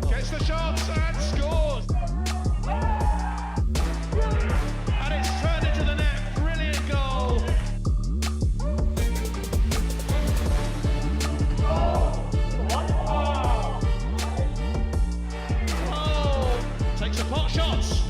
Gets the shots and scores! And it's turned into the net. Brilliant goal! Oh! Takes a pot shots!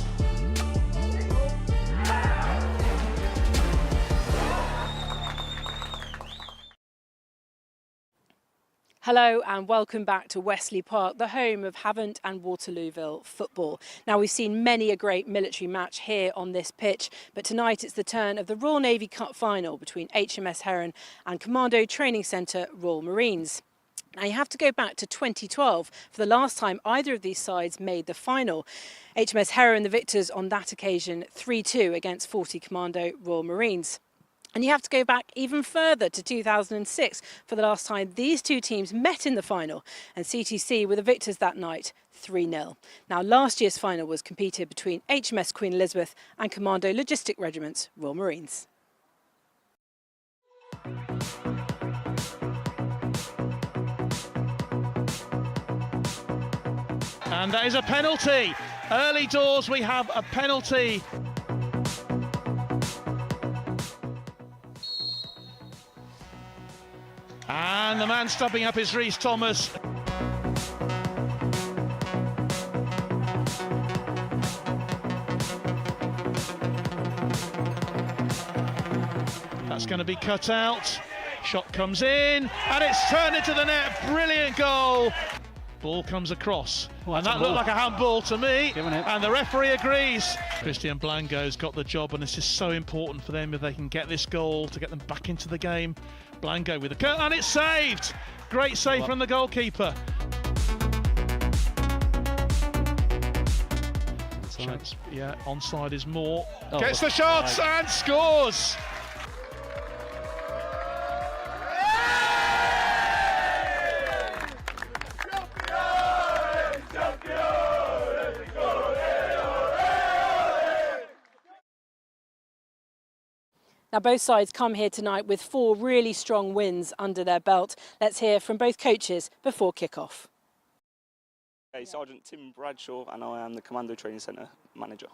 Hello and welcome back to Wesley Park, the home of Havant and Waterlooville football. Now, we've seen many a great military match here on this pitch, but tonight it's the turn of the Royal Navy Cup final between HMS Heron and Commando Training Centre Royal Marines. Now, you have to go back to 2012 for the last time either of these sides made the final. HMS Heron, the victors on that occasion, 3-2 against 40 Commando Royal Marines. And you have to go back even further to 2006 for the last time these two teams met in the final, and CTC were the victors that night, 3-0. Now, last year's final was competed between HMS Queen Elizabeth and Commando Logistic Regiment's Royal Marines. And that is a penalty. Early doors, we have a penalty. And the man stubbing up is Rhys Thomas. That's going to be cut out. Shot comes in, and it's turned into the net. Brilliant goal. Ball comes across, and that looked like a handball to me, and the referee agrees. Christian Blanco's got the job, and this is so important for them if they can get this goal to get them back into the game. Blanco with the cut, and it's saved. Great save from the goalkeeper. Chance, yeah, onside is more. Gets the shots and scores. Now, both sides come here tonight with 4 really strong wins under their belt. Let's hear from both coaches before kick-off. Okay, Sergeant Tim Bradshaw, and I am the Commando Training Centre manager.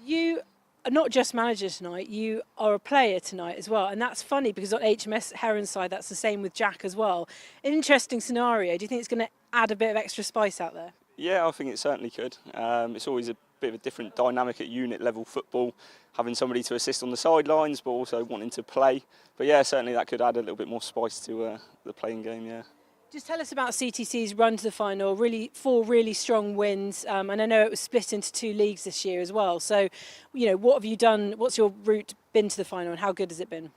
You are not just manager tonight, you are a player tonight as well. And that's funny because on HMS Heron's side, that's the same with Jack as well. An interesting scenario. Do you think it's going to add a bit of extra spice out there? Yeah, I think it certainly could. It's always a bit of a different dynamic at unit level football, having somebody to assist on the sidelines but also wanting to play. But yeah, certainly that could add a little bit more spice to the playing game, yeah. Just tell us about CTC's run to the final, 4 really strong wins, and I know it was split into 2 leagues this year as well. So, you know, what have you done, what's your route been to the final and how good has it been?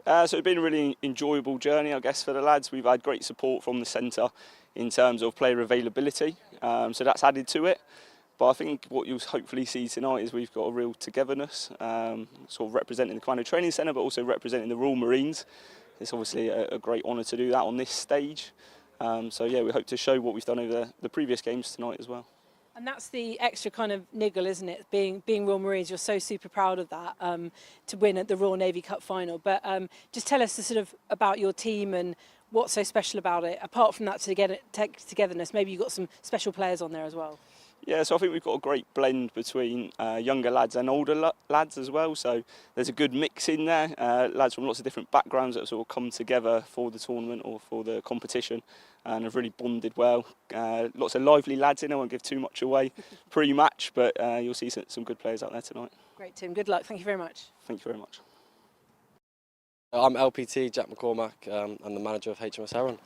So it's been a really enjoyable journey, I guess, for the lads. We've had great support from the centre in terms of player availability, so that's added to it. But I think what you'll hopefully see tonight is we've got a real togetherness, sort of representing the Commando Training Centre, but also representing the Royal Marines. It's obviously a great honour to do that on this stage. So yeah, we hope to show what we've done over the previous games tonight as well. And that's the extra kind of niggle, isn't it? Being Royal Marines, you're so super proud of that, to win at the Royal Navy Cup final. But just tell us about your team and what's so special about it. Apart from that togetherness, maybe you've got some special players on there as well. Yeah, so I think we've got a great blend between younger lads and older lads as well. So there's a good mix in there. Lads from lots of different backgrounds that have sort of come together for the tournament or for the competition and have really bonded well. Lots of lively lads in. I won't give too much away pre-match, but you'll see some good players out there tonight. Great, Tim. Good luck. Thank you very much. Thank you very much. I'm LPT, Jack McCormack. I'm the manager of HMS Heron.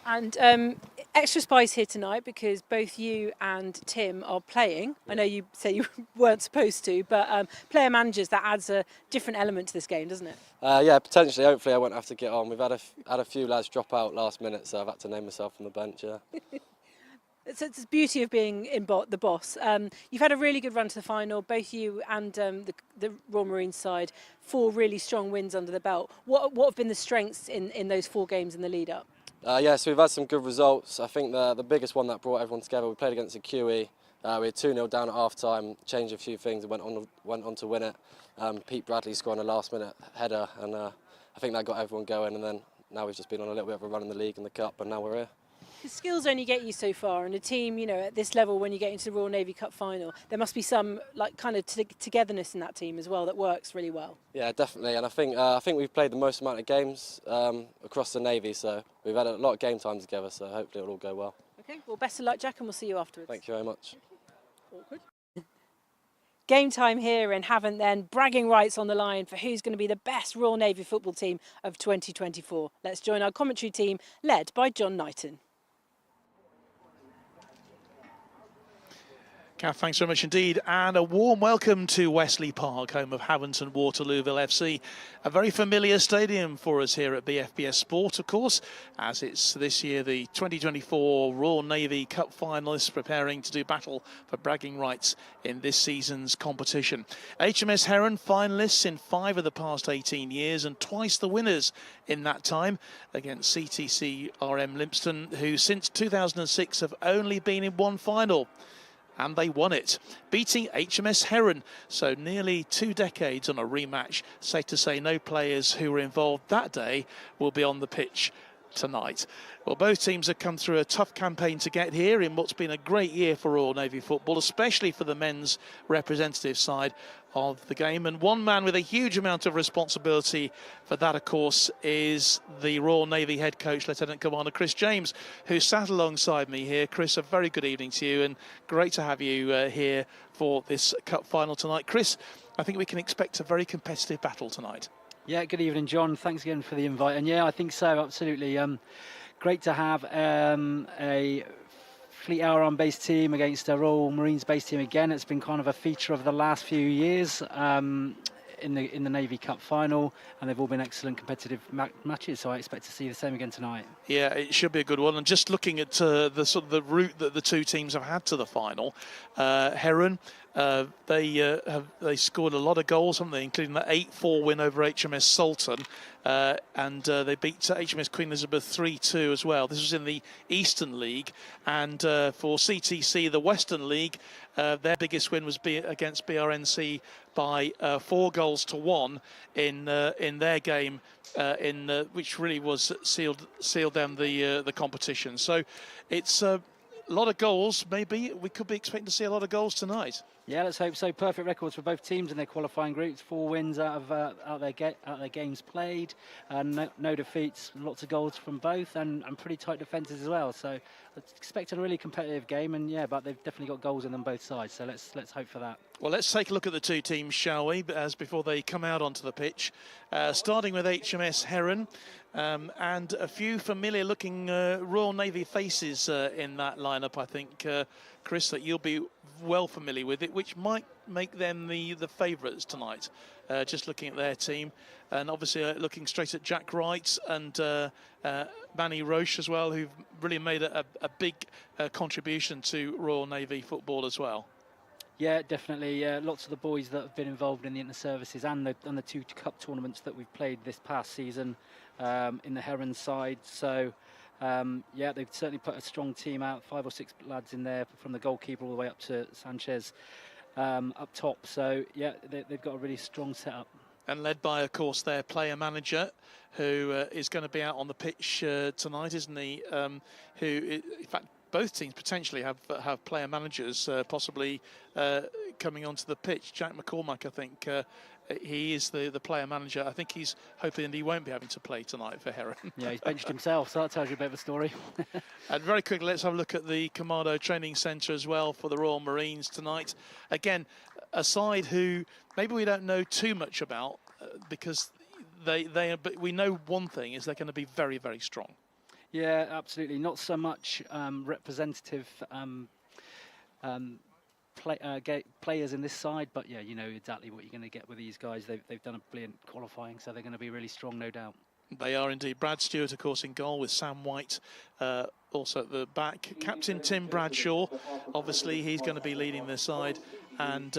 And extra spice here tonight because both you and Tim are playing. I know you say you weren't supposed to, but player managers, that adds a different element to this game, doesn't it? Yeah, potentially. Hopefully I won't have to get on. We've had a few lads drop out last minute, so I've had to name myself on the bench, yeah. It's the beauty of being the boss. You've had a really good run to the final, both you and the Royal Marines side, 4 really strong wins under the belt. What have been the strengths in those 4 games in the lead up? Yeah, so we've had some good results. I think the biggest one that brought everyone together, we played against the QE. We had 2-0 down at half-time, changed a few things and went on to win it. Pete Bradley scoring a last-minute header, and I think that got everyone going. And then now we've just been on a little bit of a run in the league and the cup, and now we're here. The skills only get you so far, and a team, you know, at this level, when you get into the Royal Navy Cup final, there must be some like kind of togetherness in that team as well that works really well. Yeah, definitely, and I think we've played the most amount of games across the Navy, so we've had a lot of game time together. So hopefully it'll all go well. Okay, well, best of luck, Jack, and we'll see you afterwards. Thank you very much. Awkward. Game time here in Havant then, bragging rights on the line for who's going to be the best Royal Navy football team of 2024. Let's join our commentary team led by John Knighton. Kath, thanks very much indeed, and a warm welcome to Wesley Park, home of Havant and Waterlooville FC. A very familiar stadium for us here at BFBS Sport, of course, as it's this year the 2024 Royal Navy Cup finalists preparing to do battle for bragging rights in this season's competition. HMS Heron finalists in 5 of the past 18 years and twice the winners in that time against CTC RM Limpston, who since 2006 have only been in 1 final. And they won it, beating HMS Heron. So nearly 2 decades on a rematch. Safe to say no players who were involved that day will be on the pitch tonight. Well, both teams have come through a tough campaign to get here in what's been a great year for Royal Navy football, especially for the men's representative side of the game. And one man with a huge amount of responsibility for that, of course, is the Royal Navy head coach, Lieutenant Commander Chris James, who sat alongside me here. Chris, a very good evening to you, and great to have you here for this cup final tonight. Chris, I think we can expect a very competitive battle tonight. Yeah, good evening, John. Thanks again for the invite. And yeah, I think so, absolutely. Great to have a Fleet Air Arm based team against a Royal Marines based team again. It's been kind of a feature of the last few years in the Navy Cup final, and they've all been excellent competitive matches. So I expect to see the same again tonight. Yeah, it should be a good one. And just looking at the sort of the route that the 2 teams have had to the final, Heron. They scored a lot of goals, haven't they, including that 8-4 win over HMS Sultan, and they beat HMS Queen Elizabeth 3-2 as well. This was in the Eastern League, and for CTC, the Western League, their biggest win was against BRNC by 4-1 in their game, which really was sealed them the competition. So it's a lot of goals. Maybe we could be expecting to see a lot of goals tonight. Yeah, let's hope so. Perfect records for both teams in their qualifying groups. 4 wins out of their games played, no defeats, lots of goals from both, and pretty tight defences as well. So expect a really competitive game, and yeah, but they've definitely got goals in them both sides. So let's hope for that. Well, let's take a look at the 2 teams, shall we? As before they come out onto the pitch, starting with HMS Heron. And a few familiar-looking Royal Navy faces in that lineup, I think, Chris, that you'll be well familiar with it, which might make them the favourites tonight. Just looking at their team, and obviously looking straight at Jack Wright and Manny Roche as well, who've really made a big contribution to Royal Navy football as well. Yeah, definitely. Lots of the boys that have been involved in the inter-services and the 2 cup tournaments that we've played this past season in the Heron side. So, yeah, they've certainly put a strong team out. 5 or 6 lads in there, from the goalkeeper all the way up to Sanchez up top. So, yeah, they've got a really strong setup. And led by, of course, their player manager, who is going to be out on the pitch tonight, isn't he? Who, in fact, both teams potentially have player managers possibly coming onto the pitch. Jack McCormack, I think, he is the player manager. I think he's hoping that he won't be having to play tonight for Heron. Yeah, he's benched himself, so that tells you a bit of a story. And very quickly, let's have a look at the Commando Training Centre as well for the Royal Marines tonight. Again, a side who maybe we don't know too much about because but we know one thing is they're going to be very, very strong. Yeah, absolutely. Not so much representative players in this side, but yeah, you know exactly what you're going to get with these guys. They've done a brilliant qualifying, so they're going to be really strong, no doubt. They are indeed. Brad Stewart, of course, in goal with Sam White also at the back. Captain Tim Bradshaw, obviously, he's going to be leading the side. And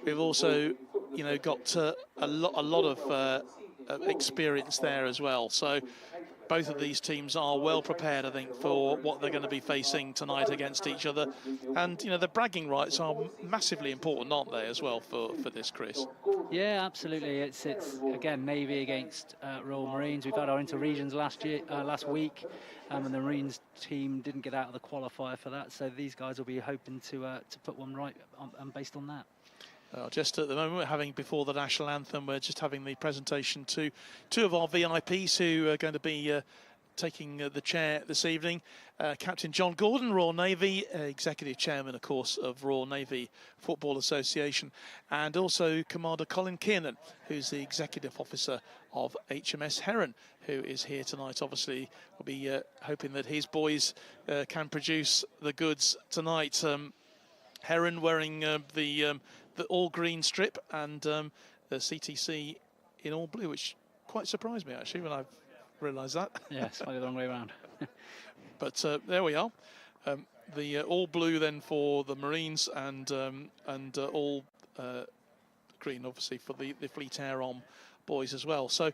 we've also, you know, got a lot of experience there as well. So both of these teams are well prepared, I think, for what they're going to be facing tonight against each other. And, you know, the bragging rights are massively important, aren't they, as well, for this, Chris? Yeah, absolutely. It's again, Navy against Royal Marines. We've had our inter-regions last week, and the Marines team didn't get out of the qualifier for that. So these guys will be hoping to put one right based on that. Just at the moment, we're having, before the national anthem, we're just having the presentation to two of our VIPs who are going to be taking the chair this evening. Captain John Gordon, Royal Navy, Executive Chairman, of course, of Royal Navy Football Association, and also Commander Colin Kiernan, who's the Executive Officer of HMS Heron, who is here tonight. Obviously, we'll be hoping that his boys can produce the goods tonight. Heron wearing the all green strip and the CTC in all blue, which quite surprised me actually when I realised that. Yeah, slightly the wrong way around. But there we are. The all blue then for the Marines and all green obviously for the Fleet Air Arm boys as well. So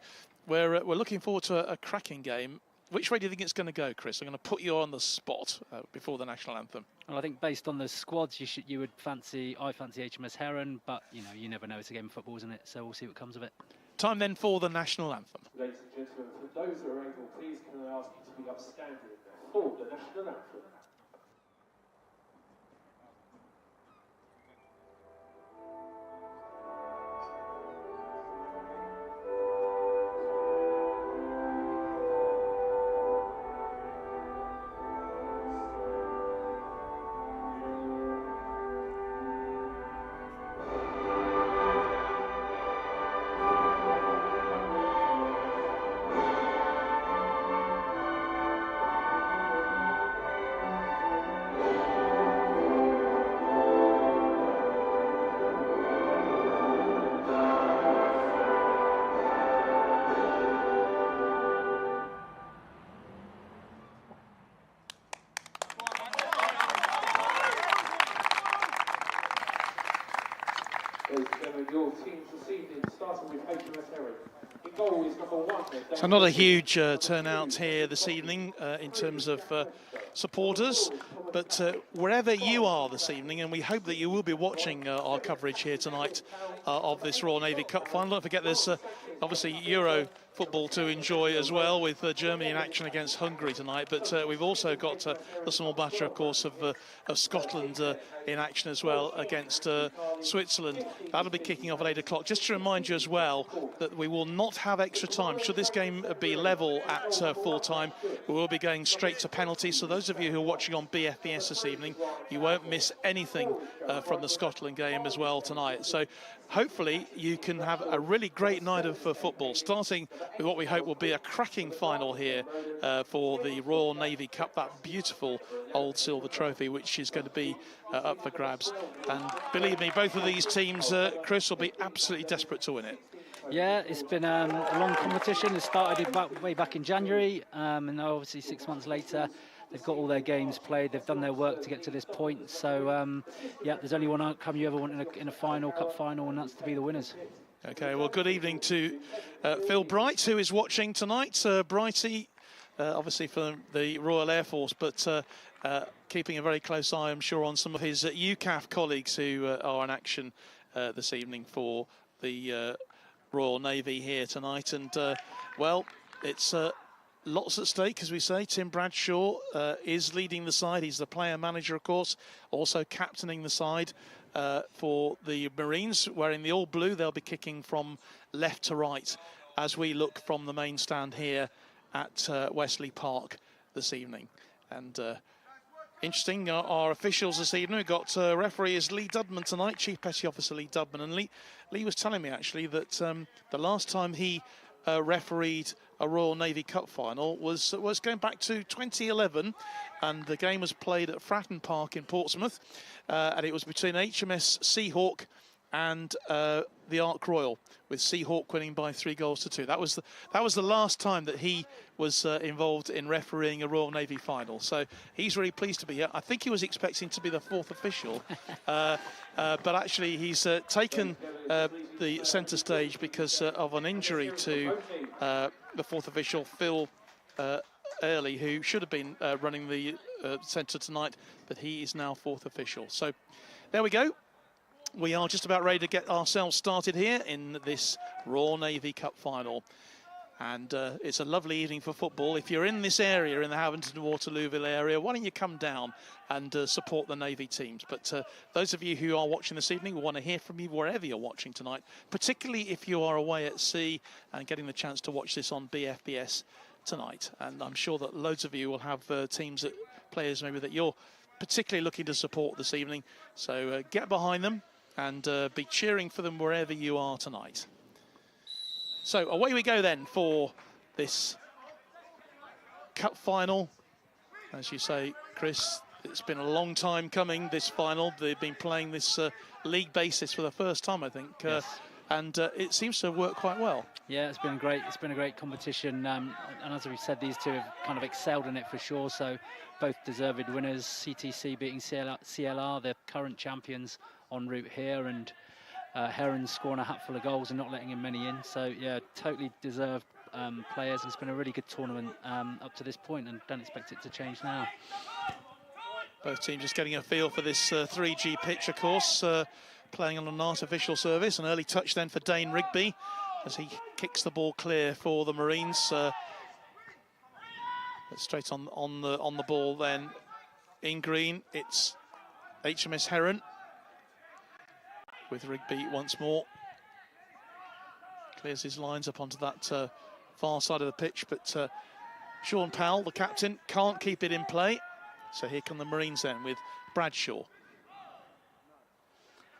we're looking forward to a cracking game. Which way do you think it's going to go, Chris? I'm going to put you on the spot before the national anthem. Well, I think based on the squads, I fancy HMS Heron, but you know, you never know. It's a game of football, isn't it? So we'll see what comes of it. Time then for the national anthem. Ladies and gentlemen, for those who are able, please can I ask you to be upstanding for the national anthem. Your teams this evening, starting with HMS Heron. In goal is number 1. So not a huge turnout here this evening in terms of supporters, but wherever you are this evening, and we hope that you will be watching our coverage here tonight of this Royal Navy Cup final. Don't forget there's obviously Euro football to enjoy as well, with Germany in action against Hungary tonight, but we've also got the small matter, of course, of Scotland in action as well against Switzerland. That'll be kicking off at 8 o'clock. Just to remind you as well that we will not have extra time. Should this game be level at full time, we will be going straight to penalties. So those of you who are watching on BFBS this evening, you won't miss anything from the Scotland game as well tonight. So hopefully you can have a really great night of football, starting with what we hope will be a cracking final here for the Royal Navy Cup, that beautiful old silver trophy, which is going to be up for grabs. And believe me, both of these teams, Chris, will be absolutely desperate to win it. Yeah, it's been a long competition. It started way back in January, and now obviously 6 months later, they've got all their games played. They've done their work to get to this point. So, yeah, there's only one outcome you ever want in a final, cup final, and that's to be the winners. Okay, well, good evening to Phil Bright, who is watching tonight. Brighty, obviously from the Royal Air Force, but keeping a very close eye, I'm sure, on some of his UCAF colleagues who are in action this evening for the Royal Navy here tonight. And, well, it's lots at stake, as we say. Tim Bradshaw is leading the side. He's the player manager, of course, also captaining the side for the Marines. Wearing the all blue, they'll be kicking from left to right as we look from the main stand here at Wesley Park this evening. And interesting, our officials this evening, we've got referee is Lee Dudman tonight, Chief Petty Officer Lee Dudman. And Lee was telling me actually that the last time he refereed a Royal Navy Cup final was going back to 2011, and the game was played at Fratton Park in Portsmouth, and it was between HMS Seahawk and the Ark Royal, with Seahawk winning by 3-2. That was the last time that he was involved in refereeing a Royal Navy final. So he's really pleased to be here. I think he was expecting to be the 4th official, but actually he's taken the centre stage because of an injury to the 4th official, Phil Early, who should have been running the centre tonight, but he is now 4th official. So there we go. We are just about ready to get ourselves started here in this Royal Navy Cup final. And it's a lovely evening for football. If you're in this area, in the Haverton-Waterlooville area, why don't you come down and support the Navy teams? But those of you who are watching this evening, we want to hear from you wherever you're watching tonight, particularly if you are away at sea and getting the chance to watch this on BFBS tonight. And I'm sure that loads of you will have teams, players maybe that you're particularly looking to support this evening. So get behind them and be cheering for them wherever you are tonight. So away we go then for this cup final. As you say, Chris, it's been a long time coming, this final. They've been playing this league basis for the first time, I think. Yes. And it seems to work quite well. Yeah, it's been great. It's been a great competition. And as we said, these two have kind of excelled in it for sure. So both deserved winners. CTC beating CLR, the current champions, en route here, and Heron scoring a hatful of goals and not letting in many in. So yeah, totally deserved players. It's been a really good tournament up to this point, and don't expect it to change now. Both teams just getting a feel for this 3G pitch, of course, playing on an artificial surface. An early touch then for Dane Rigby as he kicks the ball clear for the Marines. Straight on the ball then in green. It's HMS Heron with Rigby once more. Clears his lines up onto that far side of the pitch, but Sean Powell, the captain, can't keep it in play. So here come the Marines then with Bradshaw.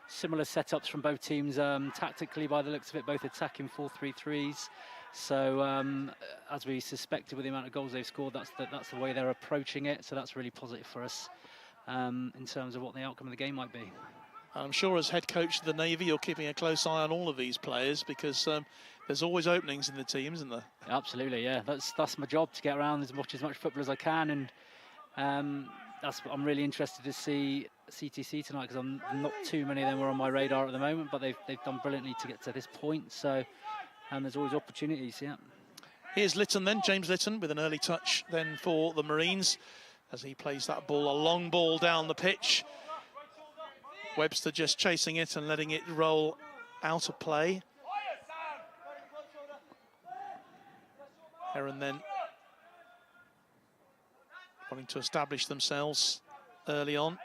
Similar setups from both teams tactically, by the looks of it, both attacking 4-3-3s. So as we suspected with the amount of goals they've scored, that's the way they're approaching it. So that's really positive for us in terms of what the outcome of the game might be. I'm sure as head coach of the Navy, you're keeping a close eye on all of these players because there's always openings in the team, isn't there? Absolutely, yeah. That's my job, to get around as much football as I can, and I'm really interested to see CTC tonight because not too many of them were on my radar at the moment, but they've done brilliantly to get to this point. So there's always opportunities, yeah. Here's Litton then, James Litton, with an early touch then for the Marines as he plays that ball, a long ball down the pitch. Webster just chasing it and letting it roll out of play. Heron then wanting to establish themselves early on.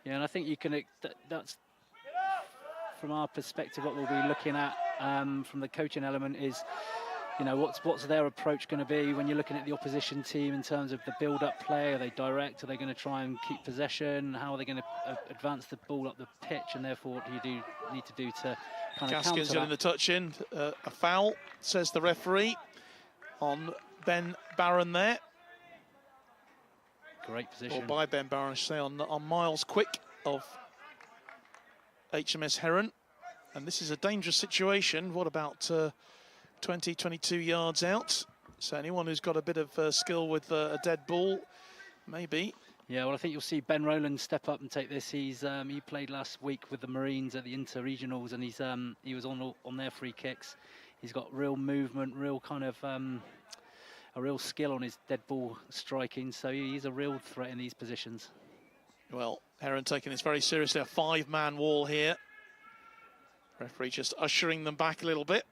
Yeah, and I think you can, that's from our perspective, what we'll be looking at from the coaching element is, you know, what's their approach going to be when you're looking at the opposition team in terms of the build-up play? Are they direct? Are they going to try and keep possession? How are they going to advance the ball up the pitch? And therefore, what do you need to do to kind of Gaskins getting the touch in. A foul, says the referee, on Ben Barron there. Great position. Or by Ben Barron, I should say, on Miles Quick of HMS Heron. And this is a dangerous situation. What about 20, 22 yards out? So anyone who's got a bit of skill with a dead ball, maybe. Yeah, well, I think you'll see Ben Rowland step up and take this. He played last week with the Marines at the Inter-Regionals, and he was on their free kicks. He's got real movement, real kind of a real skill on his dead ball striking. So he's a real threat in these positions. Well, Heron taking this very seriously. A 5-man wall here. Referee just ushering them back a little bit.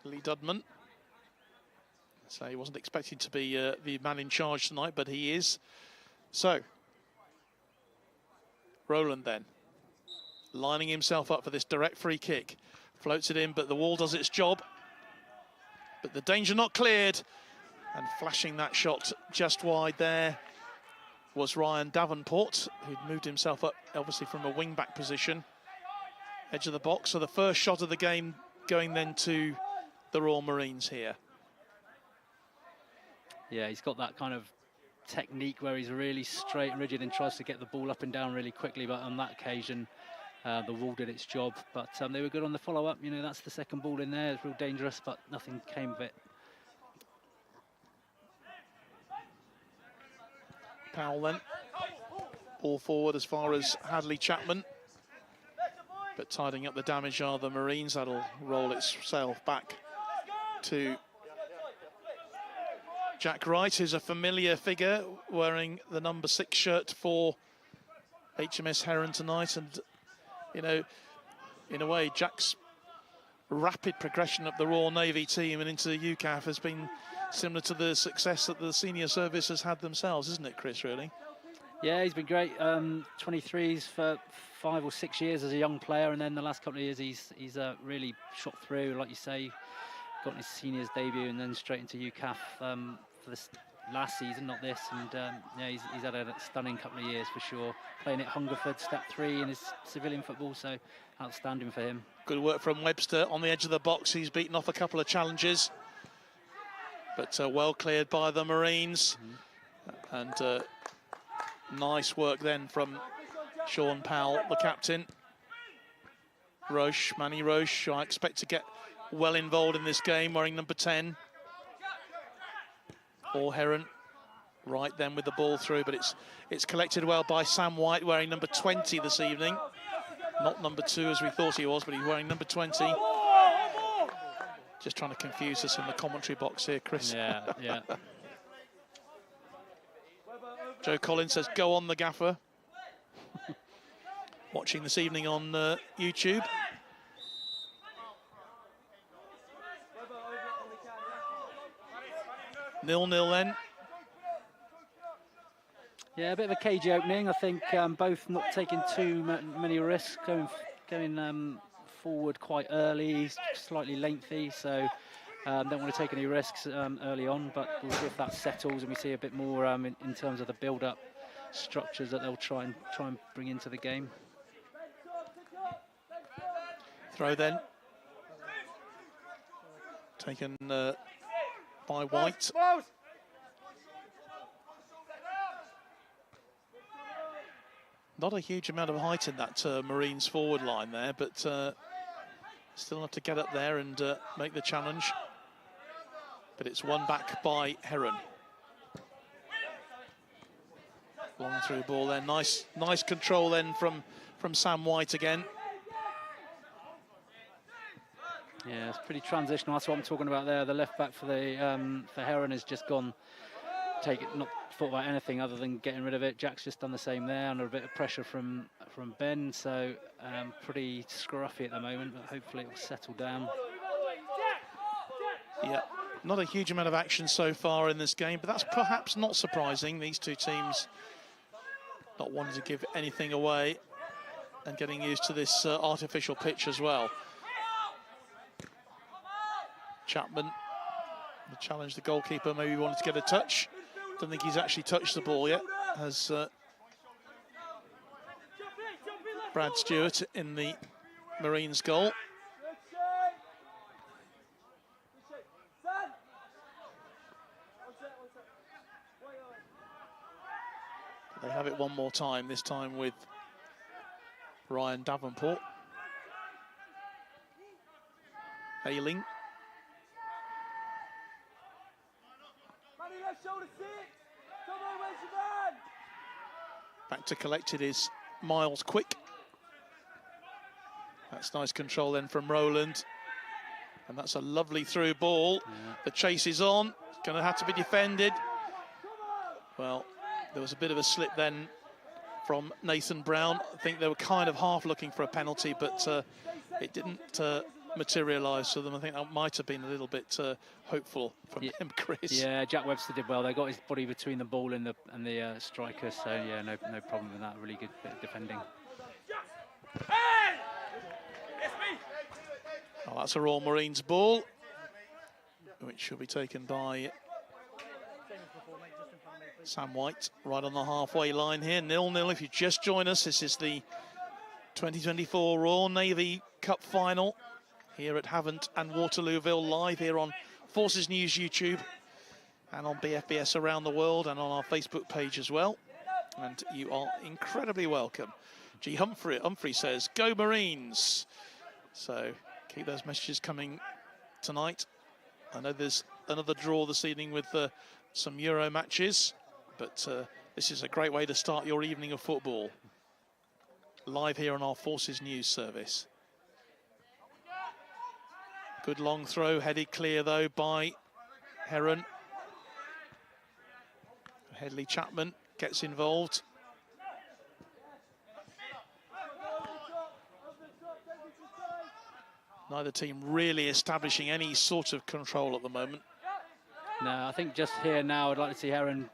Lee Dudman. So he wasn't expected to be the man in charge tonight, but he is. So, Rowland then, lining himself up for this direct free kick. Floats it in, but the wall does its job. But the danger not cleared. And flashing that shot just wide there was Ryan Davenport, who'd moved himself up, obviously, from a wing-back position. Edge of the box. So the first shot of the game going then to the Royal Marines here. Yeah, he's got that kind of technique where he's really straight and rigid and tries to get the ball up and down really quickly, but on that occasion the wall did its job. But they were good on the follow-up. You know, that's the second ball in there. It's real dangerous, but nothing came of it. Powell then, ball forward as far as Hadley Chapman, but tidying up the damage are the Marines. That'll roll itself back to Jack Wright, who's a familiar figure, wearing the number 6 shirt for HMS Heron tonight. And, you know, in a way, Jack's rapid progression up the Royal Navy team and into the UCAF has been similar to the success that the senior service has had themselves, isn't it, Chris, really? Yeah, he's been great. 23s for 5 or 6 years as a young player, and then the last couple of years he's really shot through, like you say, got his seniors debut and then straight into UCAF for this last season, not this. And yeah, he's had a stunning couple of years for sure. Playing at Hungerford, step 3 in his civilian football, so outstanding for him. Good work from Webster on the edge of the box. He's beaten off a couple of challenges, but well cleared by the Marines. And nice work then from Sean Powell, the captain. Roche, Manny Roche, I expect to get well involved in this game, wearing number 10. Or Heron, right then with the ball through, but it's collected well by Sam White, wearing number 20 this evening. Not number 2 as we thought he was, but he's wearing number 20. Just trying to confuse us in the commentary box here, Chris. Yeah, yeah. Joe Collins says, go on the gaffer. Watching this evening on YouTube. 0-0 then. Yeah, a bit of a cagey opening. I think both not taking too many risks, going forward quite early, slightly lengthy, so don't want to take any risks early on, but we'll see if that settles and we see a bit more in terms of the build-up structures that they'll try and bring into the game. Throw then. Taken by White. Not a huge amount of height in that Marines forward line there, but still have to get up there and make the challenge. But it's won back by Heron. Long through ball then. Nice control then from Sam White again. Yeah, it's pretty transitional. That's what I'm talking about there. The left back for the for Heron has just gone, not thought about anything other than getting rid of it. Jack's just done the same there under a bit of pressure from Ben. So pretty scruffy at the moment, but hopefully it will settle down. Yeah, not a huge amount of action so far in this game, but that's perhaps not surprising. These two teams not wanting to give anything away and getting used to this artificial pitch as well. Chapman, the challenge, the goalkeeper maybe wanted to get a touch. Don't think he's actually touched the ball yet. Has Brad Stewart in the Marines goal. They have it one more time, this time with Ryan Davenport. Ailing. Back to collect it is Miles Quick. That's nice control then from Rowland. And that's a lovely through ball. Yeah. The chase is on. It's going to have to be defended. Well, there was a bit of a slip then from Nathan Brown. I think they were kind of half looking for a penalty, but it didn't materialised for them. I think that might have been a little bit hopeful from them, Chris. Yeah, Jack Webster did well. They got his body between the ball and the striker, so yeah, no problem with that. Really good bit of defending. Oh, that's a Royal Marines ball, which should be taken by Sam White, right on the halfway line here. 0-0 if you just join us. This is the 2024 Royal Navy Cup final here at Havant and Waterlooville, live here on Forces News YouTube and on BFBS around the world and on our Facebook page as well. And you are incredibly welcome. G. Humphrey says, "Go Marines." So keep those messages coming tonight. I know there's another draw this evening with some Euro matches, but this is a great way to start your evening of football. Live here on our Forces News service. Good long throw, headed clear though by Heron. Headley Chapman gets involved. Neither team really establishing any sort of control at the moment. No, I think just here now I'd like to see Heron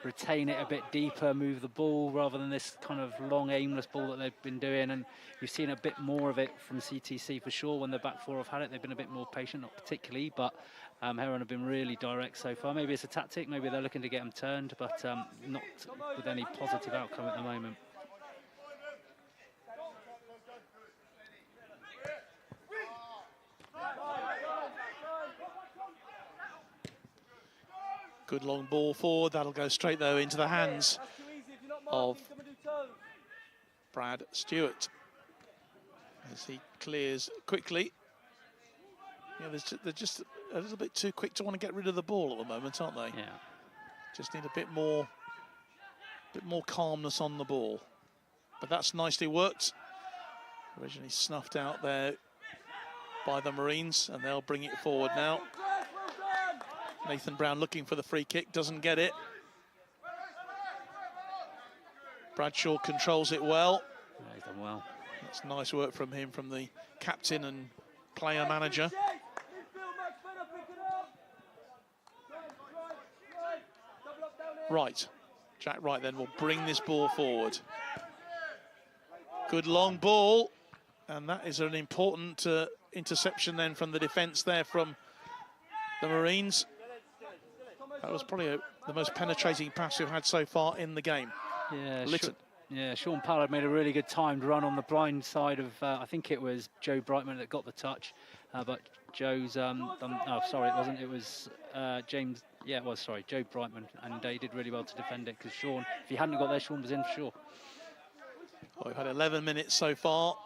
retain it a bit deeper, move the ball rather than this kind of long aimless ball that they've been doing, and you've seen a bit more of it from CTC for sure. When the back four have had it, they've been a bit more patient, not particularly, but Heron have been really direct so far. Maybe it's a tactic, maybe they're looking to get them turned, but not with any positive outcome at the moment. Good long ball forward. That'll go straight, though, into the hands of Brad Stewart as he clears quickly. Yeah, they're just a little bit too quick to want to get rid of the ball at the moment, aren't they? Yeah. Just need a bit more calmness on the ball. But that's nicely worked. Originally snuffed out there by the Marines, and they'll bring it forward now. Nathan Brown looking for the free kick, doesn't get it. Bradshaw controls it well. Yeah, he's done well. That's nice work from him, from the captain and player manager. Right, Jack Wright then will bring this ball forward. Good long ball, and that is an important interception then from the defence there from the Marines. That was probably the most penetrating pass we've had so far in the game. Yeah, Litton. Sean Pallard made a really good timed run on the blind side of, I think it was Joe Brightman that got the touch, but Joe's oh, sorry, it wasn't. It was James. Yeah, it was. Sorry, Joe Brightman, and he did really well to defend it because Sean, if he hadn't got there, Sean was in for sure. Well, we've had 11 minutes so far.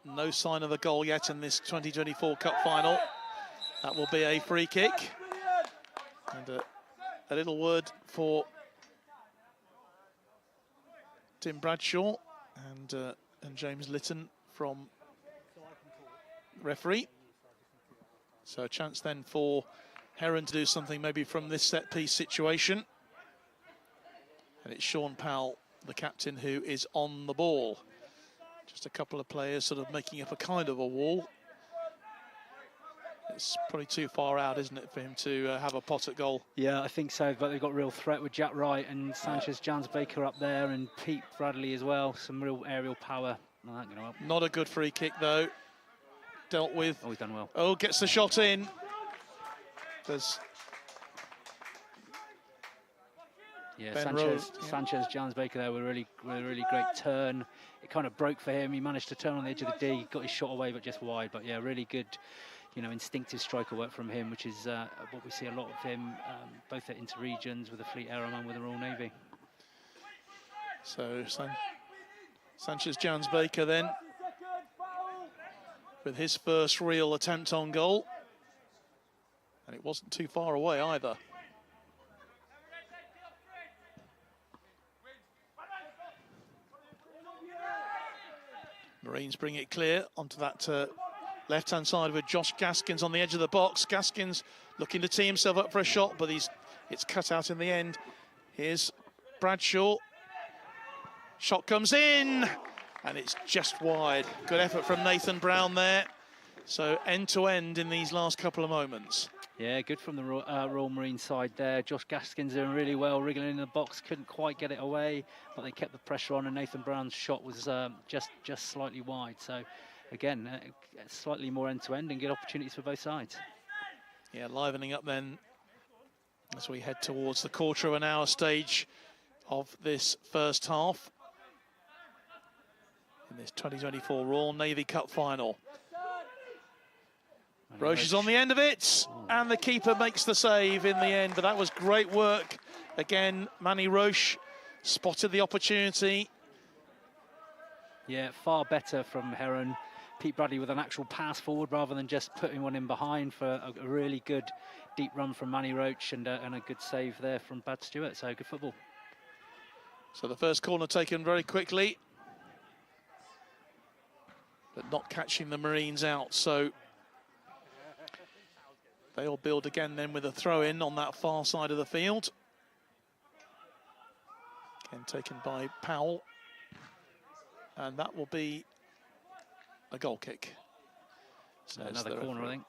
No sign of a goal yet in this 2024 Cup final. That will be a free kick. And a little word for Tim Bradshaw and James Litton from referee. So a chance then for Heron to do something maybe from this set-piece situation. And it's Sean Powell, the captain, who is on the ball. Just a couple of players sort of making up a kind of a wall. It's probably too far out, isn't it, for him to have a pot at goal? Yeah, I think so, but they've got real threat with Jack Wright and Sanchez Jans-Baker up there and Pete Bradley as well. Some real aerial power. Not going to help. Not a good free kick, though. Dealt with. Oh, he's done well. Oh, gets the shot in. There's... Yeah, Ben Sanchez Jans-Baker there with a really great turn. It kind of broke for him. He managed to turn on the edge of the D, got his shot away, but just wide. But yeah, really good, you know, instinctive striker work from him, which is what we see a lot of him, both at Interregions with the Fleet Airmen and with the Royal Navy. So Sanchez Jans-Baker then with his first real attempt on goal. And it wasn't too far away either. Marines bring it clear onto that left-hand side with Josh Gaskins on the edge of the box. Gaskins looking to tee himself up for a shot, but it's cut out in the end. Here's Bradshaw. Shot comes in, and it's just wide. Good effort from Nathan Brown there. So end to end in these last couple of moments. Yeah, good from the Royal Marine side there. Josh Gaskins doing really well, wriggling in the box, couldn't quite get it away, but they kept the pressure on, and Nathan Brown's shot was just slightly wide. So again, slightly more end to end and good opportunities for both sides. Yeah, livening up then as we head towards the quarter of an hour stage of this first half in this 2024 Royal Navy Cup final. Roche is on the end of it, and the keeper makes the save in the end, but that was great work. Again, Manny Roche spotted the opportunity. Yeah, far better from Heron. Pete Bradley with an actual pass forward rather than just putting one in behind for a really good deep run from Manny Roche and a good save there from Brad Stewart, so good football. So the first corner taken very quickly, but not catching the Marines out, so they'll build again then with a throw-in on that far side of the field. Again taken by Powell. And that will be a goal kick. So another corner, I think.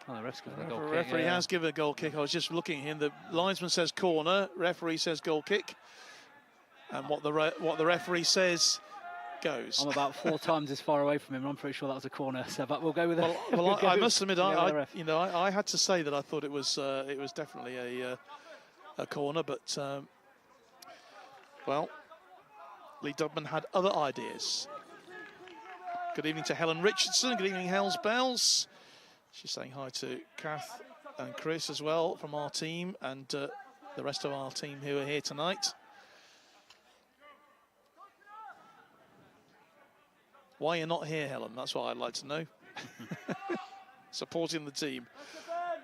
Oh, the ref's given a goal kick. Referee has given a goal kick. I was just looking at him. The linesman says corner, referee says goal kick. And what the referee says goes. I'm about 4 times as far away from him, and I'm pretty sure that was a corner. So, but we'll go with it. Well, I must admit, I had to say that I thought it was definitely a corner, but well, Lee Dubman had other ideas. Good evening to Helen Richardson. Good evening, Hells Bells. She's saying hi to Kath and Chris as well from our team, and the rest of our team who are here tonight. Why you're not here, Helen? That's what I'd like to know. Supporting the team,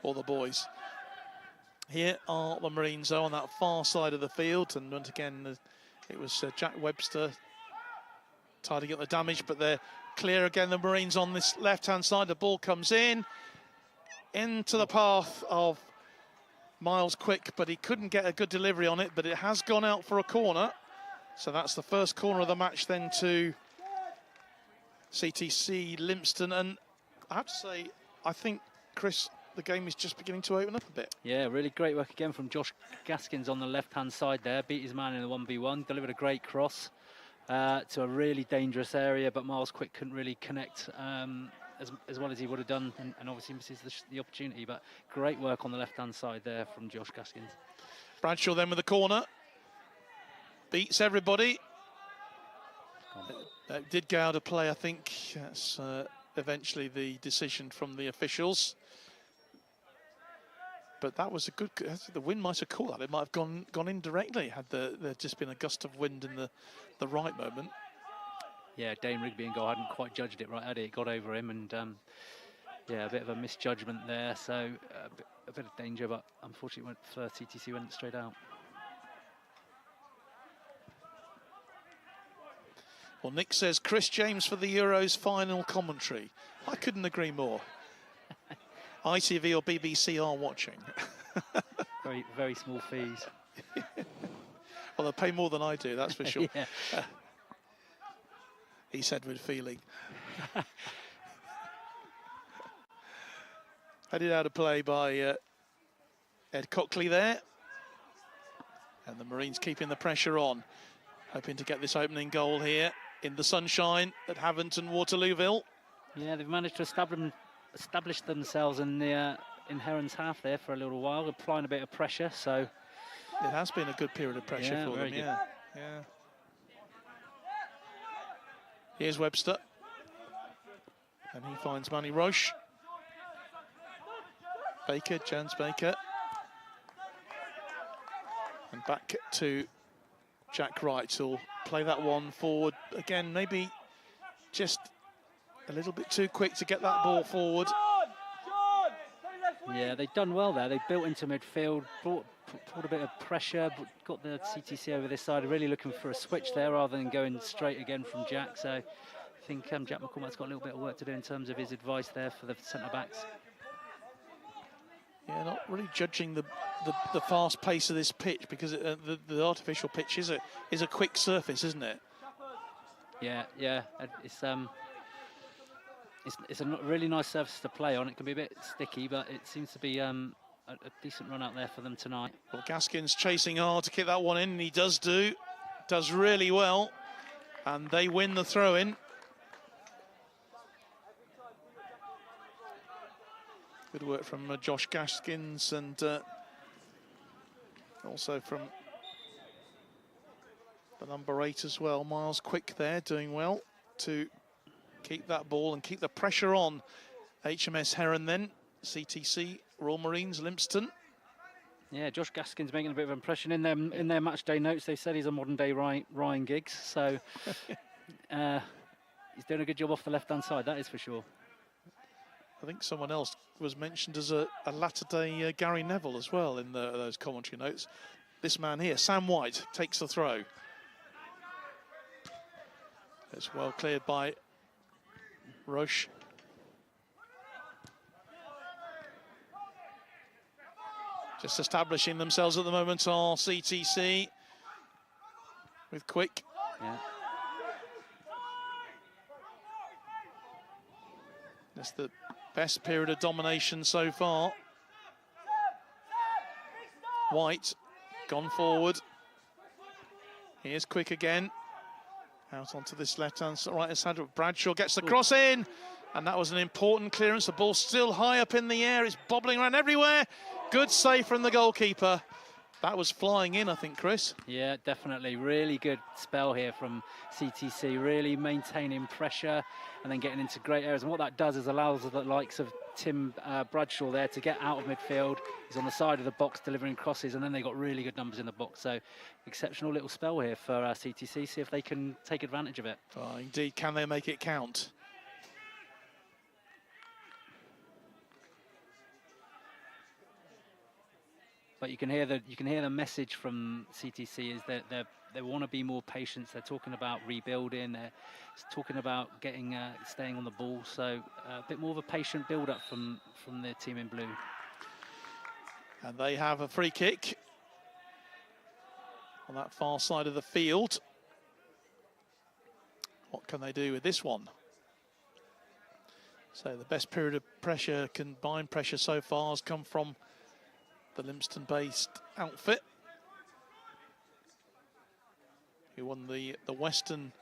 or the boys. Here are the Marines, though, on that far side of the field, and once again, it was Jack Webster tidying up the damage, but they're clear again. The Marines on this left-hand side. The ball comes into the path of Miles Quick, but he couldn't get a good delivery on it, but it has gone out for a corner. So that's the first corner of the match then to CTC Limpston, and I have to say, I think, Chris, the game is just beginning to open up a bit. Yeah, really great work again from Josh Gaskins on the left-hand side there. Beat his man in the 1v1, delivered a great cross to a really dangerous area, but Miles Quick couldn't really connect as well as he would have done, and obviously misses the opportunity, but great work on the left-hand side there from Josh Gaskins. Bradshaw then with the corner. Beats everybody. Did go out of play, I think. That's eventually the decision from the officials. But that was a good. The wind might have caught that. It might have gone in directly had there just been a gust of wind in the right moment. Yeah, Dane Rigby and goal hadn't quite judged it right, had he? It got over him, and yeah, a bit of a misjudgment there. So a bit of danger, but unfortunately CTC went straight out. Well, Nick says Chris James for the Euros final commentary. I couldn't agree more. ITV or BBC are watching. Very, very small fees. Well, they pay more than I do, that's for sure. Yeah. He said with feeling. Headed out of play by Ed Cockley there. And the Marines keeping the pressure on. Hoping to get this opening goal here in the sunshine at Havant and Waterlooville. Yeah, they've managed to establish themselves in Heron's half there for a little while, applying a bit of pressure. So it has been a good period of pressure for them. Good. Yeah. Here's Webster, and he finds Manny Roche. Baker, Jans Baker, and back to Jack Wright, who'll play that one forward again. Maybe just a little bit too quick to get that ball forward. Yeah, they've done well there. They built into midfield, brought a bit of pressure, but got the CTC over this side. Really looking for a switch there rather than going straight again from Jack. So I think Jack McCormack's got a little bit of work to do in terms of his advice there for the centre-backs. Yeah, not really judging the fast pace of this pitch, because the artificial pitch is a quick surface, isn't it? Yeah, it's it's a really nice surface to play on. It can be a bit sticky, but it seems to be a decent run out there for them tonight. Well, Gaskin's chasing hard to kick that one in, and he does really well, and they win the throw-in. Good work from Josh Gaskins, and also from the number 8 as well, Miles Quick there, doing well to keep that ball and keep the pressure on HMS Heron then. CTC, Royal Marines, Lympstone. Yeah, Josh Gaskin's making a bit of an impression in their match day notes. They said he's a modern day Ryan Giggs, so he's doing a good job off the left hand side, that is for sure. I think someone else was mentioned as a latter day Gary Neville as well in those commentary notes. This man here, Sam White, takes the throw. It's well cleared by Roche. Just establishing themselves at the moment are CTC with Quick. Yeah. That's the best period of domination so far. White gone forward. Here's Quick again. Out onto this left-hand, right-hand side. Bradshaw gets the cross in, and that was an important clearance. The ball's still high up in the air. It's bobbling around everywhere. Good save from the goalkeeper. That was flying in, I think, Chris. Yeah, definitely. Really good spell here from CTC, really maintaining pressure and then getting into great areas. And what that does is allows the likes of Tim Bradshaw there to get out of midfield. He's on the side of the box delivering crosses, and then they got really good numbers in the box. So exceptional little spell here for CTC. See if they can take advantage of it. Oh, indeed, can they make it count? But you can hear the message from CTC is that they want to be more patient. They're talking about rebuilding. They're talking about getting staying on the ball. So a bit more of a patient build-up from the team in blue. And they have a free kick on that far side of the field. What can they do with this one? So the best period of pressure, combined pressure so far, has come from the Lympstone-based outfit, who won the Western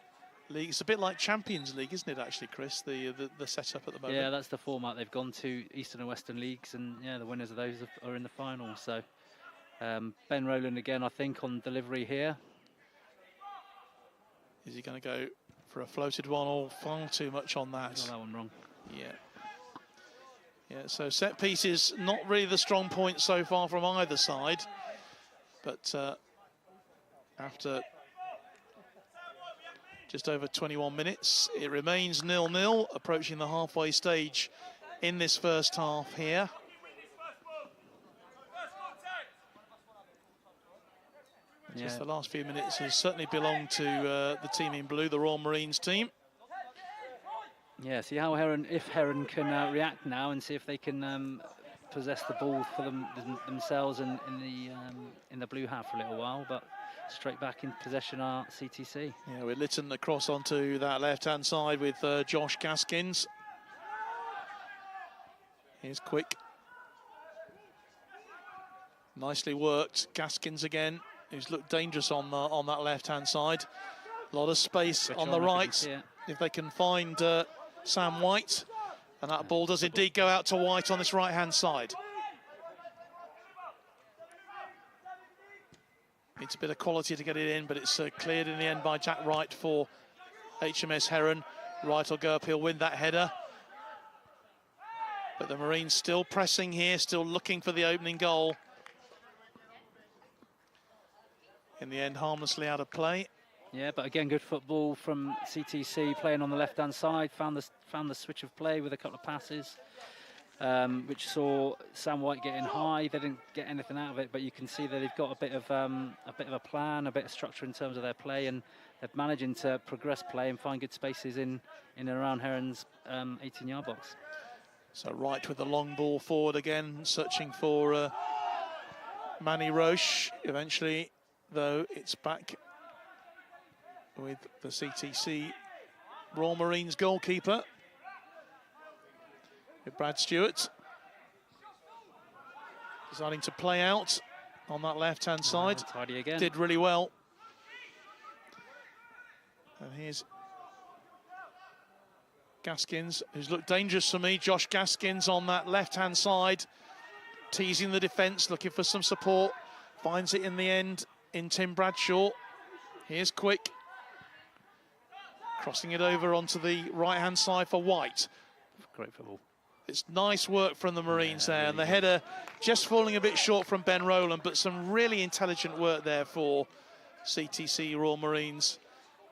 League. It's a bit like Champions League, isn't it, actually, Chris, the setup at the moment? Yeah, that's the format. They've gone to Eastern and Western Leagues, and yeah, the winners of those are in the final. So Ben Rowland again, I think, on delivery here. Is he going to go for a floated one, or far too much on that? Got that one wrong. Yeah. Yeah, so set pieces, not really the strong point so far from either side. But after just over 21 minutes, it remains 0-0, approaching the halfway stage in this first half here. Yeah. Just the last few minutes has certainly belonged to the team in blue, the Royal Marines team. Yeah, see how if Heron can react now and see if they can possess the ball for themselves and in the blue half for a little while, but straight back in possession are CTC. Yeah, we're Lytton across onto that left-hand side with Josh Gaskins. Here's Quick. Nicely worked. Gaskins again, who's looked dangerous on that left-hand side. A lot of space on the right. If they can find Sam White, and that ball does indeed go out to White on this right-hand side. Needs a bit of quality to get it in, but it's cleared in the end by Jack Wright for HMS Heron. Wright will go up, he'll win that header. But the Marines still pressing here, still looking for the opening goal. In the end, harmlessly out of play. Yeah, but again, good football from CTC, playing on the left-hand side. Found the switch of play with a couple of passes, which saw Sam White getting high. They didn't get anything out of it, but you can see that they've got a bit of a plan, a bit of structure in terms of their play, and they're managing to progress play and find good spaces in and around Heron's 18-yard box. So Wright with the long ball forward again, searching for Manny Roche. Eventually, though, it's back with the CTC Royal Marines goalkeeper. with Brad Stewart. Deciding to play out on that left-hand side. Tidy again. Did really well. And here's Gaskins, who's looked dangerous for me. Josh Gaskins on that left-hand side, teasing the defence, looking for some support. Finds it in the end in Tim Bradshaw. Here's Quick. Crossing it over onto the right-hand side for White. Great football. It's nice work from the Marines there, really and the good. header just falling a bit short from Ben Rowland, but some really intelligent work there for CTC Royal Marines,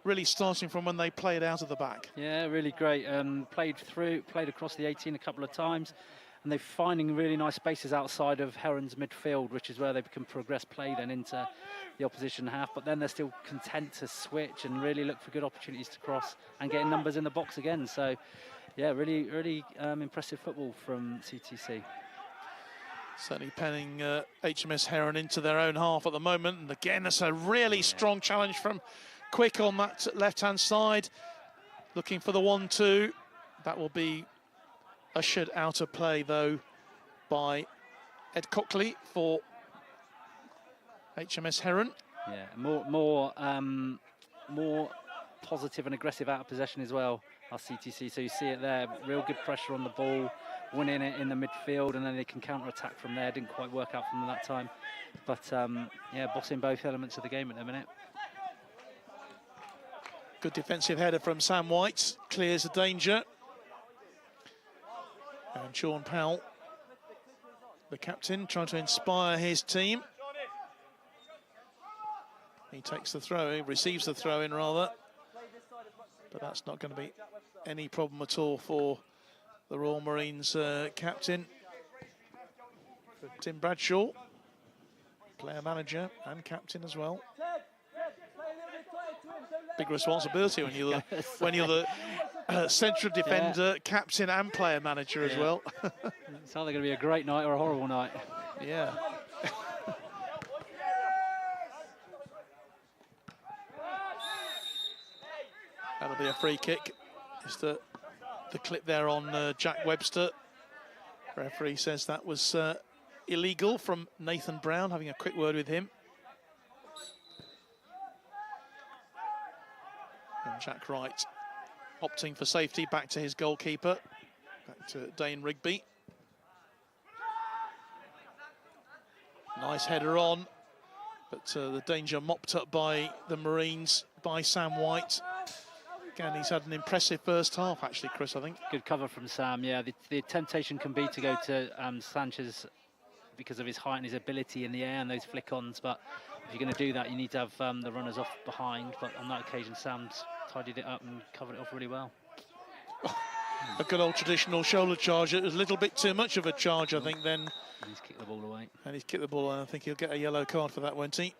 really starting from when they played out of the back. Yeah, really great. Played across the 18 a couple of times, and they're finding really nice spaces outside of Heron's midfield, which is where they can progress play then into the opposition half, but then they're still content to switch and really look for good opportunities to cross and getting numbers in the box again. So yeah, really impressive football from CTC. Certainly penning HMS Heron into their own half at the moment, and again that's a really strong challenge from Quick on that left-hand side, looking for the 1-2. That will be ushered out of play though by Ed Cockley for HMS Heron. Yeah, more positive and aggressive out of possession as well, our CTC. So you see it there, real good pressure on the ball, winning it in the midfield, and then they can counter-attack from there. Didn't quite work out from them that time, but yeah, bossing both elements of the game at the minute. Good defensive header from Sam White, clears the danger. And Sean Powell, the captain, trying to inspire his team. He takes the throw, he receives the throw in rather. But that's not going to be any problem at all for the Royal Marines captain, for Tim Bradshaw, player manager and captain as well. Big responsibility when you're the central defender, captain and player manager as well. It's either going to be a great night or a horrible night. Yeah. That'll be a free kick. Just the clip there on Jack Webster. Referee says that was illegal from Nathan Brown, having a quick word with him. And Jack Wright opting for safety, back to his goalkeeper, back to Dane Rigby. Nice header on, but the danger mopped up by the Marines, by Sam White. Again, he's had an impressive first half, actually, Chris, I think. Good cover from Sam, yeah. The temptation can be to go to Sanchez because of his height and his ability in the air and those flick-ons, but if you're going to do that, you need to have the runners off behind. But on that occasion, Sam's tidied it up and covered it off really well. A good old traditional shoulder charge. It was a little bit too much of a charge, I think, then. And he's kicked the ball away. And he's kicked the ball, and I think he'll get a yellow card for that, won't he?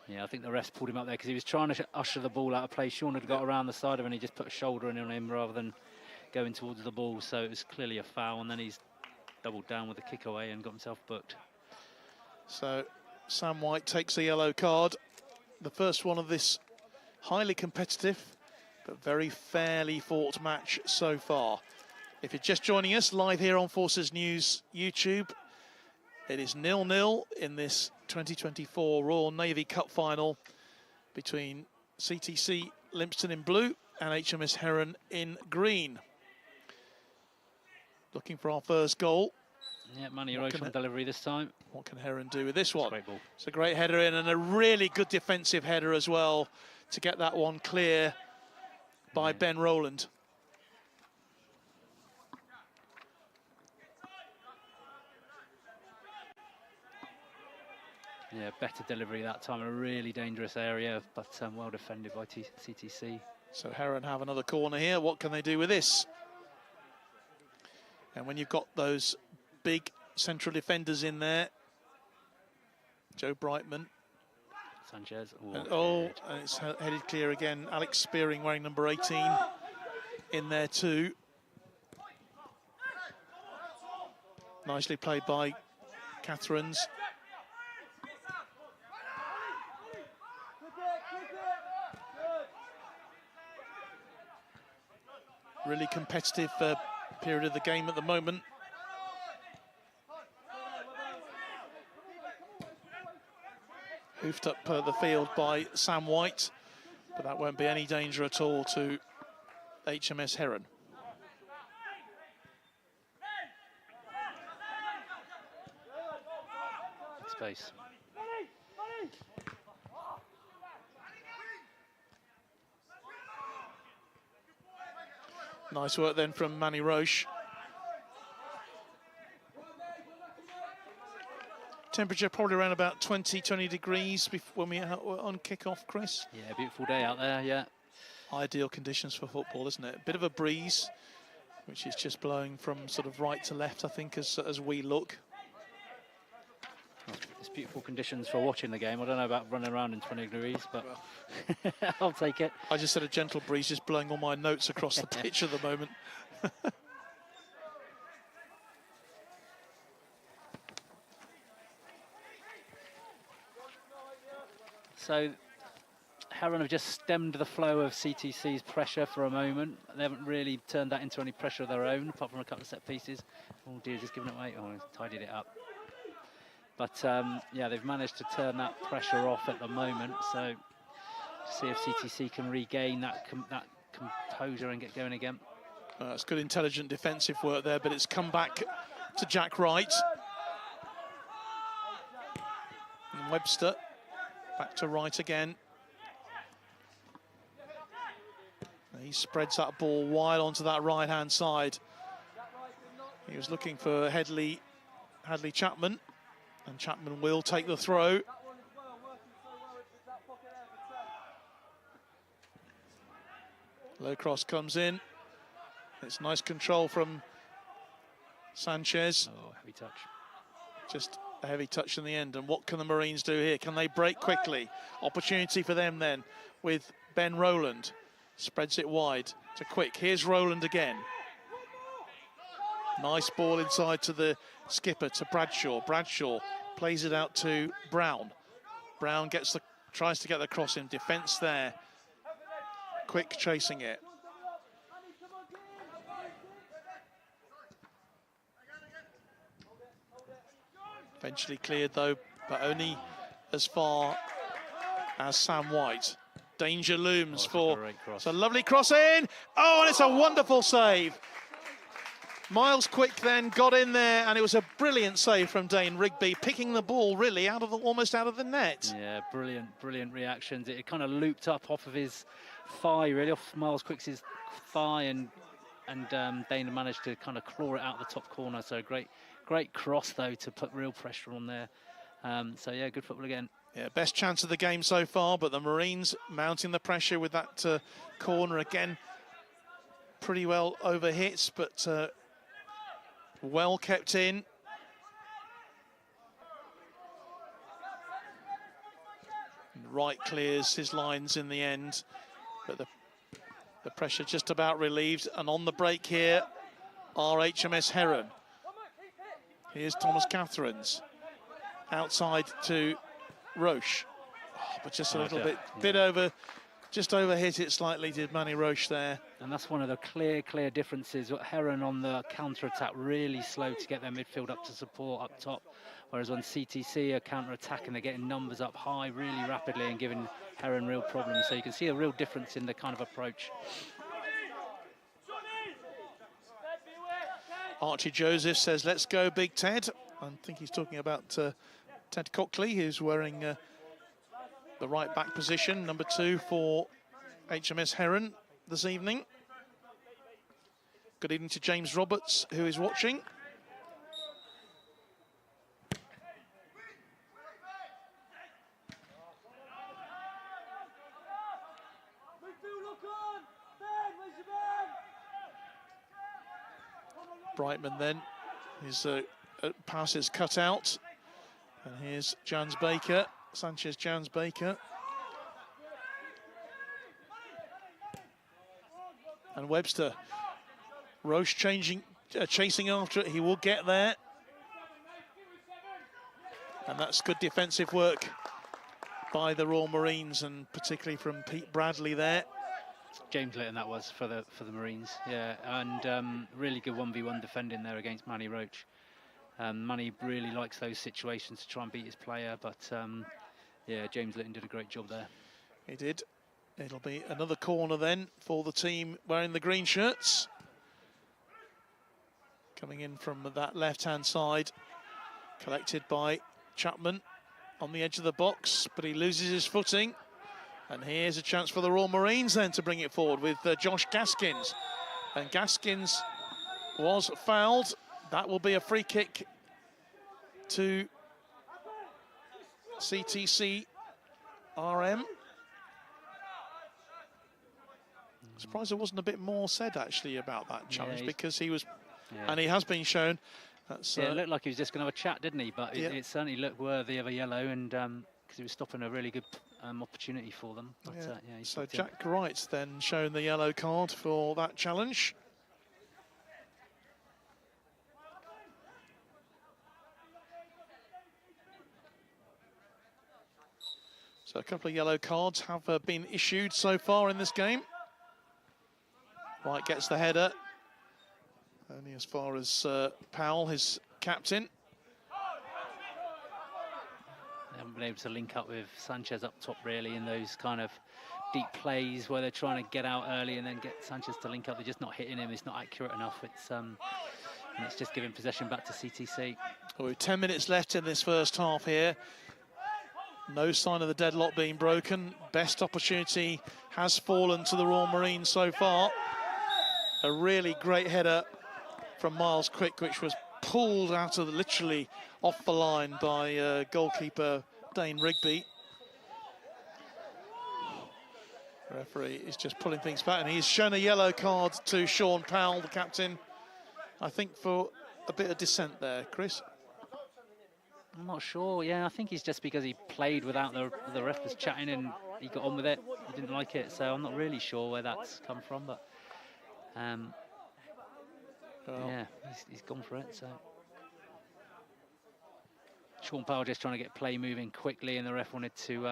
Yeah, I think the refs pulled him up there because he was trying to usher the ball out of play. Sean had got around the side of him and he just put a shoulder in on him rather than going towards the ball. So it was clearly a foul, and then he's doubled down with a kick away and got himself booked. So Sam White takes a yellow card. The first one of this highly competitive but very fairly fought match so far. If you're just joining us live here on Forces News YouTube, it is 0-0 in this 2024 Royal Navy Cup final between CTC Lympstone in blue and HMS Heron in green. Looking for our first goal. Yeah, Manny Roach on delivery this time. What can Heron do with this one? Great ball. It's a great header in, and a really good defensive header as well to get that one clear by Ben Rowland. Yeah, better delivery that time, a really dangerous area, but well defended by CTC. So Heron have another corner here. What can they do with this? And when you've got those big central defenders in there, Joe Brightman. Sanchez. And it's headed clear again. Alex Spearing wearing number 18 in there too. Nicely played by Catherines. really competitive period of the game at the moment. Hoofed up the field by Sam White, but that won't be any danger at all to HMS Heron. Space. Nice work then from Manny Roche. Temperature probably around about 20 degrees when we are on kick-off, Chris. Yeah, beautiful day out there, yeah. Ideal conditions for football, isn't it? A bit of a breeze, which is just blowing from sort of right to left, I think, as we look. It's beautiful conditions for watching the game. I don't know about running around in 20 degrees, but I'll take it. I just said a gentle breeze, just blowing all my notes across the pitch at the moment. So Heron have just stemmed the flow of CTC's pressure for a moment. They haven't really turned that into any pressure of their own, apart from a couple of set pieces. Oh dear, just giving it away. Oh, he's tidied it up. But yeah, they've managed to turn that pressure off at the moment. So see if CTC can regain that composure and get going again. It's good, intelligent defensive work there, but it's come back to Jack Wright. And Webster back to Wright again. He spreads that ball wide onto that right-hand side. He was looking for Hadley Chapman, and Chapman will take the throw. Low cross comes in. It's nice control from Sanchez. Oh, heavy touch. Just a heavy touch in the end. And what can the Marines do here? Can they break quickly? Opportunity for them then with Ben Rowland. Spreads it wide to Quick. Here's Rowland again. Nice ball inside to the skipper, to Bradshaw. Bradshaw plays it out to Brown. Brown tries to get the cross in. Defence there. Quick chasing it. Eventually cleared though, but only as far as Sam White. Danger looms for... It's a lovely cross in. Oh, and it's a wonderful save. Miles Quick then got in there, and it was a brilliant save from Dane Rigby, picking the ball really almost out of the net. Yeah, brilliant reactions. It kind of looped up off of his thigh, really, off Miles Quick's thigh, and Dane managed to kind of claw it out the top corner. So great cross though to put real pressure on there. So yeah, good football again. Yeah, best chance of the game so far, but the Marines mounting the pressure with that corner again. Pretty well over hits, but well kept in. Wright clears his lines in the end, but the pressure just about relieved. And on the break here are HMS Heron. Here's Thomas Catherines. Outside to Roche. Oh, but just a little bit over, just over hit it slightly, did Manny Roche there. And that's one of the clear differences. Heron on the counter-attack, really slow to get their midfield up to support up top. Whereas on CTC, a counter-attack and they're getting numbers up high really rapidly and giving Heron real problems. So you can see a real difference in the kind of approach. Archie Joseph says, let's go, Big Ted. I think he's talking about Ted Cockley, who's wearing the right back position, number 2 for HMS Heron this evening. Good evening to James Roberts, who is watching. Brightman then, his pass is cut out. And here's Jans Baker, Sanchez Jans Baker. And Webster. Roche chasing after it, he will get there. And that's good defensive work by the Royal Marines, and particularly from Pete Bradley there. James Litton that was for the Marines, yeah, and really good 1v1 defending there against Manny Roach. Manny really likes those situations to try and beat his player, but yeah, James Litton did a great job there. He did. It'll be another corner then for the team wearing the green shirts. Coming in from that left-hand side, collected by Chapman on the edge of the box, but he loses his footing. And here's a chance for the Royal Marines then to bring it forward with Josh Gaskins. And Gaskins was fouled. That will be a free kick to CTC RM. Surprised there wasn't a bit more said actually about that challenge, because he was, and he has been shown. That's, it looked like he was just going to have a chat, didn't he? But it certainly looked worthy of a yellow, and because he was stopping a really good opportunity for them. But, so Jack Wright's then shown the yellow card for that challenge. So a couple of yellow cards have been issued so far in this game. White gets the header, only as far as Powell, his captain. They haven't been able to link up with Sanchez up top really in those kind of deep plays where they're trying to get out early and then get Sanchez to link up. They're just not hitting him. It's not accurate enough. And it's just giving possession back to CTC. Well, with 10 minutes left in this first half here. No sign of the deadlock being broken. Best opportunity has fallen to the Royal Marines so far. A really great header from Miles Quick, which was pulled out of literally off the line by goalkeeper Dane Rigby. The referee is just pulling things back, and he's shown a yellow card to Sean Powell, the captain, I think for a bit of dissent there. Chris? I'm not sure. Yeah, I think it's just because he played without the ref was chatting and he got on with it. He didn't like it, so I'm not really sure where that's come from. But yeah, he's gone for it. So Sean Powell just trying to get play moving quickly, and the ref wanted to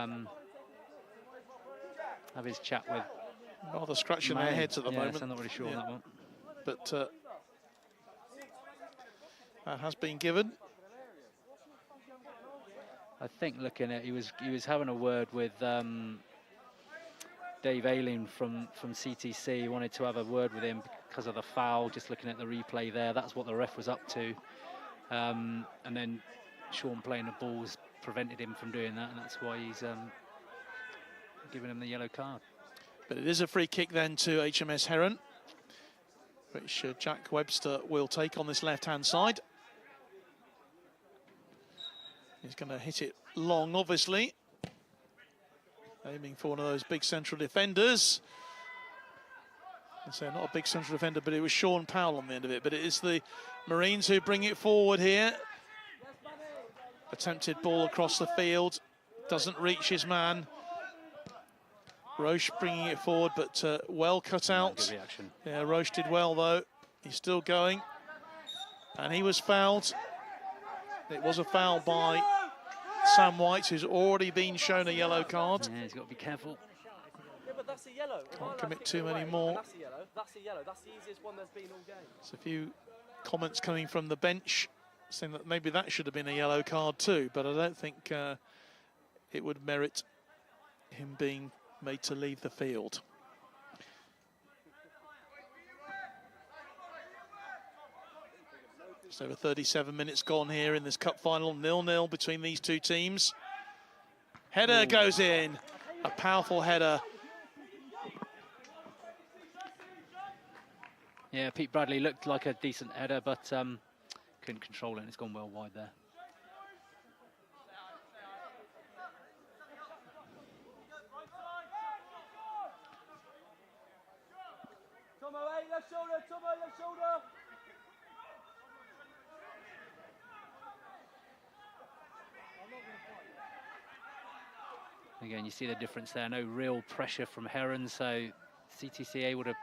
have his chat with. Rather scratching their heads at the moment. So I'm not really sure on that one. But that has been given. I think looking at he was having a word with Dave Ayling from CTC. He wanted to have a word with him because of the foul. Just looking at the replay there, that's what the ref was up to. And then Sean playing the balls prevented him from doing that, and that's why he's giving him the yellow card. But it is a free kick then to HMS Heron, which Jack Webster will take on this left-hand side. He's going to hit it long, obviously. Aiming for one of those big central defenders. I say not a big central defender, but it was Sean Powell on the end of it. But it is the Marines who bring it forward here. Attempted ball across the field. Doesn't reach his man. Roche bringing it forward, but well cut out. Good reaction. Yeah, Roche did well, though. He's still going. And he was fouled. It was a foul by Sam White, who's already been shown a yellow card. Yeah, he's got to be careful. Yeah, but that's a yellow. Can't commit too many more. That's a yellow. That's a yellow. That's the easiest one there's been all game. There's a few comments coming from the bench saying that maybe that should have been a yellow card too, but I don't think it would merit him being made to leave the field. Just over 37 minutes gone here in this cup final, 0-0 between these two teams. Header goes in, a powerful header. Yeah, Pete Bradley looked like a decent header, but couldn't control it, and it's gone well wide there. Tomo, hey, left shoulder, Tomo, left shoulder. Again, you see the difference there. No real pressure from Heron, so CTC able to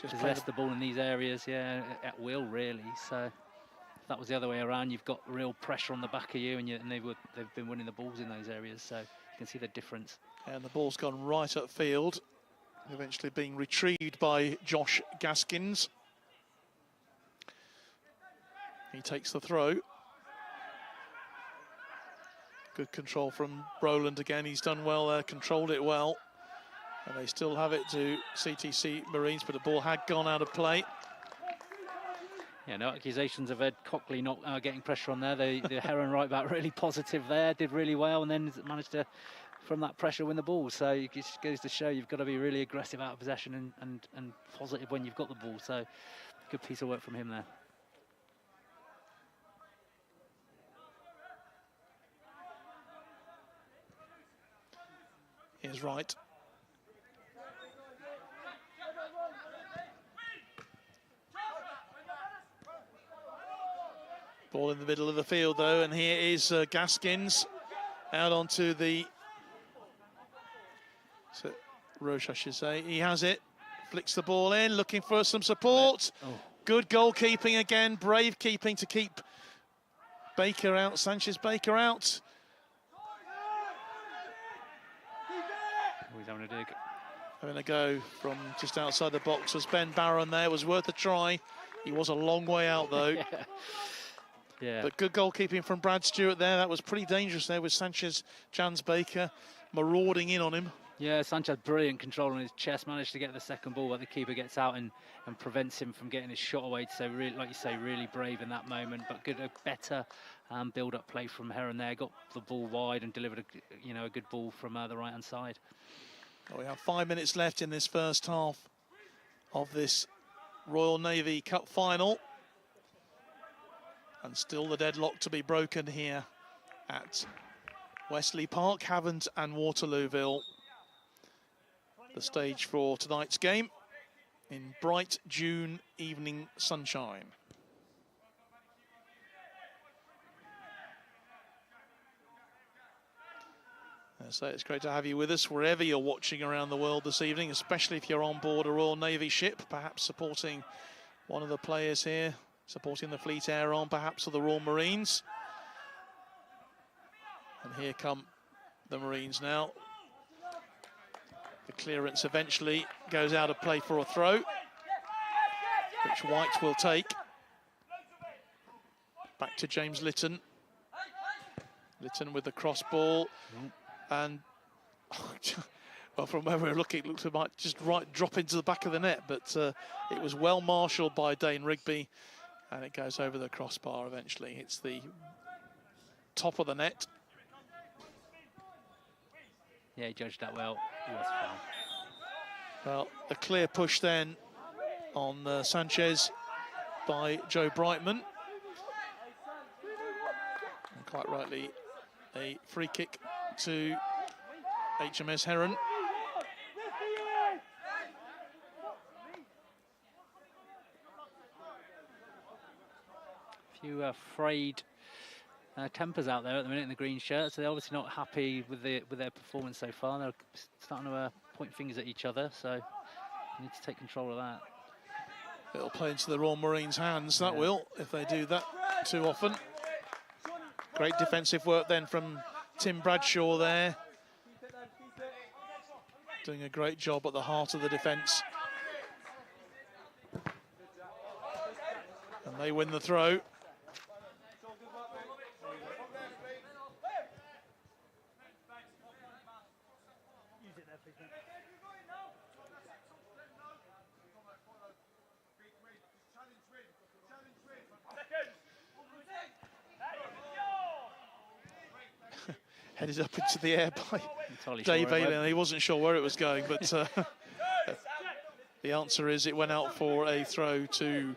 just possess the ball in these areas, yeah, at will, really. So if that was the other way around, you've got real pressure on the back of you, and they've been winning the balls in those areas. So you can see the difference. And the ball's gone right upfield. Eventually being retrieved by Josh Gaskins. He takes the throw. Good control from Roland again. He's done well there, controlled it well. And they still have it to CTC Marines, but the ball had gone out of play. Yeah, no accusations of Ed Cockley not getting pressure on there. The Heron right back really positive there, did really well, and then managed to, from that pressure, win the ball. So it just goes to show you've got to be really aggressive out of possession and positive when you've got the ball. So good piece of work from him there. Here's Wright. Ball in the middle of the field though, and here is Gaskins out onto the Roche, I should say. He has it, flicks the ball in, looking for some support. Oh. Good goalkeeping again, brave keeping to keep Baker out, Sanchez Baker out. Oh, he's having a dig. Having a go from just outside the box was Ben Barron there, was worth a try. He was a long way out though. Yeah. But good goalkeeping from Brad Stewart there. That was pretty dangerous there with Sanchez, Jans Baker marauding in on him. Yeah, Sanchez brilliant control on his chest, managed to get the second ball, but the keeper gets out and prevents him from getting his shot away. So really, like you say, really brave in that moment, but good, a better build-up play from Heron there. Got the ball wide and delivered a good ball from the right-hand side. Well, we have 5 minutes left in this first half of this Royal Navy Cup final. And still the deadlock to be broken here at Wesley Park, Havant and Waterlooville. The stage for tonight's game in bright June evening sunshine. So it's great to have you with us wherever you're watching around the world this evening, especially if you're on board a Royal Navy ship, perhaps supporting one of the players here, supporting the Fleet Air Arm, perhaps, of the Royal Marines. And here come the Marines now. The clearance eventually goes out of play for a throw, which White will take. Back to James Litton. Litton with the cross ball. And well, from where we're looking, it looks like it might just drop into the back of the net, but it was well marshalled by Dane Rigby, and it goes over the crossbar eventually. Hits the top of the net. Yeah, he judged that well. He was foul. Well, a clear push then on Sanchez by Joe Brightman. And quite rightly, a free kick to HMS Heron. A few frayed tempers out there at the minute in the green shirts. So they're obviously not happy with their performance so far. They're starting to point fingers at each other, so they need to take control of that. It'll play into the Royal Marines' hands, that will, if they do that too often. Great defensive work then from Tim Bradshaw there. Doing a great job at the heart of the defence. And they win the throw. Headed up into the air by Dave Bailey, and he wasn't sure where it was going, but the answer is it went out for a throw to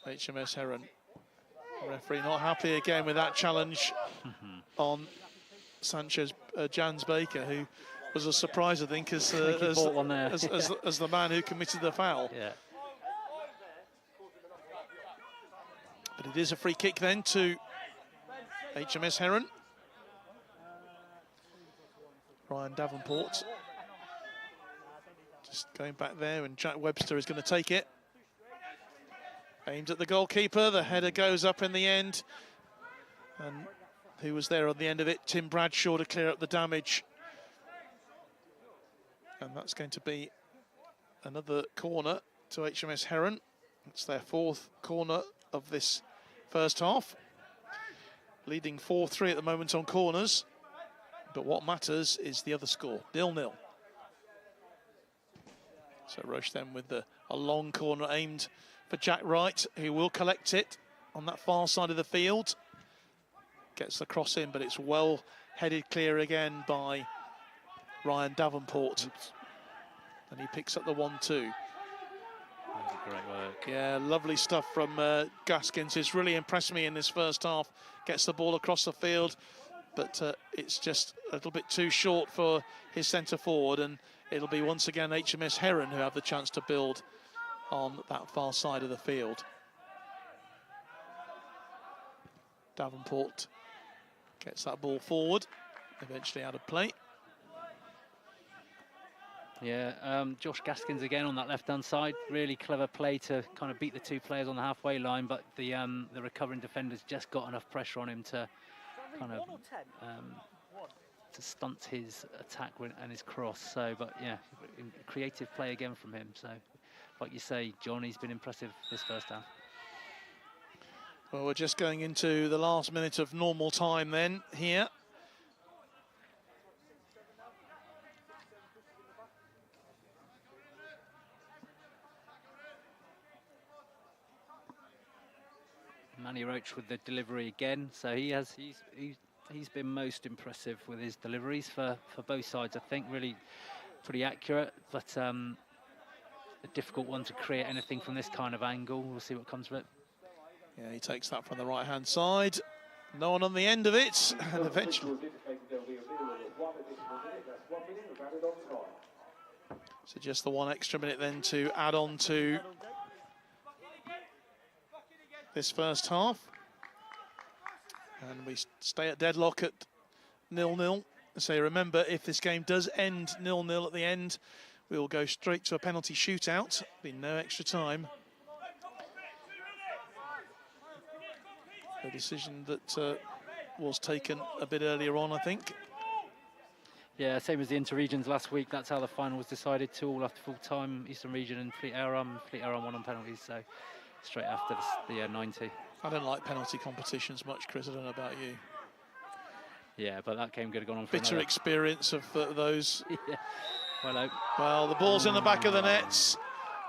HMS Heron. The referee not happy again with that challenge on Sanchez, Jans Baker, who was a surprise, I think, as the man who committed the foul. Yeah. But it is a free kick then to HMS Heron. Ryan Davenport just going back there, and Jack Webster is going to take it. Aimed at the goalkeeper, the header goes up in the end. And who was there on the end of it? Tim Bradshaw to clear up the damage. And that's going to be another corner to HMS Heron. It's their 4th corner of this first half. Leading 4-3 at the moment on corners. But what matters is the other score, 0-0. So Roche then with a long corner aimed for Jack Wright, who will collect it on that far side of the field. Gets the cross in, but it's well headed clear again by Ryan Davenport. Oops. And he picks up the 1-2. Great work. Yeah, lovely stuff from Gaskins. He's really impressed me in this first half. Gets the ball across the field, but it's just a little bit too short for his centre forward, and it'll be once again HMS Heron who have the chance to build on that far side of the field. Davenport gets that ball forward, eventually out of play. Yeah, Josh Gaskins again on that left-hand side. Really clever play to kind of beat the 2 players on the halfway line, but the recovering defender's just got enough pressure on him to kind of to stunt his attack and his cross. So, but yeah, creative play again from him. So, like you say, John, he's been impressive this first half. Well, we're just going into the last minute of normal time then here. Manny Roach with the delivery again, so he's been most impressive with his deliveries for both sides. I think really pretty accurate, but a difficult one to create anything from this kind of angle. We'll see what comes of it. Yeah, he takes that from the right hand side. No one on the end of it, and eventually. So just the 1 extra minute then to add on to this first half, and we stay at deadlock at 0-0. So remember, if this game does end 0-0 at the end, we will go straight to a penalty shootout. Be no extra time. A decision that was taken a bit earlier on, I think. Yeah, same as the Inter-Regions last week. That's how the final was decided. 2 all after full time. Eastern Region and Fleet Air won on penalties. So straight after the 90. I don't like penalty competitions much, Chris. I don't know about you. Yeah, but that game could have gone on for bitter experience of those. Yeah. Well, the ball's in the back of the nets,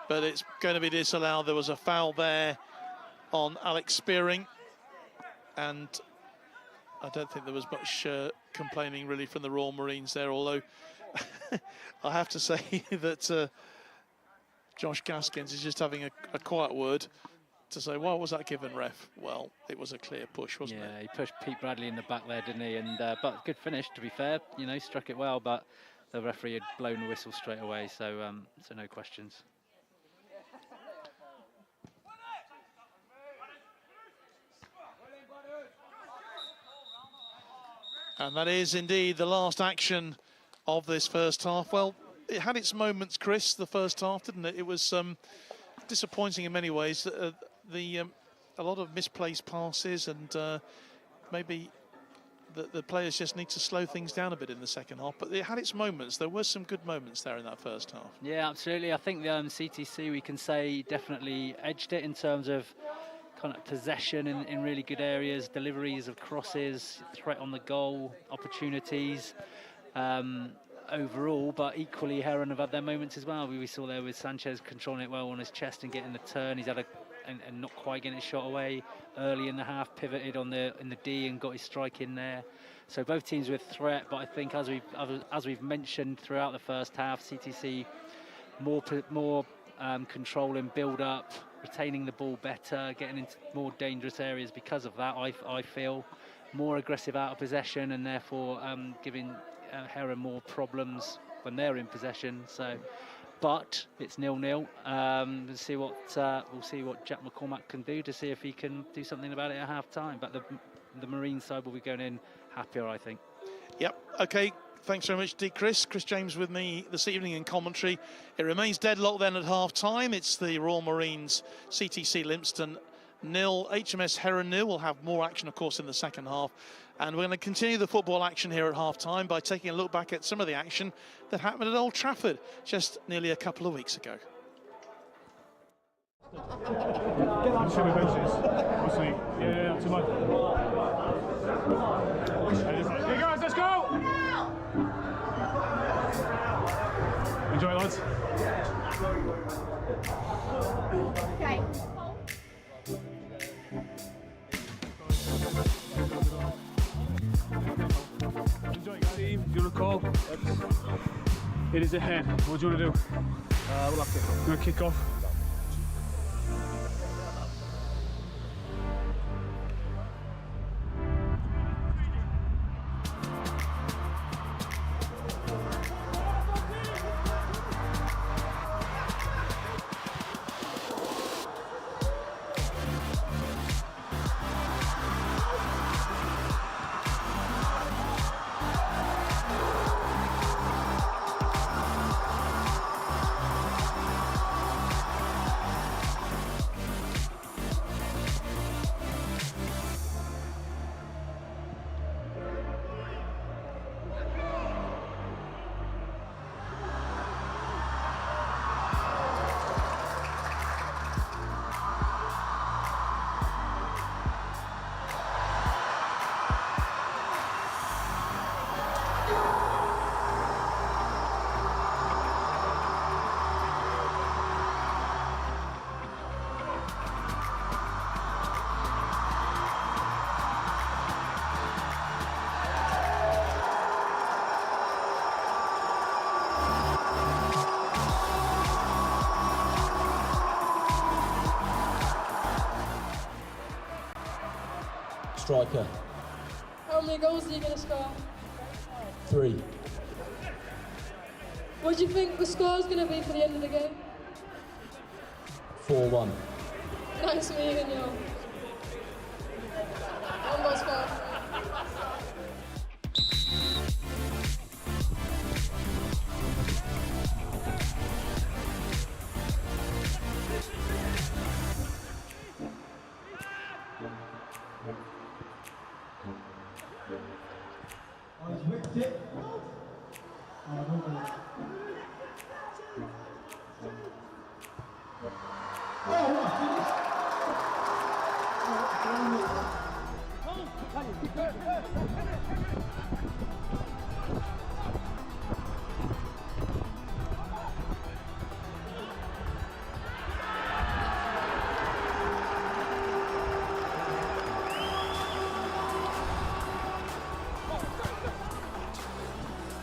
but it's going to be disallowed. There was a foul there on Alex Spearing, and I don't think there was much complaining really from the Royal Marines there, although I have to say that Josh Gaskins is just having a quiet word to say, well, was that given, ref? Well, it was a clear push, wasn't it? Yeah, he pushed Pete Bradley in the back there, didn't he? And but good finish, to be fair. You know, struck it well, but the referee had blown the whistle straight away, so so no questions. And that is indeed the last action of this first half. Well, it had its moments, Chris, the first half, didn't it? It was disappointing in many ways. A lot of misplaced passes, and maybe the players just need to slow things down a bit in the second half. But it had its moments. There were some good moments there in that first half. Yeah, absolutely. I think the CTC, we can say, definitely edged it in terms of kind of possession in really good areas, deliveries of crosses, threat on the goal, opportunities overall, but equally Heron have had their moments as well. We saw there with Sanchez controlling it well on his chest and getting the turn. He's had and not quite getting it shot away early in the half, pivoted in the D and got his strike in there. So both teams with threat, but I think as we've mentioned throughout the first half, CTC more control and build up, retaining the ball better, getting into more dangerous areas because of that. I feel more aggressive out of possession, and therefore giving Heron more problems when they're in possession. So, but it's 0-0. We'll see what Jack McCormack can do to see if he can do something about it at half time. But the Marine side will be going in happier, I think. Yep. Okay. Thanks very much, Chris. Chris James with me this evening in commentary. It remains deadlocked then at half time. It's the Royal Marines CTC Lympstone nil. HMS Heron nil. We'll have more action, of course, in the second half. And we're going to continue the football action here at half-time by taking a look back at some of the action that happened at Old Trafford just nearly a couple of weeks ago. Show me benches. Obviously, yeah, too much. Hey guys, let's go! Enjoy it, lads. Okay. Enjoy it, Steve. Do you recall? It is ahead. What do you want to do? We'll have to kick off. You want to kick off? Striker. How many goals are you going to score? 3. What do you think the score's going to be for the end of the game? 4-1. Nice meeting you. One goal score.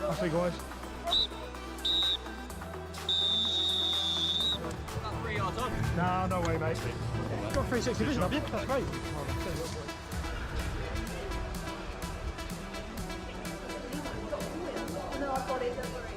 That's it, guys. No way, mate. You've got 360 vision, have you? That's great. No, I've got it, don't worry.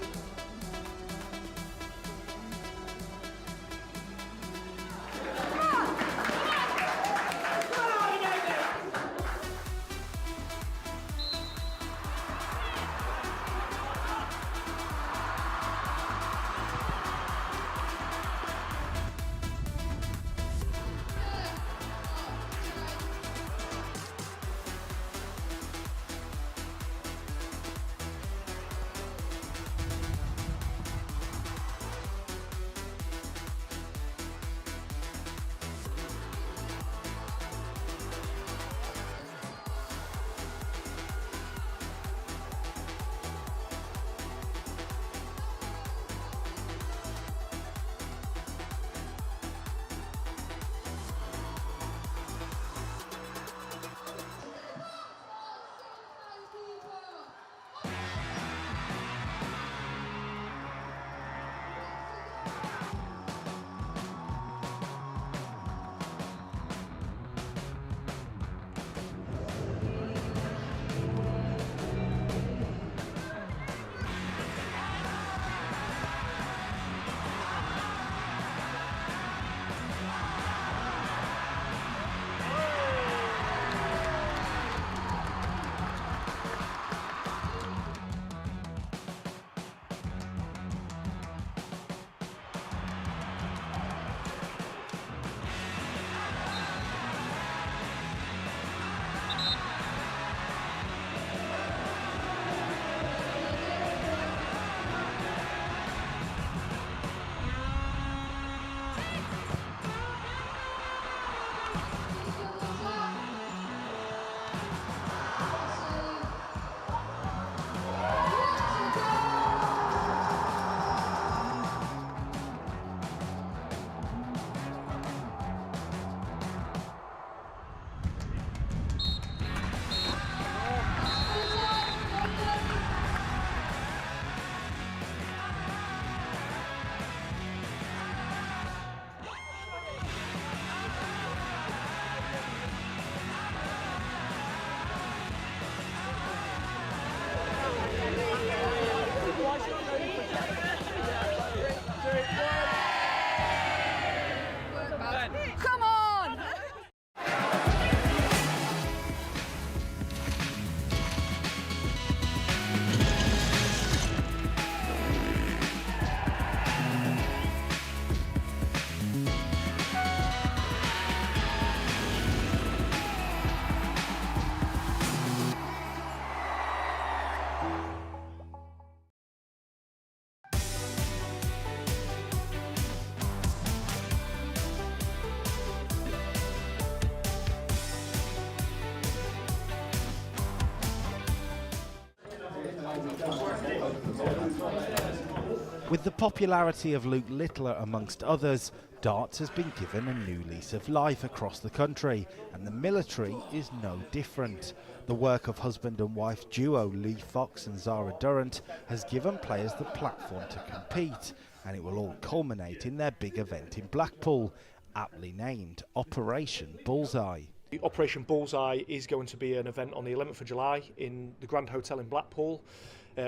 With the popularity of Luke Littler amongst others, darts has been given a new lease of life across the country, and the military is no different. The work of husband and wife duo Lee Fox and Zara Durrant has given players the platform to compete, and it will all culminate in their big event in Blackpool, aptly named Operation Bullseye. Operation Bullseye is going to be an event on the 11th of July in the Grand Hotel in Blackpool.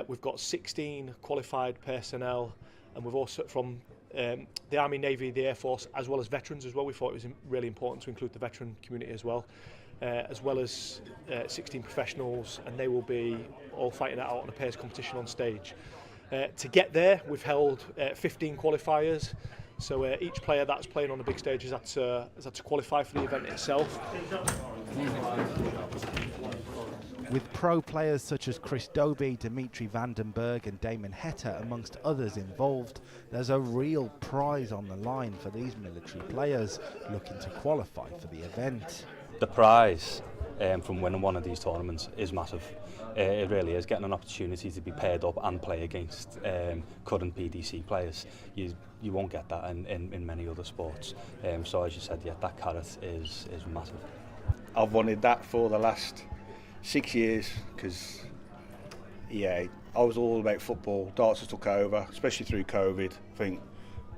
We've got 16 qualified personnel, and we've also from the Army, Navy, the Air Force, as well as veterans as well. We thought it was really important to include the veteran community as well as 16 professionals, and they will be all fighting it out on a pairs competition on stage. To get there, we've held 15 qualifiers. So each player that's playing on the big stage has had to qualify for the event itself. With pro players such as Chris Dobie, Dimitri Vandenberg and Damon Heta amongst others involved, there's a real prize on the line for these military players looking to qualify for the event. The prize from winning one of these tournaments is massive. It really is. Getting an opportunity to be paired up and play against current PDC players. You won't get that in many other sports. So as you said, yeah, that carrot is massive. I've wanted that for the last 6 years because, yeah, I was all about football. Darts has took over, especially through COVID. I think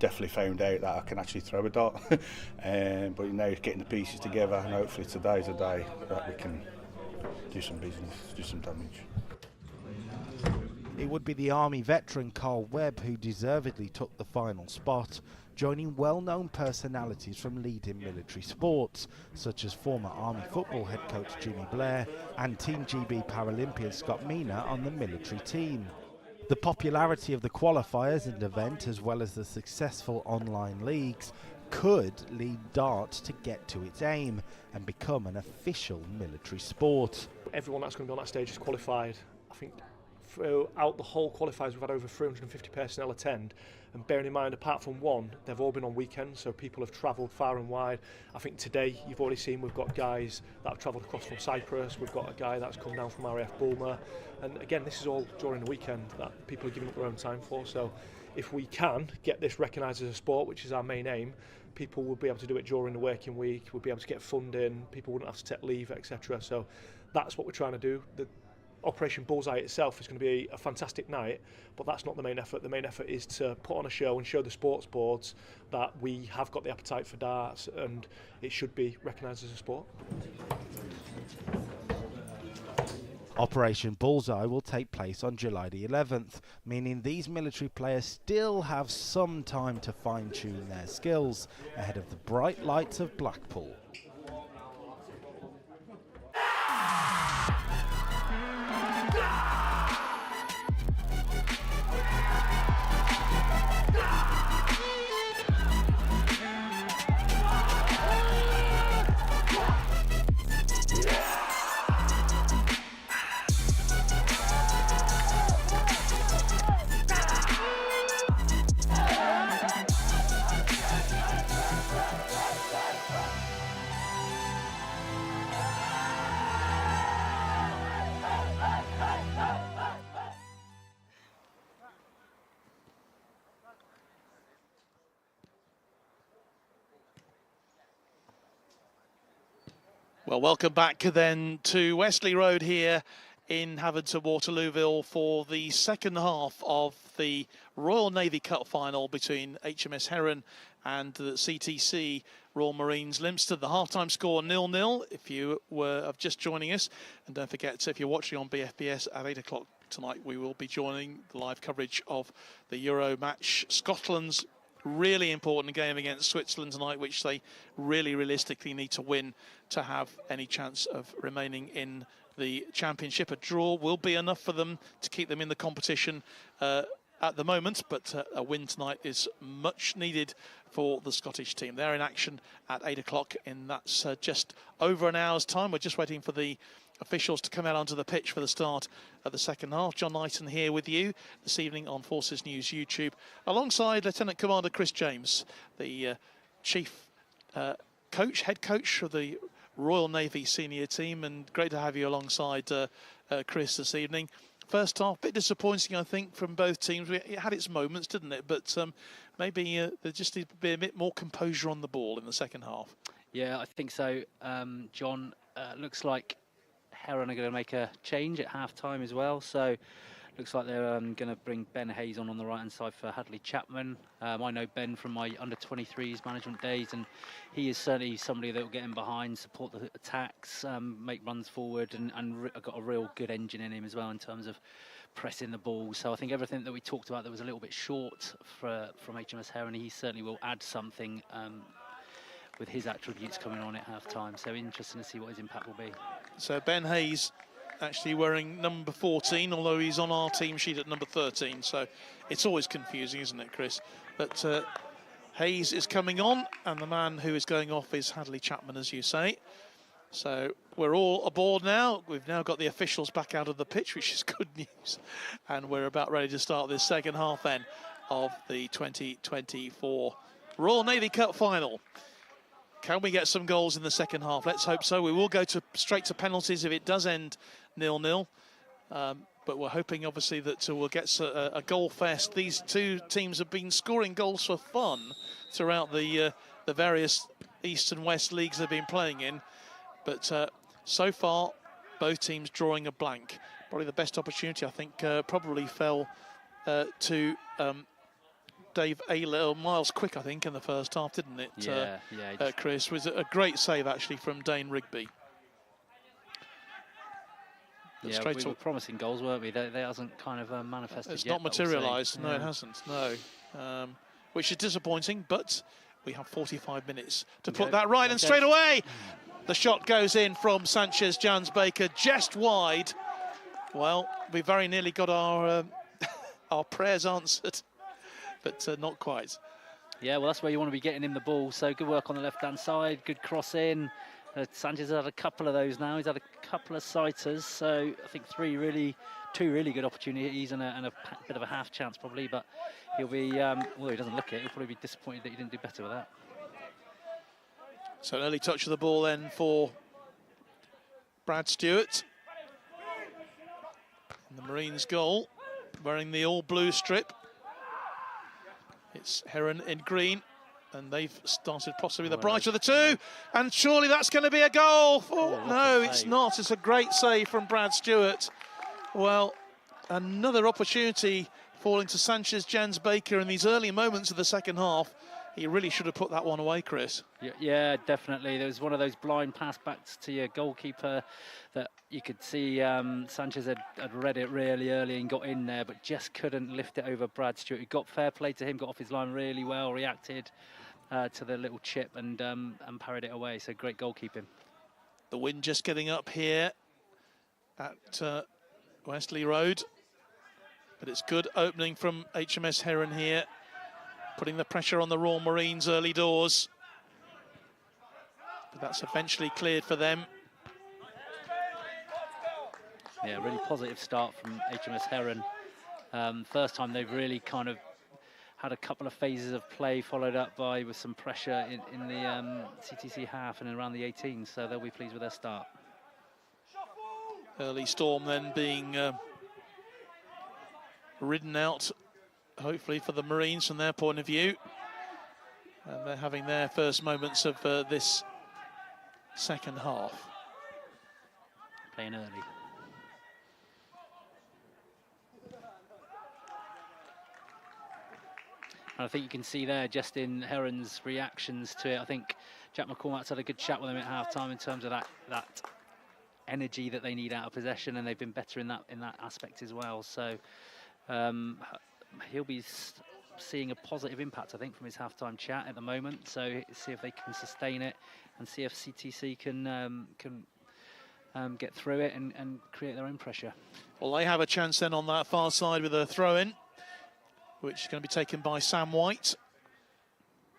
definitely found out that I can actually throw a dart. But now it's getting the pieces together, and hopefully today's a day that we can do some business, do some damage. It would be the Army veteran Carl Webb who deservedly took the final spot, joining well-known personalities from leading military sports, such as former Army football head coach Jimmy Blair and Team GB Paralympian Scott Mina on the military team. The popularity of the qualifiers and event, as well as the successful online leagues, could lead darts to get to its aim and become an official military sport. Everyone that's going to be on that stage is qualified. I think throughout the whole qualifiers we've had over 350 personnel attend, and bearing in mind apart from one, they've all been on weekends, so people have travelled far and wide. I think today you've already seen we've got guys that have travelled across from Cyprus, we've got a guy that's come down from RAF Bulmer, and again this is all during the weekend that people are giving up their own time for. So if we can get this recognised as a sport, which is our main aim, people will be able to do it during the working week, we'll be able to get funding, people wouldn't have to take leave, etc. So that's what we're trying to do. The Operation Bullseye itself is going to be a fantastic night, but that's not the main effort. The main effort is to put on a show and show the sports boards that we have got the appetite for darts and it should be recognised as a sport. Operation Bullseye will take place on July the 11th, meaning these military players still have some time to fine-tune their skills ahead of the bright lights of Blackpool. Well, welcome back then to Wesley Road here in Havant Waterlooville for the second half of the Royal Navy Cup final between HMS Heron and the CTC Royal Marines Limpston. The half-time score 0-0 if you were just joining us. And don't forget, if you're watching on BFBS at 8 o'clock tonight, we will be joining the live coverage of the Euro match. Scotland's really important game against Switzerland tonight, which they really realistically need to win to have any chance of remaining in the championship. A draw will be enough for them to keep them in the competition at the moment, but a win tonight is much needed for the Scottish team. They're in action at 8 o'clock in that's just over an hour's time. We're just waiting for the officials to come out onto the pitch for the start of the second half. John Knighton here with you this evening on Forces News YouTube, alongside Lieutenant Commander Chris James, the chief head coach of the Royal Navy senior team, and great to have you alongside Chris this evening. first half, a bit disappointing, I think, from both teams. It had its moments, didn't it? But maybe there just needs to be a bit more composure on the ball in the second half. Yeah, I think so. John, looks like Heron are going to make a change at half-time as well. So looks like they're going to bring Ben Hayes on the right-hand side for Hadley Chapman. I know Ben from my under-23s management days, and he is certainly somebody that will get in behind, support the attacks, make runs forward, and got a real good engine in him as well in terms of pressing the ball. So I think everything that we talked about that was a little bit short from HMS Heron, he certainly will add something with his attributes coming on at half-time. So interesting to see what his impact will be. So Ben Hayes actually wearing number 14, although he's on our team sheet at number 13. So it's always confusing, isn't it, Chris? But Hayes is coming on, and the man who is going off is Hadley Chapman, as you say. So we're all aboard now. We've now got the officials back out of the pitch, which is good news. And we're about ready to start this second half then of the 2024 Royal Navy Cup final. Can we get some goals in the second half? Let's hope so. We will go straight to penalties if it does end 0-0. But we're hoping, obviously, that we'll get a goal fest. These two teams have been scoring goals for fun throughout the various East and West leagues they've been playing in. But so far, both teams drawing a blank. Probably the best opportunity, I think, probably fell to Dave Ayler, Miles Quick, I think, in the first half, didn't it? Yeah. Chris, was a great save, actually, from Dane Rigby. Yeah, we were promising goals, weren't we? They hasn't kind of manifested it's yet. It's not materialised. No, it hasn't. No. Which is disappointing, but we have 45 minutes to put that right. And straight away, the shot goes in from Sanchez Jans Baker, just wide. Well, we very nearly got our our prayers answered, but not quite. Yeah, well, that's where you want to be getting in the ball. So good work on the left-hand side, good cross in. Sanchez has had a couple of those now. He's had a couple of sighters, so I think two really good opportunities and a bit of a half chance probably. But he'll be, well, he doesn't look it. He'll probably be disappointed that he didn't do better with that. So an early touch of the ball then for Brad Stewart. And the Marines' goal, wearing the all-blue strip. It's Heron in green. And they've started possibly the brighter of the two. And surely that's going to be a goal. No, it's not. It's a great save from Brad Stewart. Well, another opportunity falling to Sanchez Jans Baker in these early moments of the second half. He really should have put that one away, Chris. Yeah, definitely. There was one of those blind pass backs to your goalkeeper that you could see Sanchez had read it really early and got in there, but just couldn't lift it over Brad Stewart. He got fair play to him, got off his line really well, reacted to the little chip and parried it away. So great goalkeeping. The wind just getting up here at Wesley Road, but it's good opening from HMS Heron here, putting the pressure on the Royal Marines early doors. But that's eventually cleared for them. Yeah, really positive start from HMS Heron. First time they've really kind of had a couple of phases of play followed up by with some pressure in the CTC half and around the 18, so they'll be pleased with their start. Early storm then being ridden out, hopefully for the Marines from their point of view. And they're having their first moments of this second half. Playing early. And I think you can see there, just in Heron's reactions to it, I think Jack McCormack's had a good chat with him at half-time in terms of that energy that they need out of possession, and they've been better in that aspect as well. So he'll be seeing a positive impact, I think, from his half-time chat at the moment. So see if they can sustain it and see if CTC can get through it and create their own pressure. Well, they have a chance then on that far side with a throw-in, which is going to be taken by Sam White.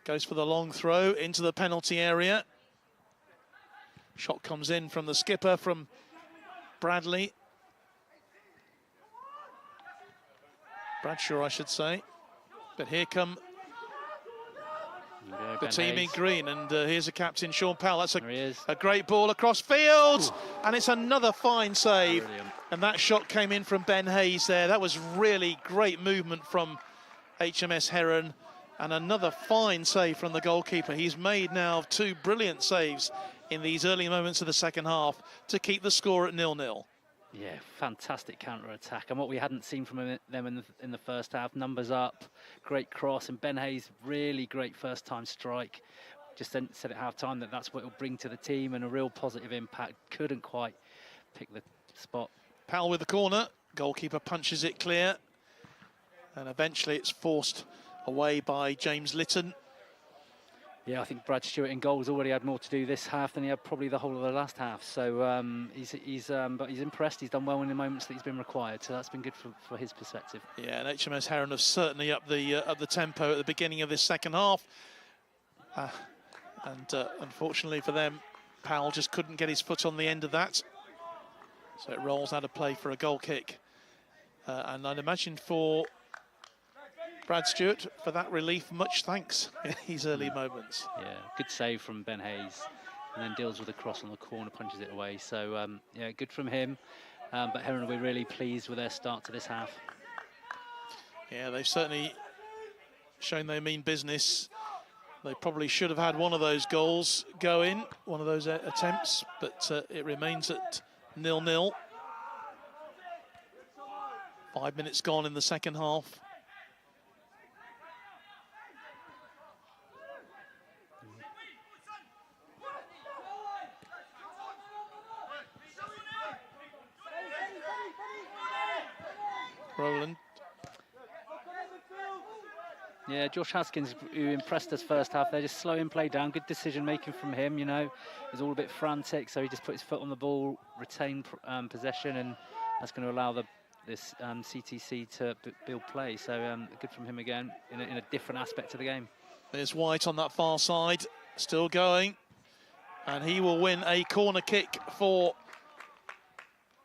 Goes for the long throw into the penalty area. Shot comes in from the skipper, from Bradshaw, I should say. But here come The team Hayes. in green, and here's the captain, Sean Powell. That's a great ball across field, and it's another fine save. Brilliant. And that shot came in from Ben Hayes there. That was really great movement from HMS Heron, and another fine save from the goalkeeper. He's made now 2 brilliant saves in these early moments of the second half to keep the score at 0-0. Yeah, fantastic counter-attack, and what we hadn't seen from them in the first half. Numbers up, great cross, and Ben Hayes, really great first-time strike. Just said at half-time that's what it'll bring to the team, and a real positive impact. Couldn't quite pick the spot. Powell with the corner, goalkeeper punches it clear, and eventually it's forced away by James Litton. Yeah, I think Brad Stewart in goals already had more to do this half than he had probably the whole of the last half. So but he's impressed. He's done well in the moments that he's been required. So that's been good for his perspective. Yeah, and HMS Heron have certainly upped the tempo at the beginning of this second half. Unfortunately for them, Powell just couldn't get his foot on the end of that. So it rolls out of play for a goal kick. And I'd imagine for Brad Stewart, for that relief, much thanks in these early moments. Yeah, good save from Ben Hayes, and then deals with the cross on the corner, punches it away. So, yeah, good from him. But Heron will be really pleased with their start to this half. Yeah, they've certainly shown they mean business. They probably should have had one of those goals go in, one of those attempts, but it remains at 0-0. 5 minutes gone in the second half. Rowland. Yeah, Josh Haskins, who impressed us first half, they're just slowing play down. Good decision making from him, you know. He's all a bit frantic, so he just put his foot on the ball, retain possession, and that's going to allow this CTC to build play. So good from him again in a different aspect of the game. There's White on that far side, still going, and he will win a corner kick for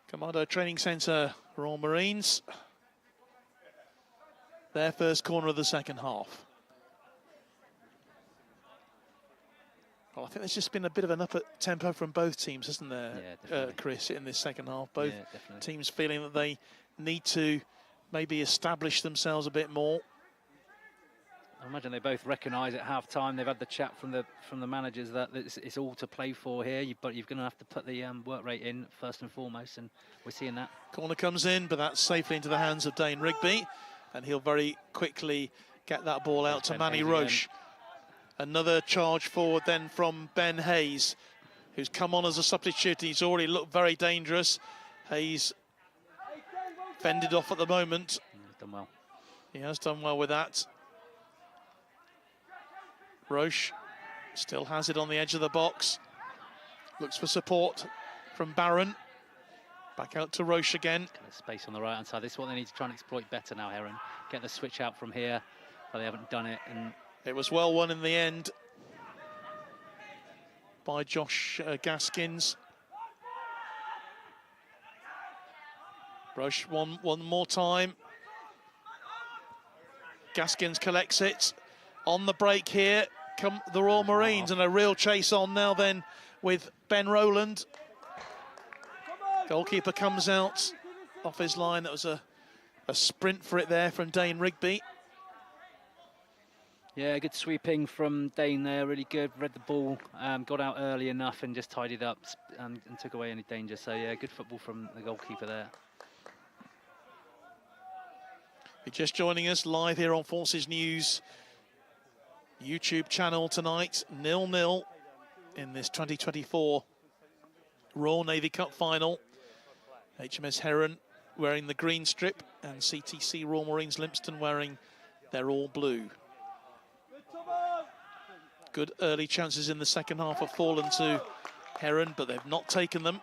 Commando Training Centre Royal Marines. Their first corner of the second half. Well, I think there's just been a bit of an up tempo from both teams, hasn't there, Chris, in this second half? Both teams feeling that they need to maybe establish themselves a bit more. I imagine they both recognise at half-time. They've had the chat from the managers that it's all to play for here, but you're going to have to put the work rate in first and foremost, and we're seeing that. Corner comes in, but that's safely into the hands of Dane Rigby, and he'll very quickly get that ball out to Manny Roche. Another charge forward then from Ben Hayes, who's come on as a substitute. He's already looked very dangerous. Hayes fended off at the moment. He's done well. He has done well with that. Roche still has it on the edge of the box. Looks for support from Barron. Back out to Roche again. Space on the right-hand side. This is what they need to try and exploit better now, Heron. Get the switch out from here, but they haven't done it. And it was well won in the end by Josh Gaskins. Roche one more time. Gaskins collects it. On the break here come the Royal Marines, and a real chase on now then with Ben Rowland. Goalkeeper comes out off his line. That was a sprint for it there from Dane Rigby. Yeah, good sweeping from Dane there, really good. Read the ball, got out early enough and just tidied up and took away any danger. So yeah, good football from the goalkeeper there. If you're just joining us live here on Forces News YouTube channel tonight, 0-0 in this 2024 Royal Navy Cup final. HMS Heron wearing the green strip and CTC Royal Marines Lympston wearing their all blue. Good early chances in the second half have fallen to Heron, but they've not taken them,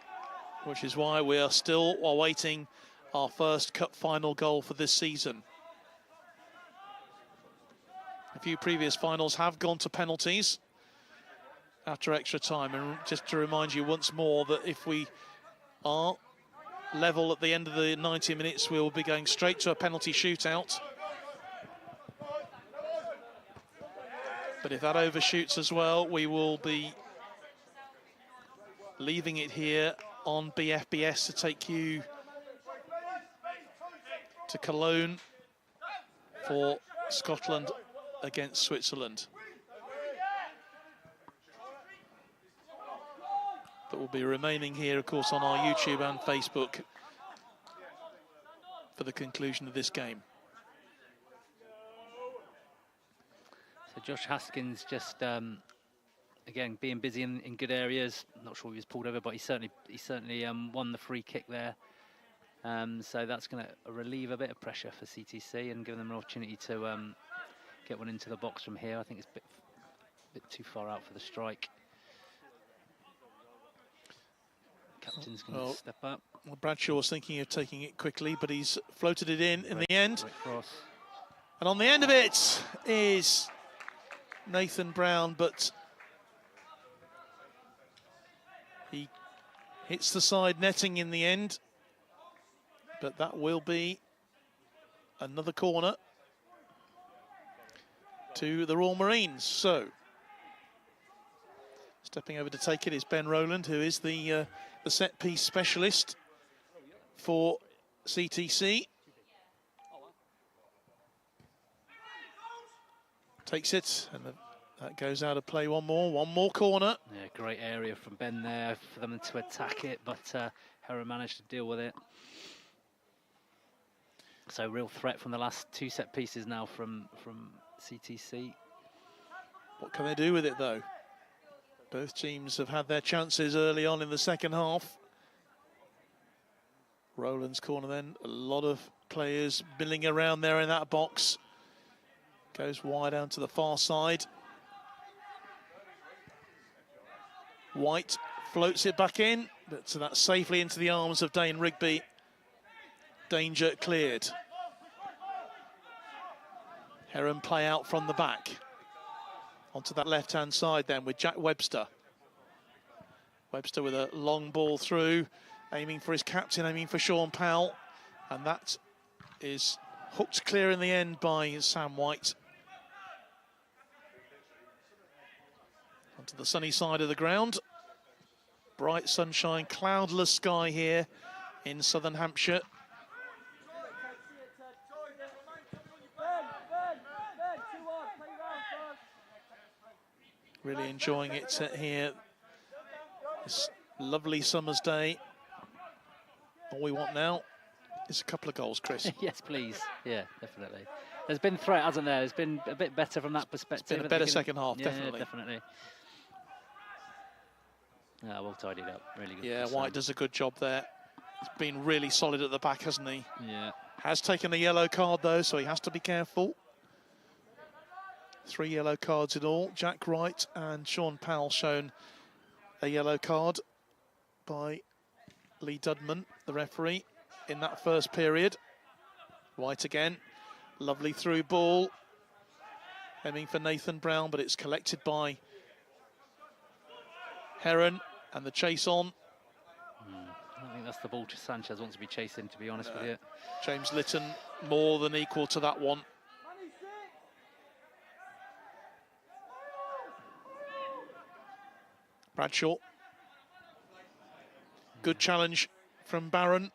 which is why we are still awaiting our first cup final goal for this season. A few previous finals have gone to penalties after extra time, and just to remind you once more that if we are level at the end of the 90 minutes, we'll be going straight to a penalty shootout. But if that overshoots as well, we will be leaving it here on BFBS to take you to Cologne for Scotland against Switzerland. But we'll be remaining here, of course, on our YouTube and Facebook for the conclusion of this game. So Josh Haskins just, again, being busy in good areas. I'm not sure he was pulled over, but he certainly won the free kick there. So that's going to relieve a bit of pressure for CTC and give them an opportunity to get one into the box from here. I think it's a bit too far out for the strike. Captain's going to step up. Well, Bradshaw was thinking of taking it quickly, but he's floated it in the end. And on the end of it is Nathan Brown, but he hits the side netting in the end. But that will be another corner to the Royal Marines. So, stepping over to take it is Ben Rowland, who is the set-piece specialist for CTC. Takes it, and that goes out of play. One more corner. Yeah, great area from Ben there for them to attack it, but Heron managed to deal with it. So real threat from the last two set pieces now from CTC. What can they do with it, though? Both teams have had their chances early on in the second half. Rowland's corner then, a lot of players milling around there in that box. Goes wide out to the far side. White floats it back in, but that's safely into the arms of Dane Rigby. Danger cleared. Heron play out from the back. Onto that left-hand side then with Jack Webster. Webster with a long ball through, aiming for his captain, aiming for Sean Powell. And that is hooked clear in the end by Sam White. Onto the sunny side of the ground. Bright sunshine, cloudless sky here in southern Hampshire. Really enjoying it here. This lovely summer's day. All we want now is a couple of goals, Chris. Yes, please. Yeah, definitely. There's been threat, hasn't there? It's been a bit better from that perspective. It's been a better second half, definitely. Definitely. Well tidied up. Really good. Yeah, White does a good job there. He's been really solid at the back, hasn't he? Yeah. Has taken a yellow card, though, so he has to be careful. 3 yellow cards in all. Jack Wright and Sean Powell shown a yellow card by Lee Dudman, the referee, in that first period. White again. Lovely through ball. Aiming for Nathan Brown, but it's collected by Heron, and the chase on. I think that's the ball Sanchez wants to be chasing, to be honest with you. James Litton more than equal to that one. Bradshaw. Good challenge from Barron.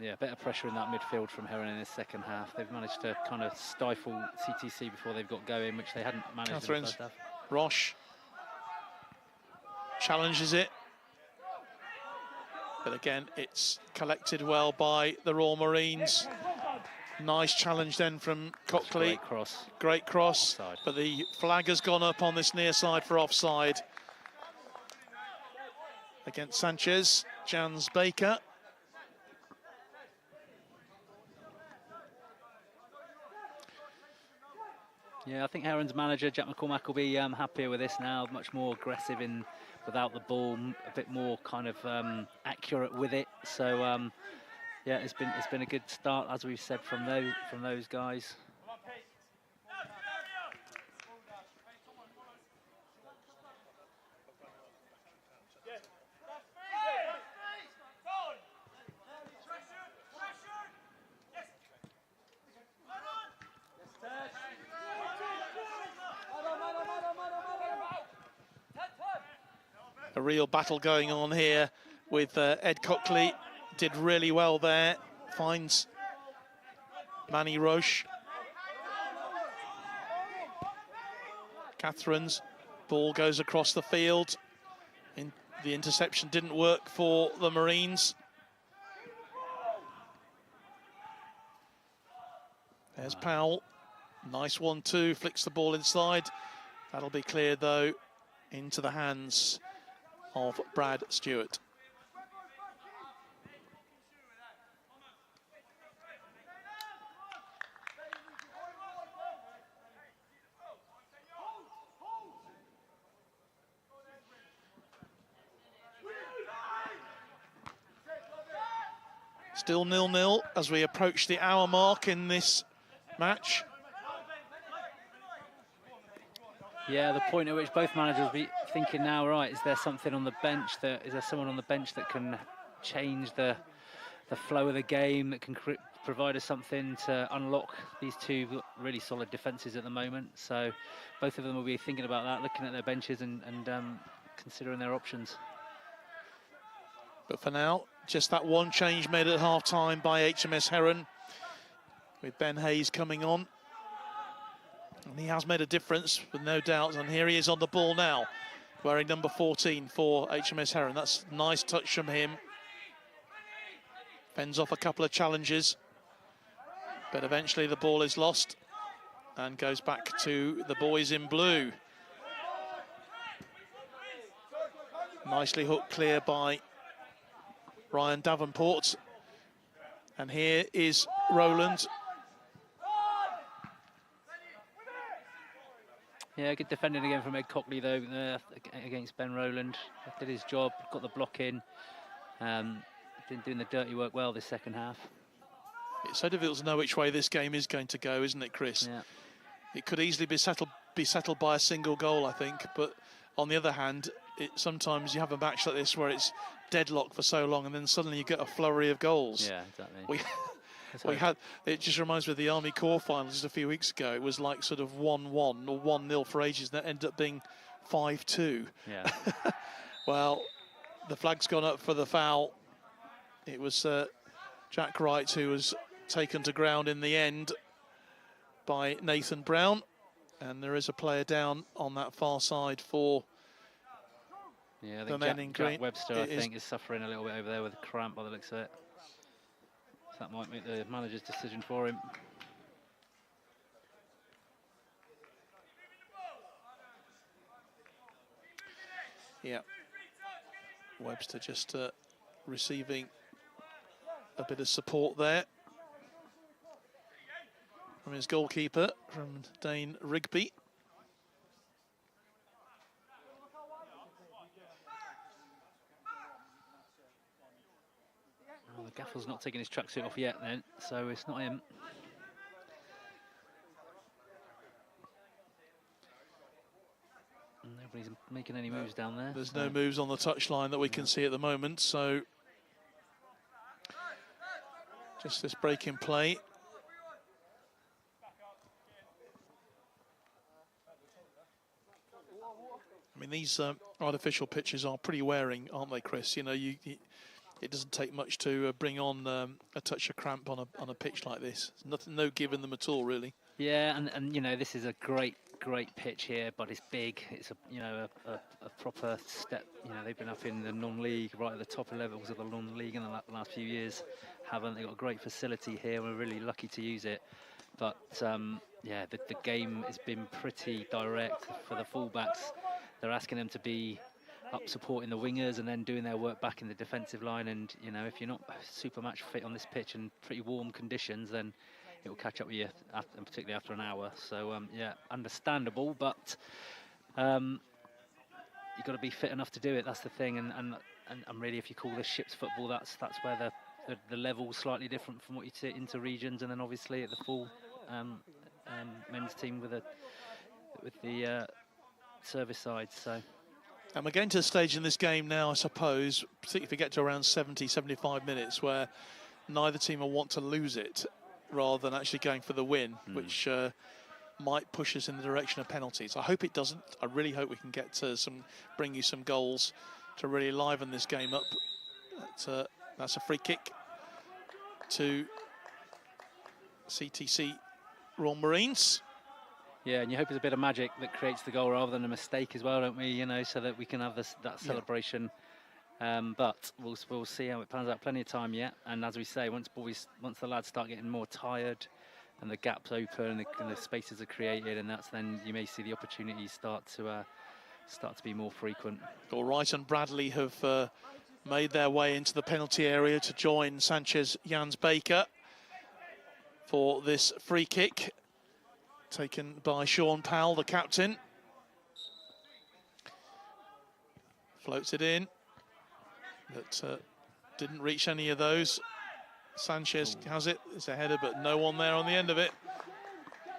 Yeah, a bit of pressure in that midfield from Heron in the second half. They've managed to kind of stifle CTC before they've got going, which they hadn't managed in the first half. Roche challenges it. But again, it's collected well by the Royal Marines. Nice challenge then from Cockley. Great cross. Great cross. Offside. But the flag has gone up on this near side for offside. Against Sanchez, Jans Baker. Yeah, I think Heron's manager, Jack McCormack, will be happier with this now. Much more aggressive without the ball, a bit more kind of accurate with it. So yeah, it's been a good start, as we've said, from those guys. real battle going on here with Ed Cockley. Did really well there. Finds Manny Roche. Catherine's ball goes across the field. The interception didn't work for the Marines. There's Powell. Nice 1-2, flicks the ball inside. That'll be cleared though into the hands of Brad Stewart. Still 0-0 as we approach the hour mark in this match. Yeah, the point at which both managers will be thinking now, right, is there something on the bench is there someone on the bench that can change the flow of the game, that can provide us something to unlock these two really solid defences at the moment? So both of them will be thinking about that, looking at their benches and considering their options. But for now, just that one change made at half-time by HMS Heron, with Ben Hayes coming on. And he has made a difference, with no doubt. And here he is on the ball now, wearing number 14 for HMS Heron. That's a nice touch from him. Fends off a couple of challenges. But eventually the ball is lost and goes back to the boys in blue. Nicely hooked clear by Ryan Davenport. And here is Rowland. Yeah, good defending again from Ed Cockley though against Ben Rowland. Did his job, got the block in. Been doing the dirty work well this second half. It's so difficult to know which way this game is going to go, isn't it, Chris? Yeah. It could easily be settled by a single goal, I think. But on the other hand, sometimes you have a match like this where it's deadlock for so long, and then suddenly you get a flurry of goals. Yeah, exactly. It just reminds me of the Army Corps finals just a few weeks ago. It was like sort of 1-1 or 1-0 for ages, and that ended up being 5-2. Yeah. Well, the flag's gone up for the foul. It was Jack Wright who was taken to ground in the end by Nathan Brown, and there is a player down on that far side for I the think men in green. Jack Webster, I think, is suffering a little bit over there with a cramp by the looks of it. So that might make the manager's decision for him. Yeah, Webster just receiving a bit of support there from his goalkeeper, from Dane Rigby. Well, the gaffer's not taking his tracksuit off yet then, so it's not him. Nobody's making any moves down there. There's no moves on the touchline that we can see at the moment, so just this break in play. I mean, these artificial pitches are pretty wearing, aren't they, Chris? You know, it doesn't take much to bring on a touch of cramp on a pitch like this. There's no give in them at all, really. Yeah, and you know, this is a great pitch here, but it's big. It's a proper step. You know, they've been up in the non-league, right at the top levels of the non-league in the last few years. Haven't they? Got a great facility here. We're really lucky to use it. But yeah, the game has been pretty direct for the fullbacks. They're asking them to be up supporting the wingers and then doing their work back in the defensive line. And you know, if you're not super match fit on this pitch in pretty warm conditions, then it will catch up with you, and particularly after an hour. So yeah, understandable, but you've got to be fit enough to do it. That's the thing. And really, if you call this ship's football, that's where the level's slightly different from what you see into regions, and then obviously at the full men's team with the service side. So. And we're getting to the stage in this game now, I suppose, particularly if we get to around 70, 75 minutes, where neither team will want to lose it rather than actually going for the win, which might push us in the direction of penalties. I hope it doesn't. I really hope we can get to bring you some goals to really liven this game up. That's a free kick to CTC Royal Marines. Yeah, and you hope it's a bit of magic that creates the goal rather than a mistake as well, don't we? You know, so that we can have that celebration. But we'll see how it pans out. Plenty of time yet, and as we say, once the lads start getting more tired, and the gaps open, and the spaces are created, and that's then you may see the opportunities start to be more frequent. All right, and Bradley have made their way into the penalty area to join Sanchez Jans Baker for this free kick taken by Sean Powell, the captain. Floats it in, but didn't reach any of those. Sanchez has it, it's a header, but no one there on the end of it.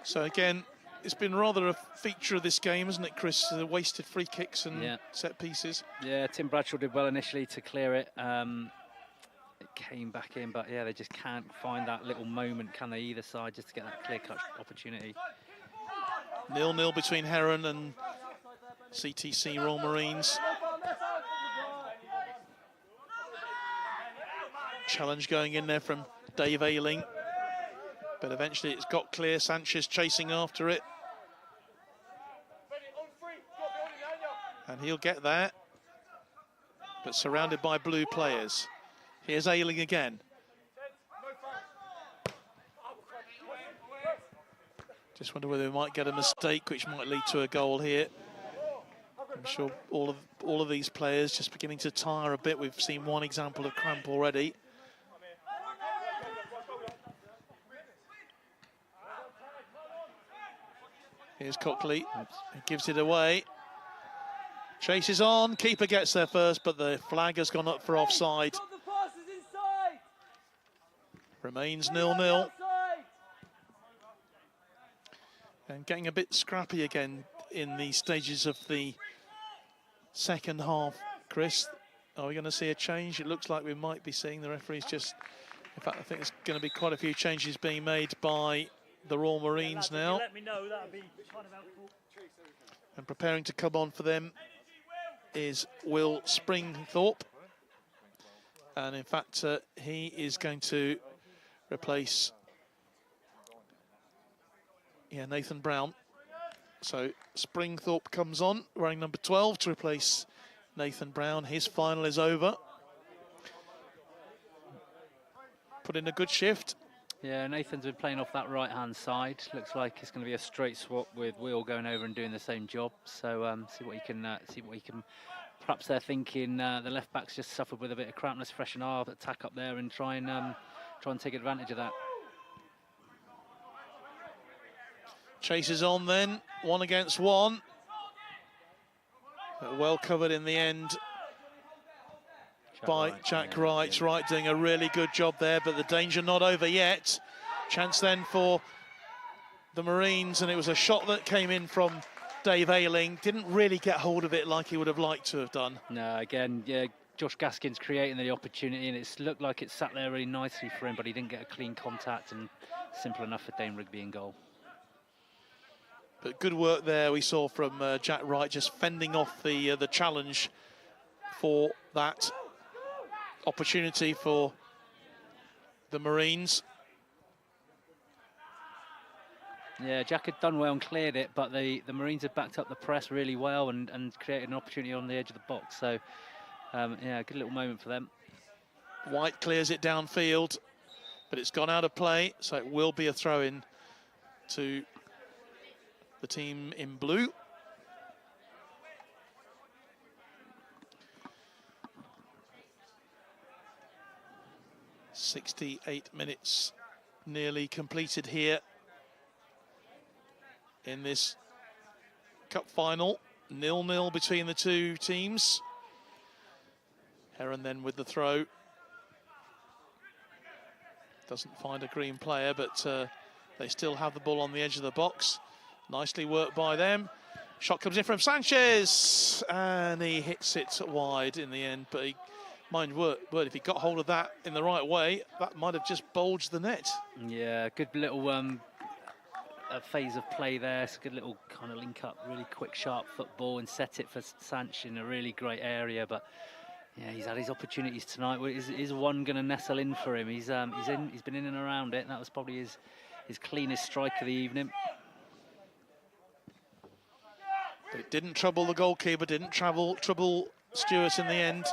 So again, it's been rather a feature of this game, hasn't it, Chris? The wasted free kicks and set pieces. Yeah, Tim Bradshaw did well initially to clear it. It came back in, but yeah, they just can't find that little moment, can they, either side, just to get that clear-cut opportunity. 0-0 between Heron and CTC Royal Marines. Challenge going in there from Dave Ayling, but eventually it's got clear. Sanchez chasing after it, and he'll get there, but surrounded by blue players. Here's Ayling again. Just wonder whether we might get a mistake which might lead to a goal here. I'm sure all of these players just beginning to tire a bit. We've seen one example of cramp already. Here's Cockley, he gives it away. Chases on, keeper gets there first, but the flag has gone up for offside. Remains 0-0. And getting a bit scrappy again in the stages of the second half. Chris, are we going to see a change? It looks like we might be seeing the referees just... In fact, I think there's going to be quite a few changes being made by the Royal Marines now. Let me know, that'd be kind of helpful. And preparing to come on for them is Will Springthorpe. And in fact, he is going to replace Nathan Brown. So Springthorpe comes on, wearing number 12 to replace Nathan Brown. His final is over. Put in a good shift. Yeah, Nathan's been playing off that right-hand side. Looks like it's going to be a straight swap with Will going over and doing the same job. So see what he can. Perhaps they're thinking the left back's just suffered with a bit of cramp. Let's freshen our attack up there and try and take advantage of that. Chases on then, 1 against 1. But well covered in the end by Jack Wright. Wright doing a really good job there, but the danger not over yet. Chance then for the Marines, and it was a shot that came in from Dave Ayling. Didn't really get hold of it like he would have liked to have done. No, again, yeah, Josh Gaskins creating the opportunity, and it's looked like it sat there really nicely for him, but he didn't get a clean contact, and simple enough for Dane Rigby in goal. But good work there we saw from Jack Wright, just fending off the challenge for that opportunity for the Marines. Yeah, Jack had done well and cleared it, but the Marines had backed up the press really well and created an opportunity on the edge of the box. So, yeah, good little moment for them. White clears it downfield, but it's gone out of play, so it will be a throw-in to the team in blue. .68 minutes nearly completed here in this cup final. 0-0 between the two teams. Heron then with the throw. Doesn't find a green player, but they still have the ball on the edge of the box. Nicely worked by them. Shot comes in from Sanchez, and he hits it wide in the end. But he, mind word, if he got hold of that in the right way, that might have just bulged the net. Yeah, good little a phase of play there. It's a good little kind of link up, really quick, sharp football and set it for Sanch in a really great area. But yeah, he's had his opportunities tonight. Is one going to nestle in for him? He's been in and around it. And that was probably his cleanest strike of the evening. But it didn't trouble the goalkeeper, didn't trouble Stewart in the end.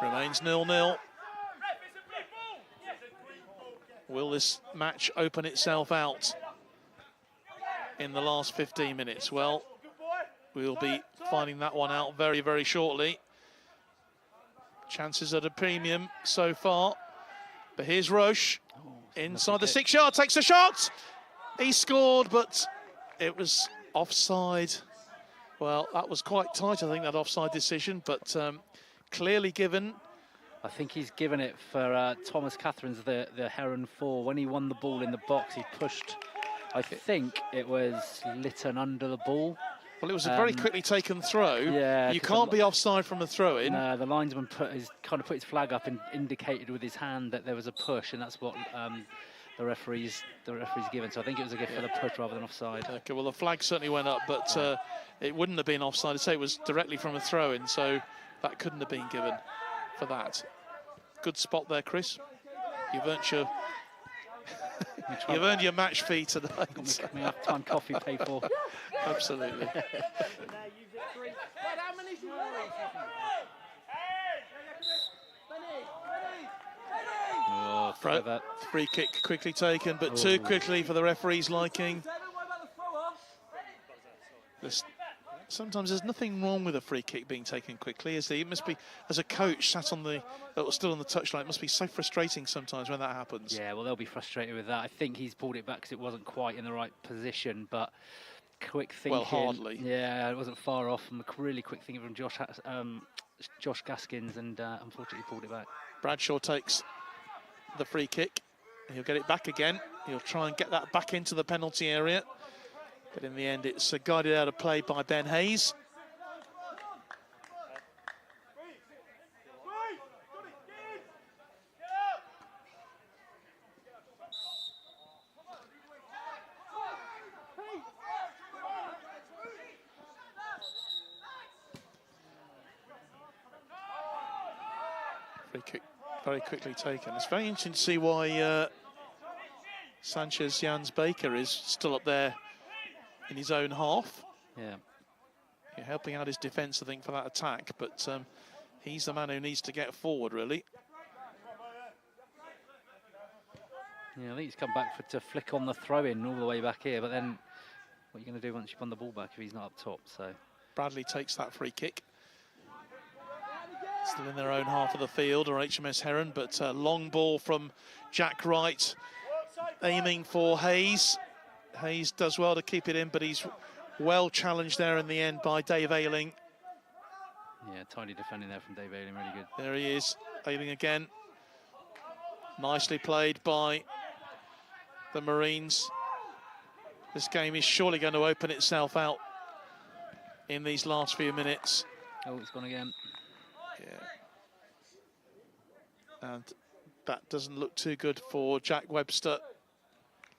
Remains 0-0. Will this match open itself out in the last 15 minutes? Well, we'll be finding that one out very, very shortly. Chances at a premium so far. But here's Roche. Inside the 6-yard, takes a shot. He scored, but it was offside. Well, that was quite tight, I think, that offside decision, but clearly given. I think he's given it for Thomas Catherine's, the Heron 4. When he won the ball in the box, he pushed, I think it was Lytton under the ball. Well, it was a very quickly taken throw. Yeah, you can't be offside from the throw-in. No, the linesman put his flag up and indicated with his hand that there was a push, and that's what the referee's given. So I think it was a gift for the push rather than offside. Okay, well, the flag certainly went up, but it wouldn't have been offside. I'd say it was directly from a throw-in, so that couldn't have been given for that. Good spot there, Chris. You've earned your you've earned your match fee tonight. We have time coffee paid for. Absolutely. Oh, free kick quickly taken, but too quickly for the referee's liking. Sometimes there's nothing wrong with a free kick being taken quickly, is there? It must be, as a coach sat on still on the touchline, it must be so frustrating sometimes when that happens. Yeah, well, they'll be frustrated with that. I think he's pulled it back because it wasn't quite in the right position, but quick thinking. Well, hardly. Yeah, it wasn't far off from a really quick thinking from Josh Gaskins, and unfortunately pulled it back. Bradshaw takes the free kick. He'll get it back again. He'll try and get that back into the penalty area. But in the end, it's guided out of play by Ben Hayes. Free kick very quickly taken. It's very interesting to see why Sanchez Jans Baker is still up there in his own half. Yeah. You're helping out his defence, I think, for that attack, but he's the man who needs to get forward, really. Yeah, I think he's come back to flick on the throw-in all the way back here, but then what are you going to do once you've won the ball back if he's not up top? So Bradley takes that free kick. Still in their own half of the field, or HMS Heron, but long ball from Jack Wright, aiming for Hayes. Hayes does well to keep it in, but he's well challenged there in the end by Dave Ayling. Yeah, tidy defending there from Dave Ayling, really good. There he is, Ayling again. Nicely played by the Marines. This game is surely going to open itself out in these last few minutes. Oh, it's gone again. Yeah. And that doesn't look too good for Jack Webster.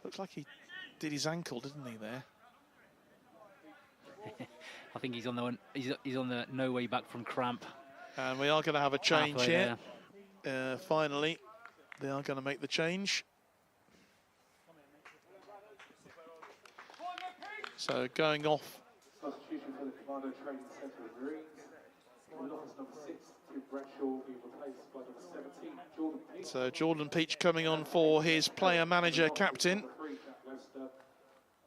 Looks like he did his ankle, didn't he, there? I think he's on the no way back from cramp. And we are going to have a change here. Finally, they are going to make the change. So going off. Substitution for the Commando Training Centre of Marines. Number 6, Tim Bradshaw, being replaced by number 17, Jordan Peach. So Jordan Peach coming on for his player manager captain. Number 3, Jack Webster,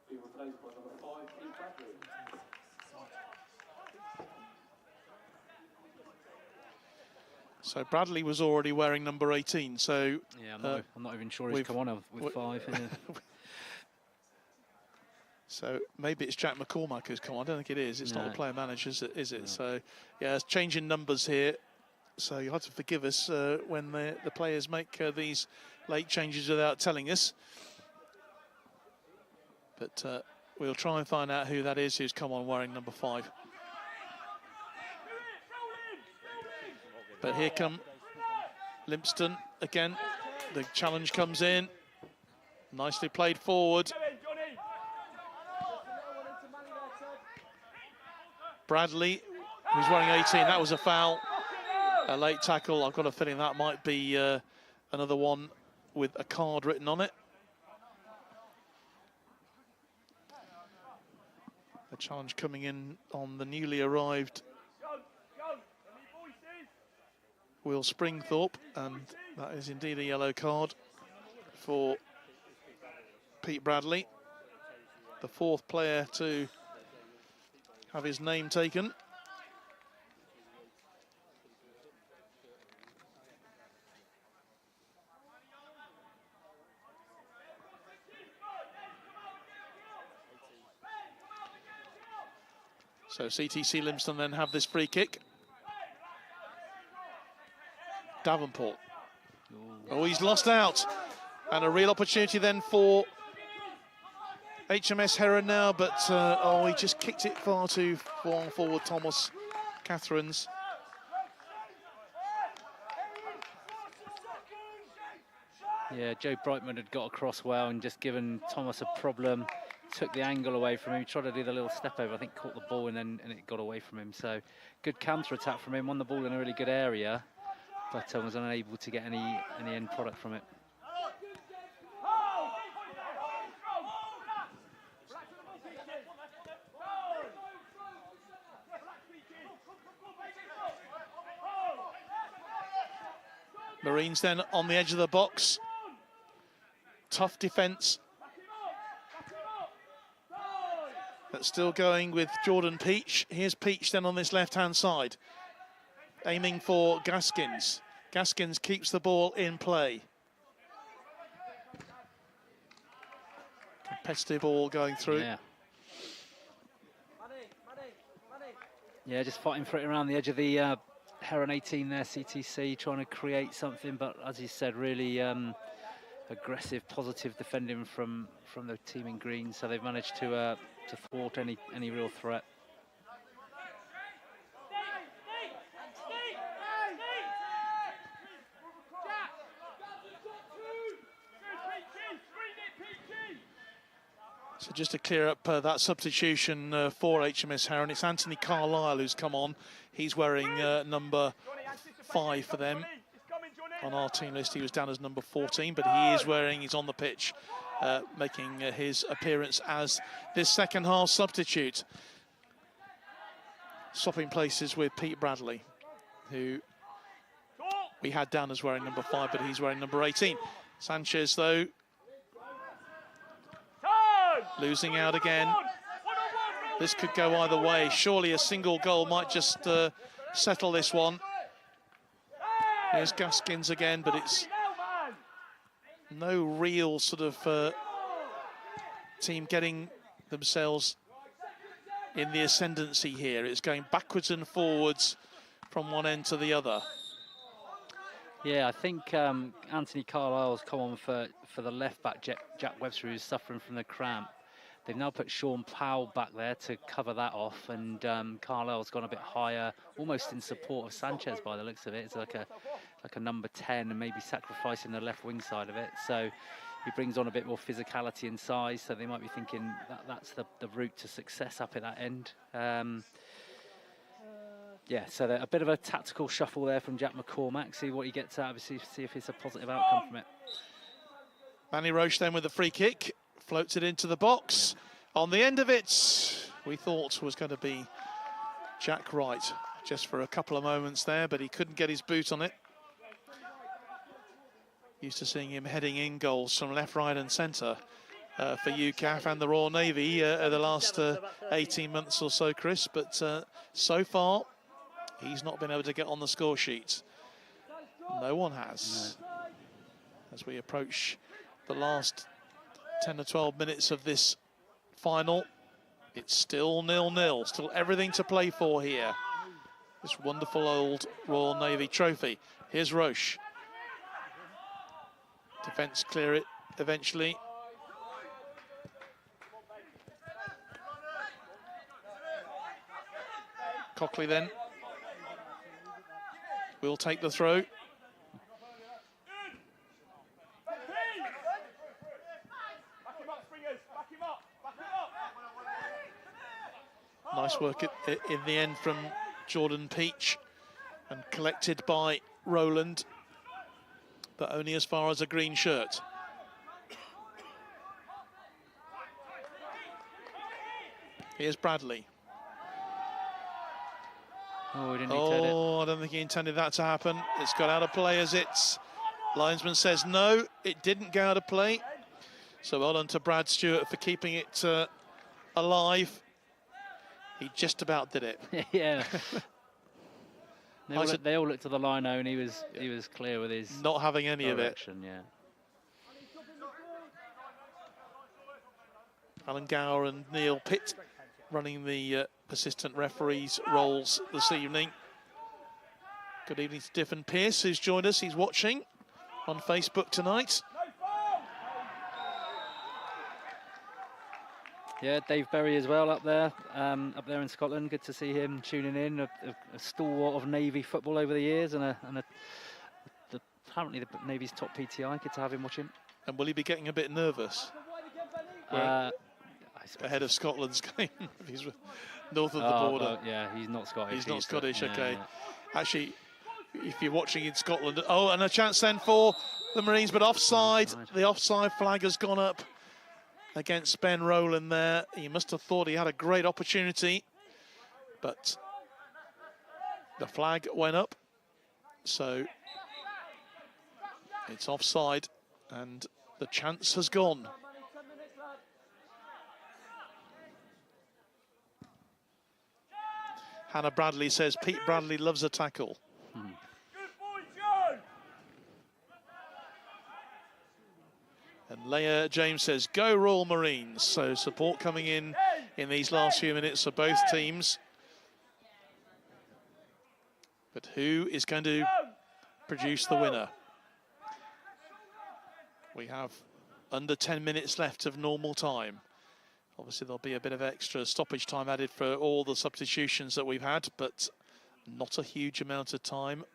being replaced by number 5, Pete Bradley. So Bradley was already wearing number 18. So yeah, I'm not even sure he's come on with 5. Yeah. So maybe it's Jack McCormack who's come on. I don't think it is. It's not the player manager, is it? No. So yeah, it's changing numbers here. So you'll have to forgive us when the players make these late changes without telling us. But we'll try and find out who that is who's come on wearing number 5. But here come Limpston again. The challenge comes in. Nicely played forward. Bradley, who's wearing 18, that was a foul. A late tackle. I've got a feeling that might be another one with a card written on it. The challenge coming in on the newly arrived Will Springthorpe, and that is indeed a yellow card for Pete Bradley, the fourth player to have his name taken. So CTC Lympstone then have this free kick. Davenport. Oh, he's lost out. And a real opportunity then for HMS Heron now, but oh, he just kicked it far too far forward, Thomas Catherines. Yeah, Joe Brightman had got across well and just given Thomas a problem. Took the angle away from him. He tried to do the little step over, I think caught the ball and it got away from him. So good counter attack from him, won the ball in a really good area, but was unable to get any end product from it. Marines then on the edge of the box. Tough defence. But still going with Jordan Peach. Here's Peach then on this left-hand side. Aiming for Gaskins. Gaskins keeps the ball in play. Competitive ball going through. Yeah, just fighting for it around the edge of the Heron 18 there, CTC, trying to create something, but as you said, really aggressive, positive defending from the team in green, so they've managed to thwart any real threat. So just to clear up that substitution for HMS Heron, it's Anthony Carlisle who's come on. He's wearing number 5 for them. On our team list, he was down as number 14, but he's on the pitch, making his appearance as this second half substitute. Swapping places with Pete Bradley, who we had down as wearing number 5, but he's wearing number 18. Sanchez, though, losing out again. This could go either way. Surely a single goal might just settle this one. Here's Gaskins again, but it's no real sort of team getting themselves in the ascendancy here. It's going backwards and forwards from one end to the other. Yeah, I think Anthony Carlisle's come on for the left back, Jack Webster, who's suffering from the cramp. They've now put Sean Powell back there to cover that off, and Carlisle's gone a bit higher, almost in support of Sanchez by the looks of it. It's like a number 10 and maybe sacrificing the left wing side of it. So he brings on a bit more physicality and size, so they might be thinking that's the route to success up at that end. Yeah, so a bit of a tactical shuffle there from Jack McCormack. See what he gets out of it, see if it's a positive outcome from it. Manny Roche then with the free kick. Floats it into the box. Yeah. On the end of it, we thought was going to be Jack Wright, just for a couple of moments there, but he couldn't get his boot on it. Used to seeing him heading in goals from left, right and centre for UCAF and the Royal Navy the last 18 months or so, Chris, but so far he's not been able to get on the score sheet. No one has. No. As we approach the last 10 or 12 minutes of this final, it's still 0-0, still everything to play for here. This wonderful old Royal Navy trophy. Here's Roche. Defence clear it eventually. Cockley then will take the throw. Nice work in the end from Jordan Peach and collected by Rowland, but only as far as a green shirt. Here's Bradley. Oh, he didn't I don't think he intended that to happen. It's got out of play as it's... Linesman says no, it didn't go out of play. So well done to Brad Stewart for keeping it alive. He just about did it. Yeah. They all looked to the line and he was clear with his not having any direction, of it. Yeah. Alan Gower and Neil Pitt running the assistant referees' roles this evening. Good evening to Divin Pearce, who's joined us. He's watching on Facebook tonight. Yeah, Dave Berry as well up there in Scotland. Good to see him tuning in. A stalwart of Navy football over the years, and apparently the Navy's top PTI. Good to have him watching. And will he be getting a bit nervous ahead of Scotland's game? If he's north of the border. Well, yeah, he's not Scottish. He's not Scottish. Yeah, okay. Yeah. Actually, if you're watching in Scotland, and a chance then for the Marines, but offside. The offside flag has gone up against Ben Rowland there. He must have thought he had a great opportunity, but the flag went up, so it's offside and the chance has gone. Hannah Bradley says Pete Bradley loves a tackle. And Leah James says, go Royal Marines. So support coming in these last few minutes for both teams. But who is going to produce the winner? We have under 10 minutes left of normal time. Obviously, there'll be a bit of extra stoppage time added for all the substitutions that we've had, but not a huge amount of time.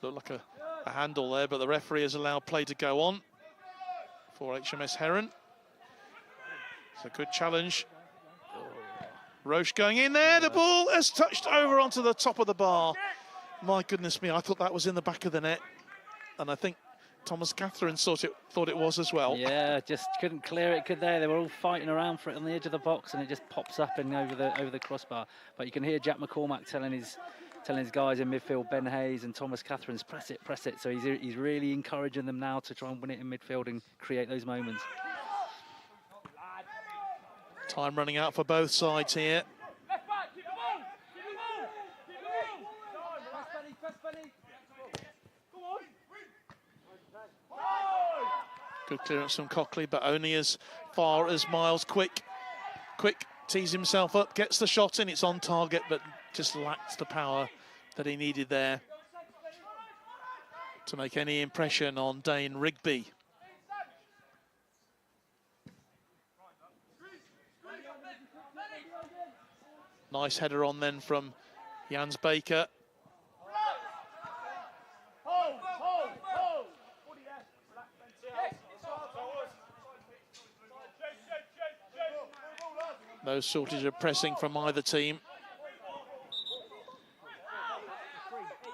Looked like a handle there, but the referee has allowed play to go on for HMS Heron. It's a good challenge. Roche going in there. The ball has touched over onto the top of the bar. My goodness me, I thought that was in the back of the net. And I think Thomas Catherine thought it was as well. Yeah, just couldn't clear it, could they? They were all fighting around for it on the edge of the box, and it just pops up and over the crossbar. But you can hear Jack McCormack telling his guys in midfield, Ben Hayes and Thomas Catherine's, press it. So he's really encouraging them now to try and win it in midfield and create those moments. Time running out for both sides here. Good clearance from Cockley, but only as far as Miles. Quick tees himself up, gets the shot in, it's on target, but just lacks the power that he needed there to make any impression on Dane Rigby. Nice header on then from Jans Baker. No shortage of pressing from either team.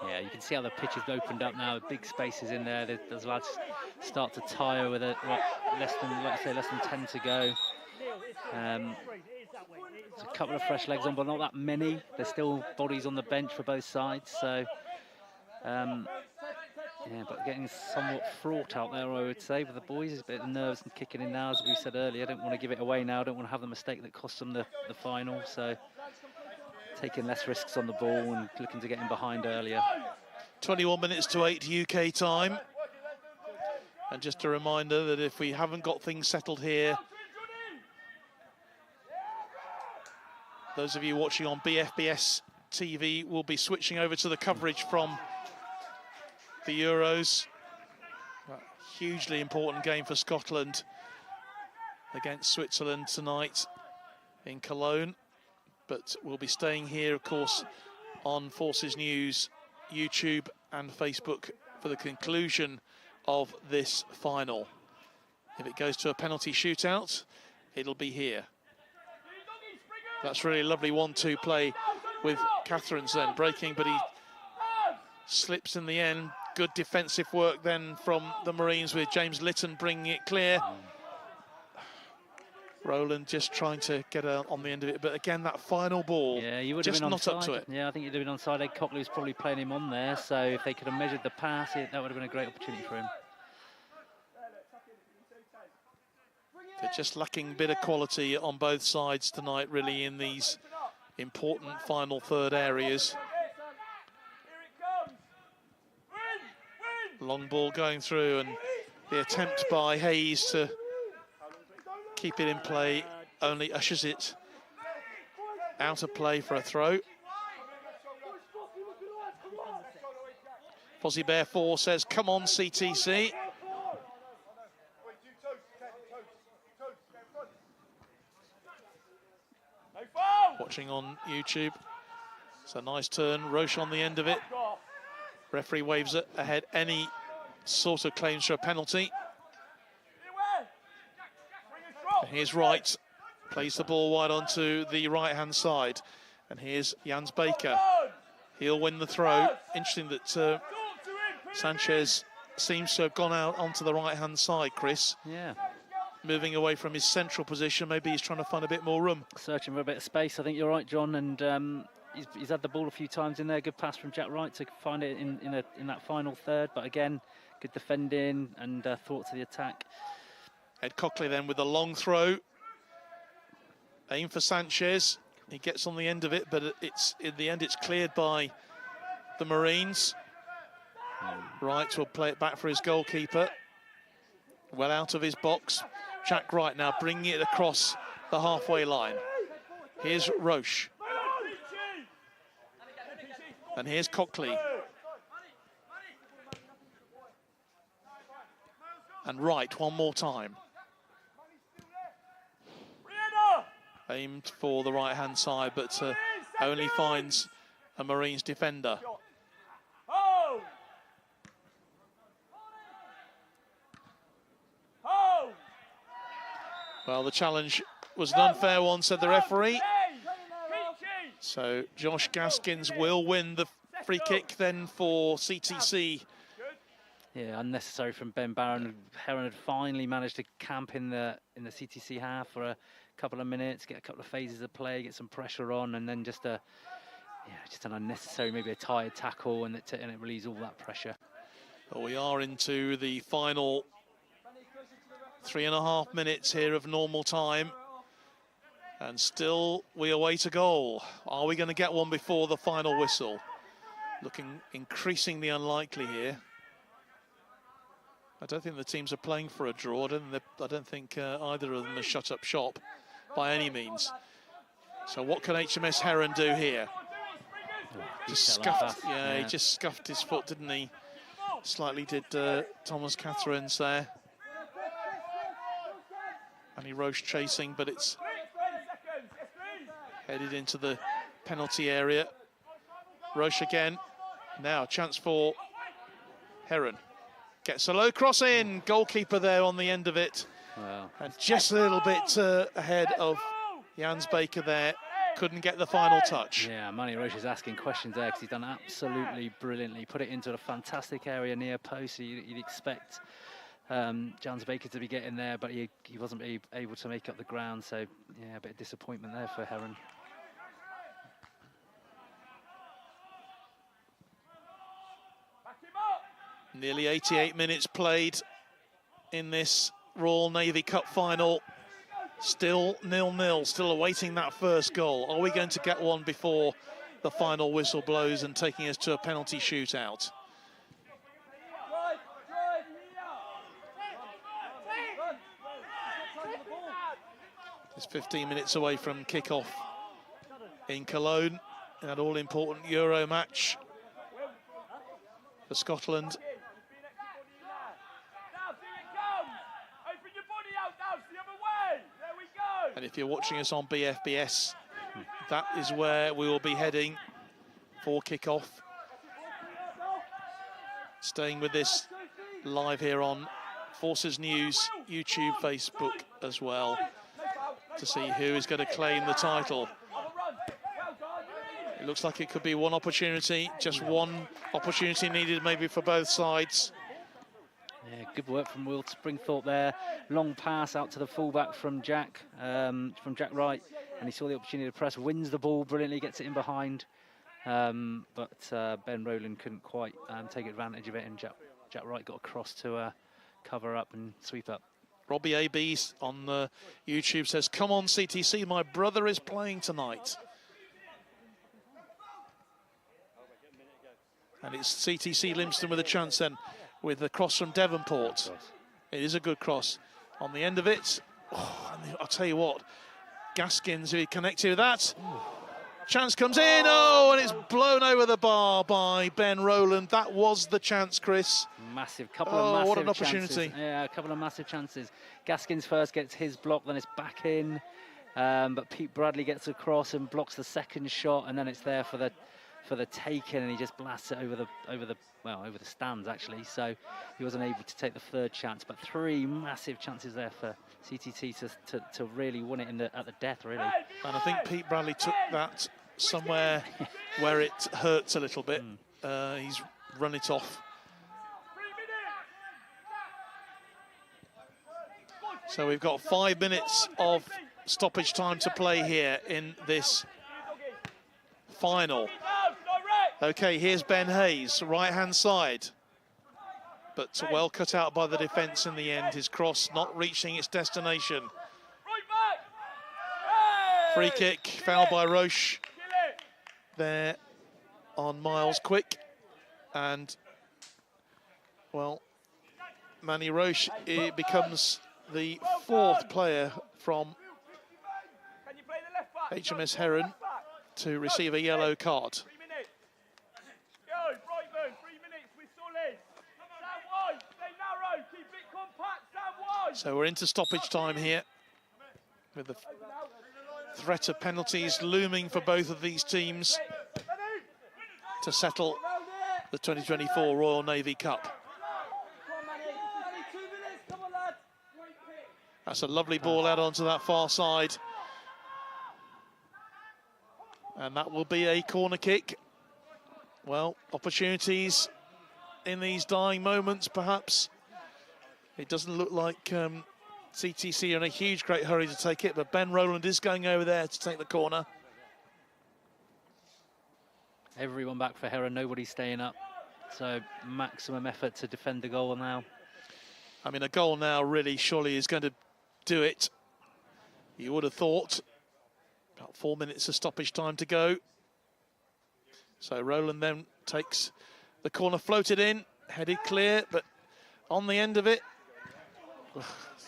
Yeah, you can see how the pitch has opened up now. Big spaces in there. Those lads start to tire with it. Less than 10 to go. There's a couple of fresh legs on, but not that many. There's still bodies on the bench for both sides. So, yeah, but getting somewhat fraught out there, I would say, with the boys. There's a bit of nerves and kicking in now, as we said earlier. I don't want to give it away now. I don't want to have the mistake that cost them the final. So, taking less risks on the ball and looking to get in behind earlier. 21 minutes to 8 UK time. And just a reminder that if we haven't got things settled here, those of you watching on BFBS TV will be switching over to the coverage from the Euros. A hugely important game for Scotland against Switzerland tonight in Cologne. But we'll be staying here, of course, on Forces News, YouTube and Facebook for the conclusion of this final. If it goes to a penalty shootout, it'll be here. That's really lovely 1-2 play with Catherine's then breaking, but he slips in the end. Good defensive work then from the Marines with James Litton bringing it clear. Roland just trying to get on the end of it, but again, that final ball, yeah, you would just have been not up to it. Yeah, I think you'd have been onside. Cockley was probably playing him on there, so if they could have measured the pass, that would have been a great opportunity for him. They're just lacking a bit of quality on both sides tonight, really, in these important final third areas. Long ball going through, and the attempt by Hayes to keep it in play only ushers it out of play for a throw. Fozzie Bear 4 says, come on, CTC. Watching on YouTube. It's a nice turn. Roche on the end of it. Referee waves it ahead. Any sort of claims for a penalty. And here's Wright. Plays the ball wide onto the right-hand side. And here's Jans Baker. He'll win the throw. Interesting that Sanchez seems to have gone out onto the right-hand side, Chris. Yeah. Moving away from his central position. Maybe he's trying to find a bit more room. Searching for a bit of space. I think you're right, John. And he's had the ball a few times in there. Good pass from Jack Wright to find it in that final third. But again, good defending and thought to the attack. Ed Cockley then with a long throw. Aim for Sanchez. He gets on the end of it, but in the end it's cleared by the Marines. Wright will play it back for his goalkeeper. Well out of his box. Jack Wright now bringing it across the halfway line. Here's Roche. And here's Cockley. And Wright one more time. Aimed for the right-hand side, but only finds a Marines defender. Well, the challenge was an unfair one, said the referee. So Josh Gaskins will win the free kick then for CTC. Yeah, unnecessary from Ben Barron. Heron had finally managed to camp in the CTC half for a couple of minutes, get a couple of phases of play, get some pressure on, and then just an unnecessary, maybe a tired tackle, and it relieves all that pressure. Well, we are into the final 3.5 minutes here of normal time, and still we await a goal. Are we going to get one before the final whistle? Looking increasingly unlikely here. I don't think the teams are playing for a draw. I don't think either of them has shut up shop by any means. So what can HMS Heron do here? Just scuffed, he just scuffed his foot, didn't he? Slightly did Thomas Catherine's there. Annie Roche chasing, but it's headed into the penalty area. Roche again. Now chance for Heron. Gets a low cross in. Goalkeeper there on the end of it. Wow. And just a little bit ahead of Jans Baker there. Couldn't get the final touch. Yeah, Manny Roche is asking questions there because he's done absolutely brilliantly. Put it into a fantastic area near post. So you'd expect Jans Baker to be getting there, but he wasn't able to make up the ground. So, yeah, a bit of disappointment there for Heron. Nearly 88 minutes played in this Royal Navy Cup final. Still 0-0, still awaiting that first goal. Are we going to get one before the final whistle blows and taking us to a penalty shootout? It's 15 minutes away from kick-off in Cologne. That all-important Euro match for Scotland. And if you're watching us on BFBS, that is where we will be heading for kick-off. Staying with this live here on Forces News YouTube, Facebook as well, to see who is going to claim the title. It looks like it could be one opportunity, just one opportunity needed maybe for both sides. Yeah, good work from Will Springthorpe there. Long pass out to the fullback from Jack Wright, and he saw the opportunity to press, wins the ball brilliantly, gets it in behind. But Ben Rowland couldn't quite take advantage of it, and Jack Wright got across to cover up and sweep up. Robbie AB's on the YouTube says, "Come on CTC, my brother is playing tonight." And it's CTC Livingston with a chance then, with the cross from Devonport. It is a good cross. On the end of it, and I'll tell you what, Gaskins, who he connected with that. Chance comes in, and it's blown over the bar by Ben Rowland. That was the chance, Chris. Couple of massive what an opportunity. chances. Yeah, a couple of massive chances. Gaskins first gets his block, then it's back in. But Pete Bradley gets across and blocks the second shot, and then it's there for the taking, and he just blasts it over the stands actually. So he wasn't able to take the third chance, but three massive chances there for CTT to really win it at the death, really. And I think Pete Bradley took that somewhere where it hurts a little bit. He's run it off. So we've got 5 minutes of stoppage time to play here in this final. Okay, here's Ben Hayes, right-hand side. But well cut out by the defence in the end. His cross not reaching its destination. Free kick, foul by Roche there on Miles Quick. And, well, Manny Roche becomes the 4th player from HMS Heron to receive a yellow card. So we're into stoppage time here, with the threat of penalties looming for both of these teams to settle the 2024 Royal Navy Cup. That's a lovely ball out onto that far side. And that will be a corner kick. Well, opportunities in these dying moments, perhaps. It doesn't look like CTC are in a huge, great hurry to take it, but Ben Rowland is going over there to take the corner. Everyone back for Heron, nobody staying up. So maximum effort to defend the goal now. I mean, a goal now really surely is going to do it. You would have thought. About 4 minutes of stoppage time to go. So Rowland then takes the corner, floated in, headed clear, but on the end of it,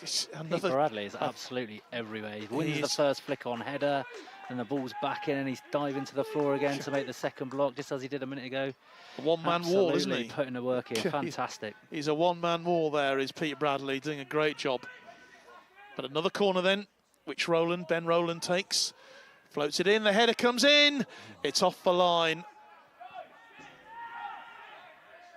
Pete Bradley is absolutely everywhere. He wins the first flick on header, and the ball's back in, and he's diving to the floor again to make the second block, just as he did a minute ago. A one-man wall, isn't he? Putting the work in, fantastic. He's a one-man wall there, is Pete Bradley, doing a great job. But another corner then, which Ben Rowland takes. Floats it in, the header comes in. It's off the line.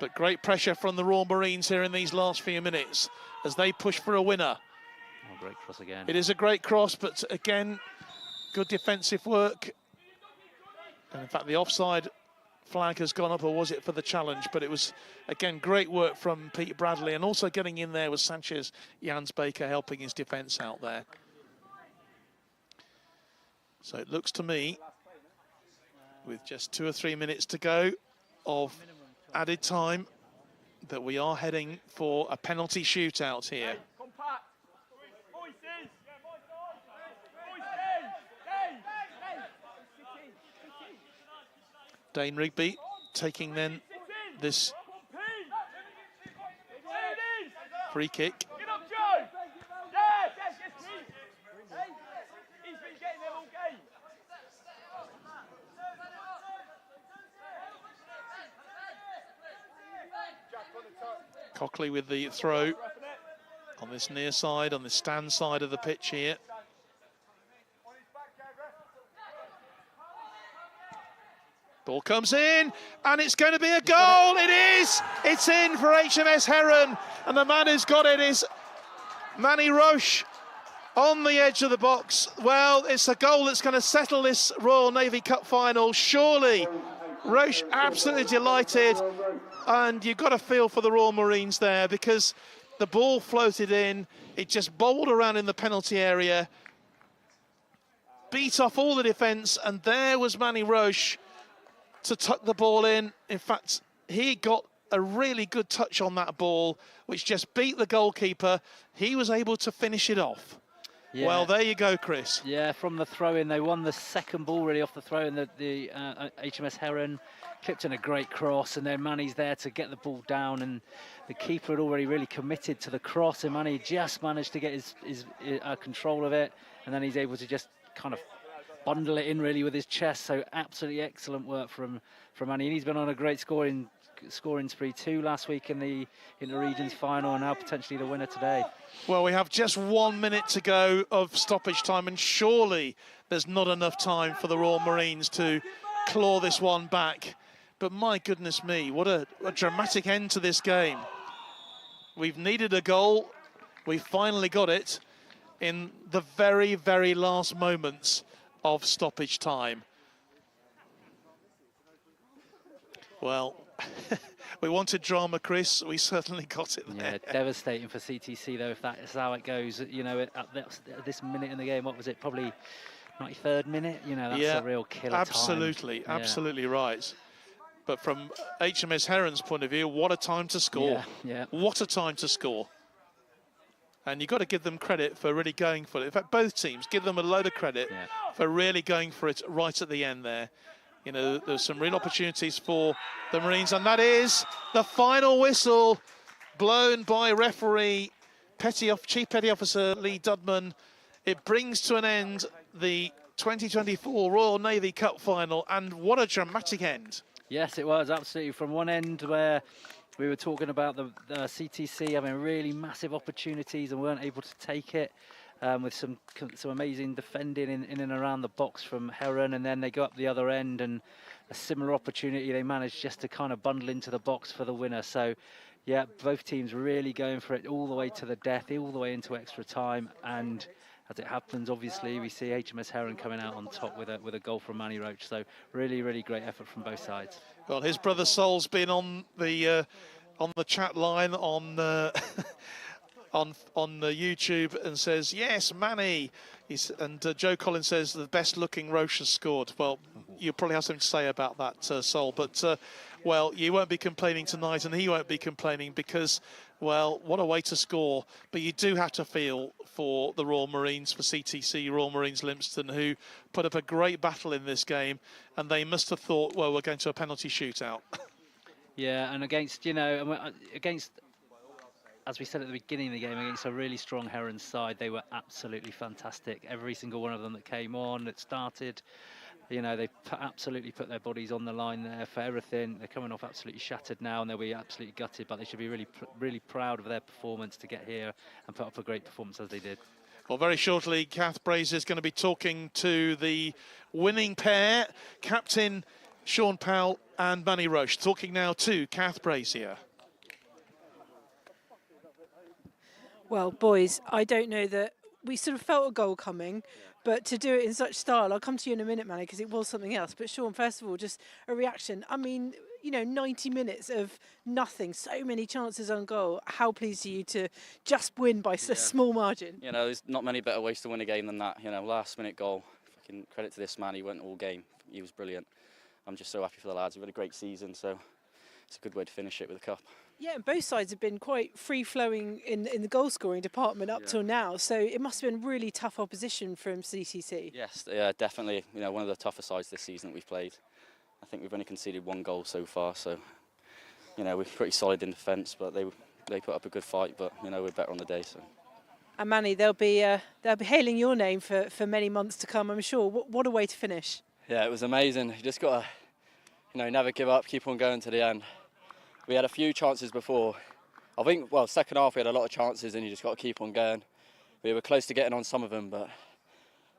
But great pressure from the Royal Marines here in these last few minutes as they push for a winner. Oh, great cross again. It is a great cross, but again, good defensive work. And in fact, the offside flag has gone up, or was it for the challenge? But it was, again, great work from Pete Bradley. And also getting in there was Sanchez Jans Baker helping his defence out there. So it looks to me, with just 2 or 3 minutes to go of added time, that we are heading for a penalty shootout here. Dane Rigby taking then this free kick. Cockley with the throw on this near side, on the stand side of the pitch here. Ball comes in, and it's going to be a goal. It is. It's in for HMS Heron, and the man who's got it is Manny Roche on the edge of the box. Well, it's a goal that's going to settle this Royal Navy Cup final. Surely, Roche absolutely delighted, and you've got a feel for the Royal Marines there, because the ball floated in, it just bowled around in the penalty area, beat off all the defence, and there was Manny Roche to tuck the ball in. In fact, he got a really good touch on that ball, which just beat the goalkeeper. He was able to finish it off. Yeah. Well, there you go, Chris. Yeah, from the throw-in, they won the second ball really off the throw-in. The HMS Heron clipped in a great cross, and then Manny's there to get the ball down, and the keeper had already really committed to the cross, and Manny just managed to get his control of it, and then he's able to just kind of bundle it in really with his chest. So absolutely excellent work from Manny, and he's been on a great scoring spree too last week in the regions final, and now potentially the winner today. Well, we have just 1 minute to go of stoppage time, and surely there's not enough time for the Royal Marines to claw this one back. But my goodness me, what a dramatic end to this game. We've needed a goal. We finally got it in the very, very last moments of stoppage time. Well, we wanted drama, Chris. We certainly got it there. Yeah, devastating for CTC, though, if that is how it goes. You know, at this minute in the game, what was it, probably 93rd minute? You know, that's a real killer absolutely, time. Absolutely right. But from HMS Heron's point of view, what a time to score. Yeah. What a time to score. And you've got to give them credit for really going for it. In fact, both teams, give them a load of credit for really going for it right at the end there. You know, there's some real opportunities for the Marines, and that is the final whistle blown by referee Chief Petty Officer Lee Dudman. It brings to an end the 2024 Royal Navy Cup final, and what a dramatic end. Yes, it was, absolutely. From one end where we were talking about the CTC having really massive opportunities and weren't able to take it, with some amazing defending in and around the box from Heron, and then they go up the other end and a similar opportunity they managed just to kind of bundle into the box for the winner. So yeah, both teams really going for it all the way to the death, all the way into extra time, and as it happens, obviously we see HMS Heron coming out on top with a goal from Manny Roche. So really, really great effort from both sides. Well, his brother Sol's been on the chat line on on YouTube and says, yes, Manny. And Joe Collins says the best looking Roche has scored. Well, you probably have something to say about that, Sol. But, well, you won't be complaining tonight, and he won't be complaining because, well, what a way to score. But you do have to feel for the Royal Marines, for CTC, Royal Marines Lympstone, who put up a great battle in this game. And they must have thought, well, we're going to a penalty shootout. Yeah, and against, as we said at the beginning of the game, against a really strong Heron side, they were absolutely fantastic. Every single one of them that came on, that started, they absolutely put their bodies on the line there for everything. They're coming off absolutely shattered now, and they'll be absolutely gutted, but they should be really proud of their performance to get here and put up a great performance as they did. Well, very shortly, Kath Brazier is going to be talking to the winning pair, Captain Sean Powell and Manny Roche. Talking now to Kath Brazier. Well, boys, I don't know that we sort of felt a goal coming, but to do it in such style, I'll come to you in a minute, Manny, because it was something else. But Sean, first of all, just a reaction. I mean, 90 minutes of nothing, so many chances on goal. How pleased are you to just win by a small margin? There's not many better ways to win a game than that. Last minute goal. Fucking credit to this man, he went all game. He was brilliant. I'm just so happy for the lads. We've had a great season, so it's a good way to finish it with a cup. Yeah, and both sides have been quite free-flowing in the goal-scoring department up till now, so it must have been really tough opposition from CTC. Yes, definitely. One of the tougher sides this season that we've played. I think we've only conceded 1 goal so far, so we're pretty solid in defence, but they put up a good fight, but we're better on the day. So. And Manny, they'll be hailing your name for many months to come, I'm sure. What a way to finish! Yeah, it was amazing. You just got to, never give up, keep on going to the end. We had a few chances before. I think, second half we had a lot of chances and you just got to keep on going. We were close to getting on some of them, but,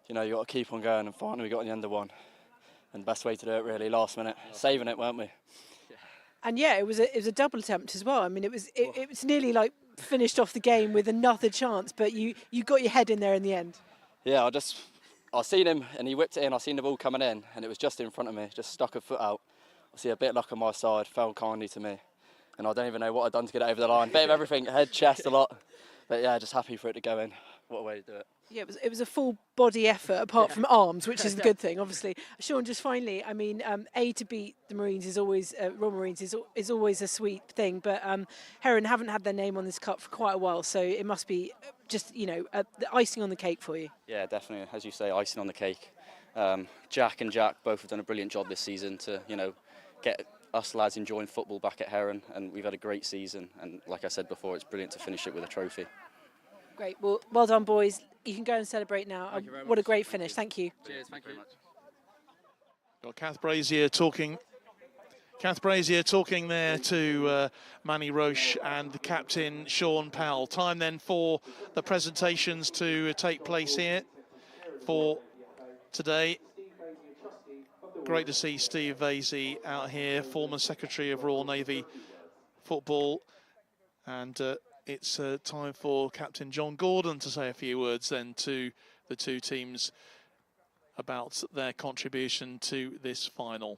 you got to keep on going, and finally we got on the end of one. And best way to do it, really, last minute, saving it, weren't we? And yeah, it was a double attempt as well. I mean, it was nearly like finished off the game with another chance, but you got your head in there in the end. Yeah, I seen him and he whipped it in. I seen the ball coming in and it was just in front of me, just stuck a foot out. I see a bit of luck on my side, fell kindly to me, and I don't even know what I'd done to get it over the line. Bit of everything, head, chest, a lot, but yeah, just happy for it to go in. What a way to do it. Yeah, it was a full body effort apart from arms, which is the good thing, obviously. Sean, just finally, I mean, to beat the Marines is always Royal Marines is always a sweet thing, but Heron haven't had their name on this cup for quite a while, so it must be just the icing on the cake for you. Yeah, definitely, as you say, icing on the cake. Jack and Jack both have done a brilliant job this season to get us lads enjoying football back at Heron, and we've had a great season. And like I said before, it's brilliant to finish it with a trophy. Great. Well done, boys. You can go and celebrate now. Thank you very what a much. great finish. Thank you. Cheers. Thank you very much. Got Kath Brazier talking. Kath Brazier talking there to Manny Roche and the captain Sean Powell. Time then for the presentations to take place here for today. Great to see Steve Vasey out here, former Secretary of Royal Navy Football, and it's time for Captain John Gordon to say a few words then to the two teams about their contribution to this final.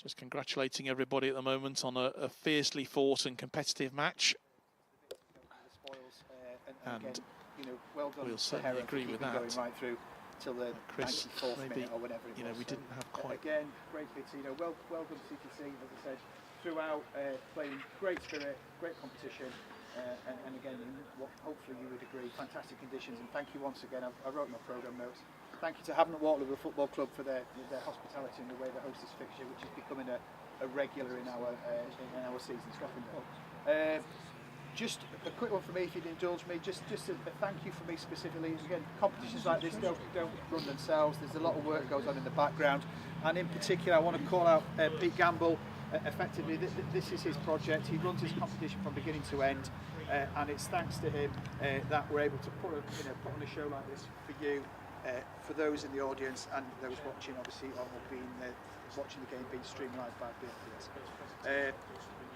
Just congratulating everybody at the moment on a fiercely fought and competitive match. And well done, we'll certainly agree with that. Going right through till the Chris, 94th maybe, minute or whenever it was. we didn't have quite. Again, greatly to well done CTC, as I said, throughout, playing great spirit, great competition, and again, hopefully you would agree, fantastic conditions. And thank you once again. I wrote my programme notes. Thank you to Havant and Waterloo Football Club for their hospitality and the way they host this fixture, which is becoming a regular in our season. Just a quick one for me, if you'd indulge me. Just a thank you for me specifically. Again, competitions like this don't run themselves. There's a lot of work goes on in the background, and in particular, I want to call out Pete Gamble. Effectively, this is his project. He runs his competition from beginning to end, and it's thanks to him that we're able to put on a show like this for you, for those in the audience and those watching, obviously, or watching the game being streamed live by BFPS.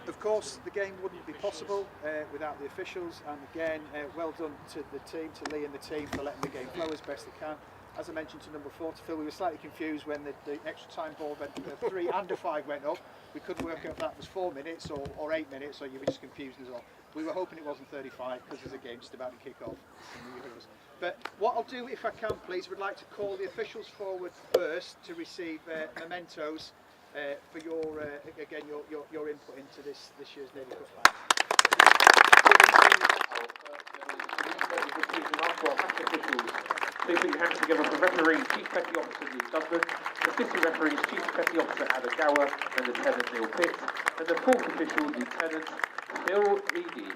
Of course, the game wouldn't be possible without the officials, and again, well done to the team, to Lee and the team, for letting the game flow as best they can. As I mentioned to number 4, to Phil, we were slightly confused when the extra time ball went, 3 and a 5 went up. We couldn't work out if that was 4 minutes or 8 minutes, so you were just confused as well. We were hoping it wasn't 35 because there's a game just about to kick off. But what I'll do, if I can please, would like to call the officials forward first to receive mementos for your again your input into this year's Navy Cup final. Please put your hands together for referee, Chief Petty Officer Lee Dudman, Assistant Referees, Chief Petty Officer Adam Gower, and Lieutenant Neil Pitt, and the 4th official, Lieutenant Phil Eady.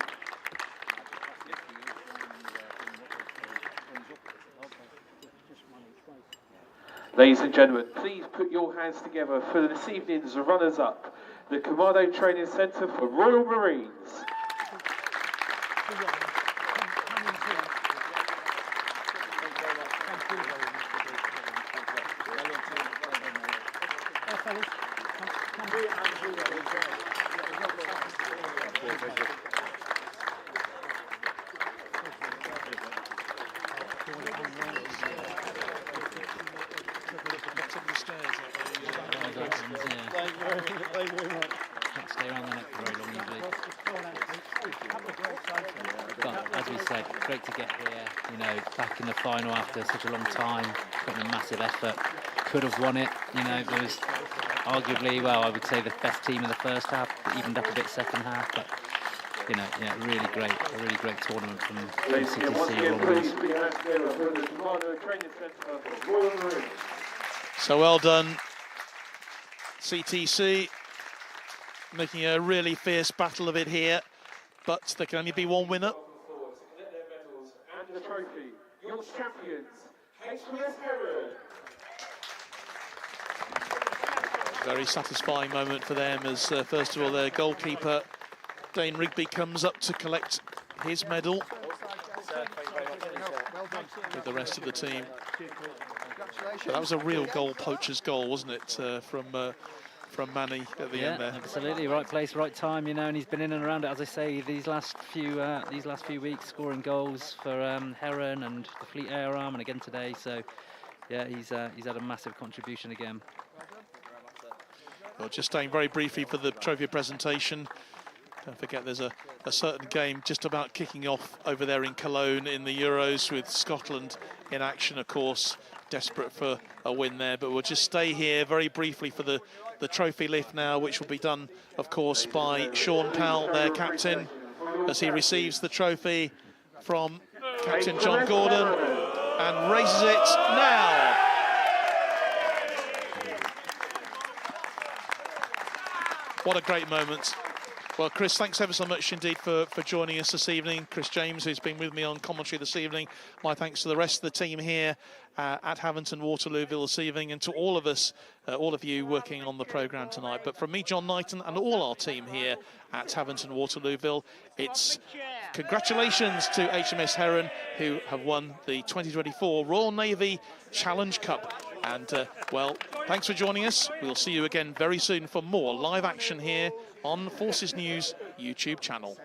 Ladies and gentlemen, please put your hands together for this evening's runners-up, the Commando Training Centre for Royal Marines. Great to get here, back in the final after such a long time, putting a massive effort. Could have won it, there was arguably, I would say the best team in the first half, evened up a bit second half, but a really great tournament from CTC. So well done, CTC, making a really fierce battle of it here, but there can only be one winner. The trophy, your champions, HMS Heron. Very satisfying moment for them as first of all their goalkeeper Dane Rigby comes up to collect his medal with the rest of the team Congratulations. That was a real goal poacher's goal, wasn't it, from Manny at the end there? Absolutely, right place, right time, you know, and he's been in and around it, as I say, these last few weeks, scoring goals for Heron and the Fleet Air Arm, and again today. So, yeah, he's had a massive contribution again. Well, just staying very briefly for the trophy presentation. Don't forget there's a certain game just about kicking off over there in Cologne in the Euros, with Scotland in action, of course, desperate for a win there. But we'll just stay here very briefly for the trophy lift now, which will be done, of course, by Sean Powell, their captain, as he receives the trophy from Captain John Gordon and raises it now. What a great moment. Well, Chris, thanks ever so much indeed for joining us this evening. Chris James, who's been with me on commentary this evening. My thanks to the rest of the team here at Haventon Waterlooville this evening, and to all of us, all of you working on the programme tonight. But from me, John Knighton, and all our team here at Haventon Waterlooville, it's congratulations to HMS Heron, who have won the 2024 Royal Navy Challenge Cup. And, well, thanks for joining us. We'll see you again very soon for more live action here on Forces News YouTube channel.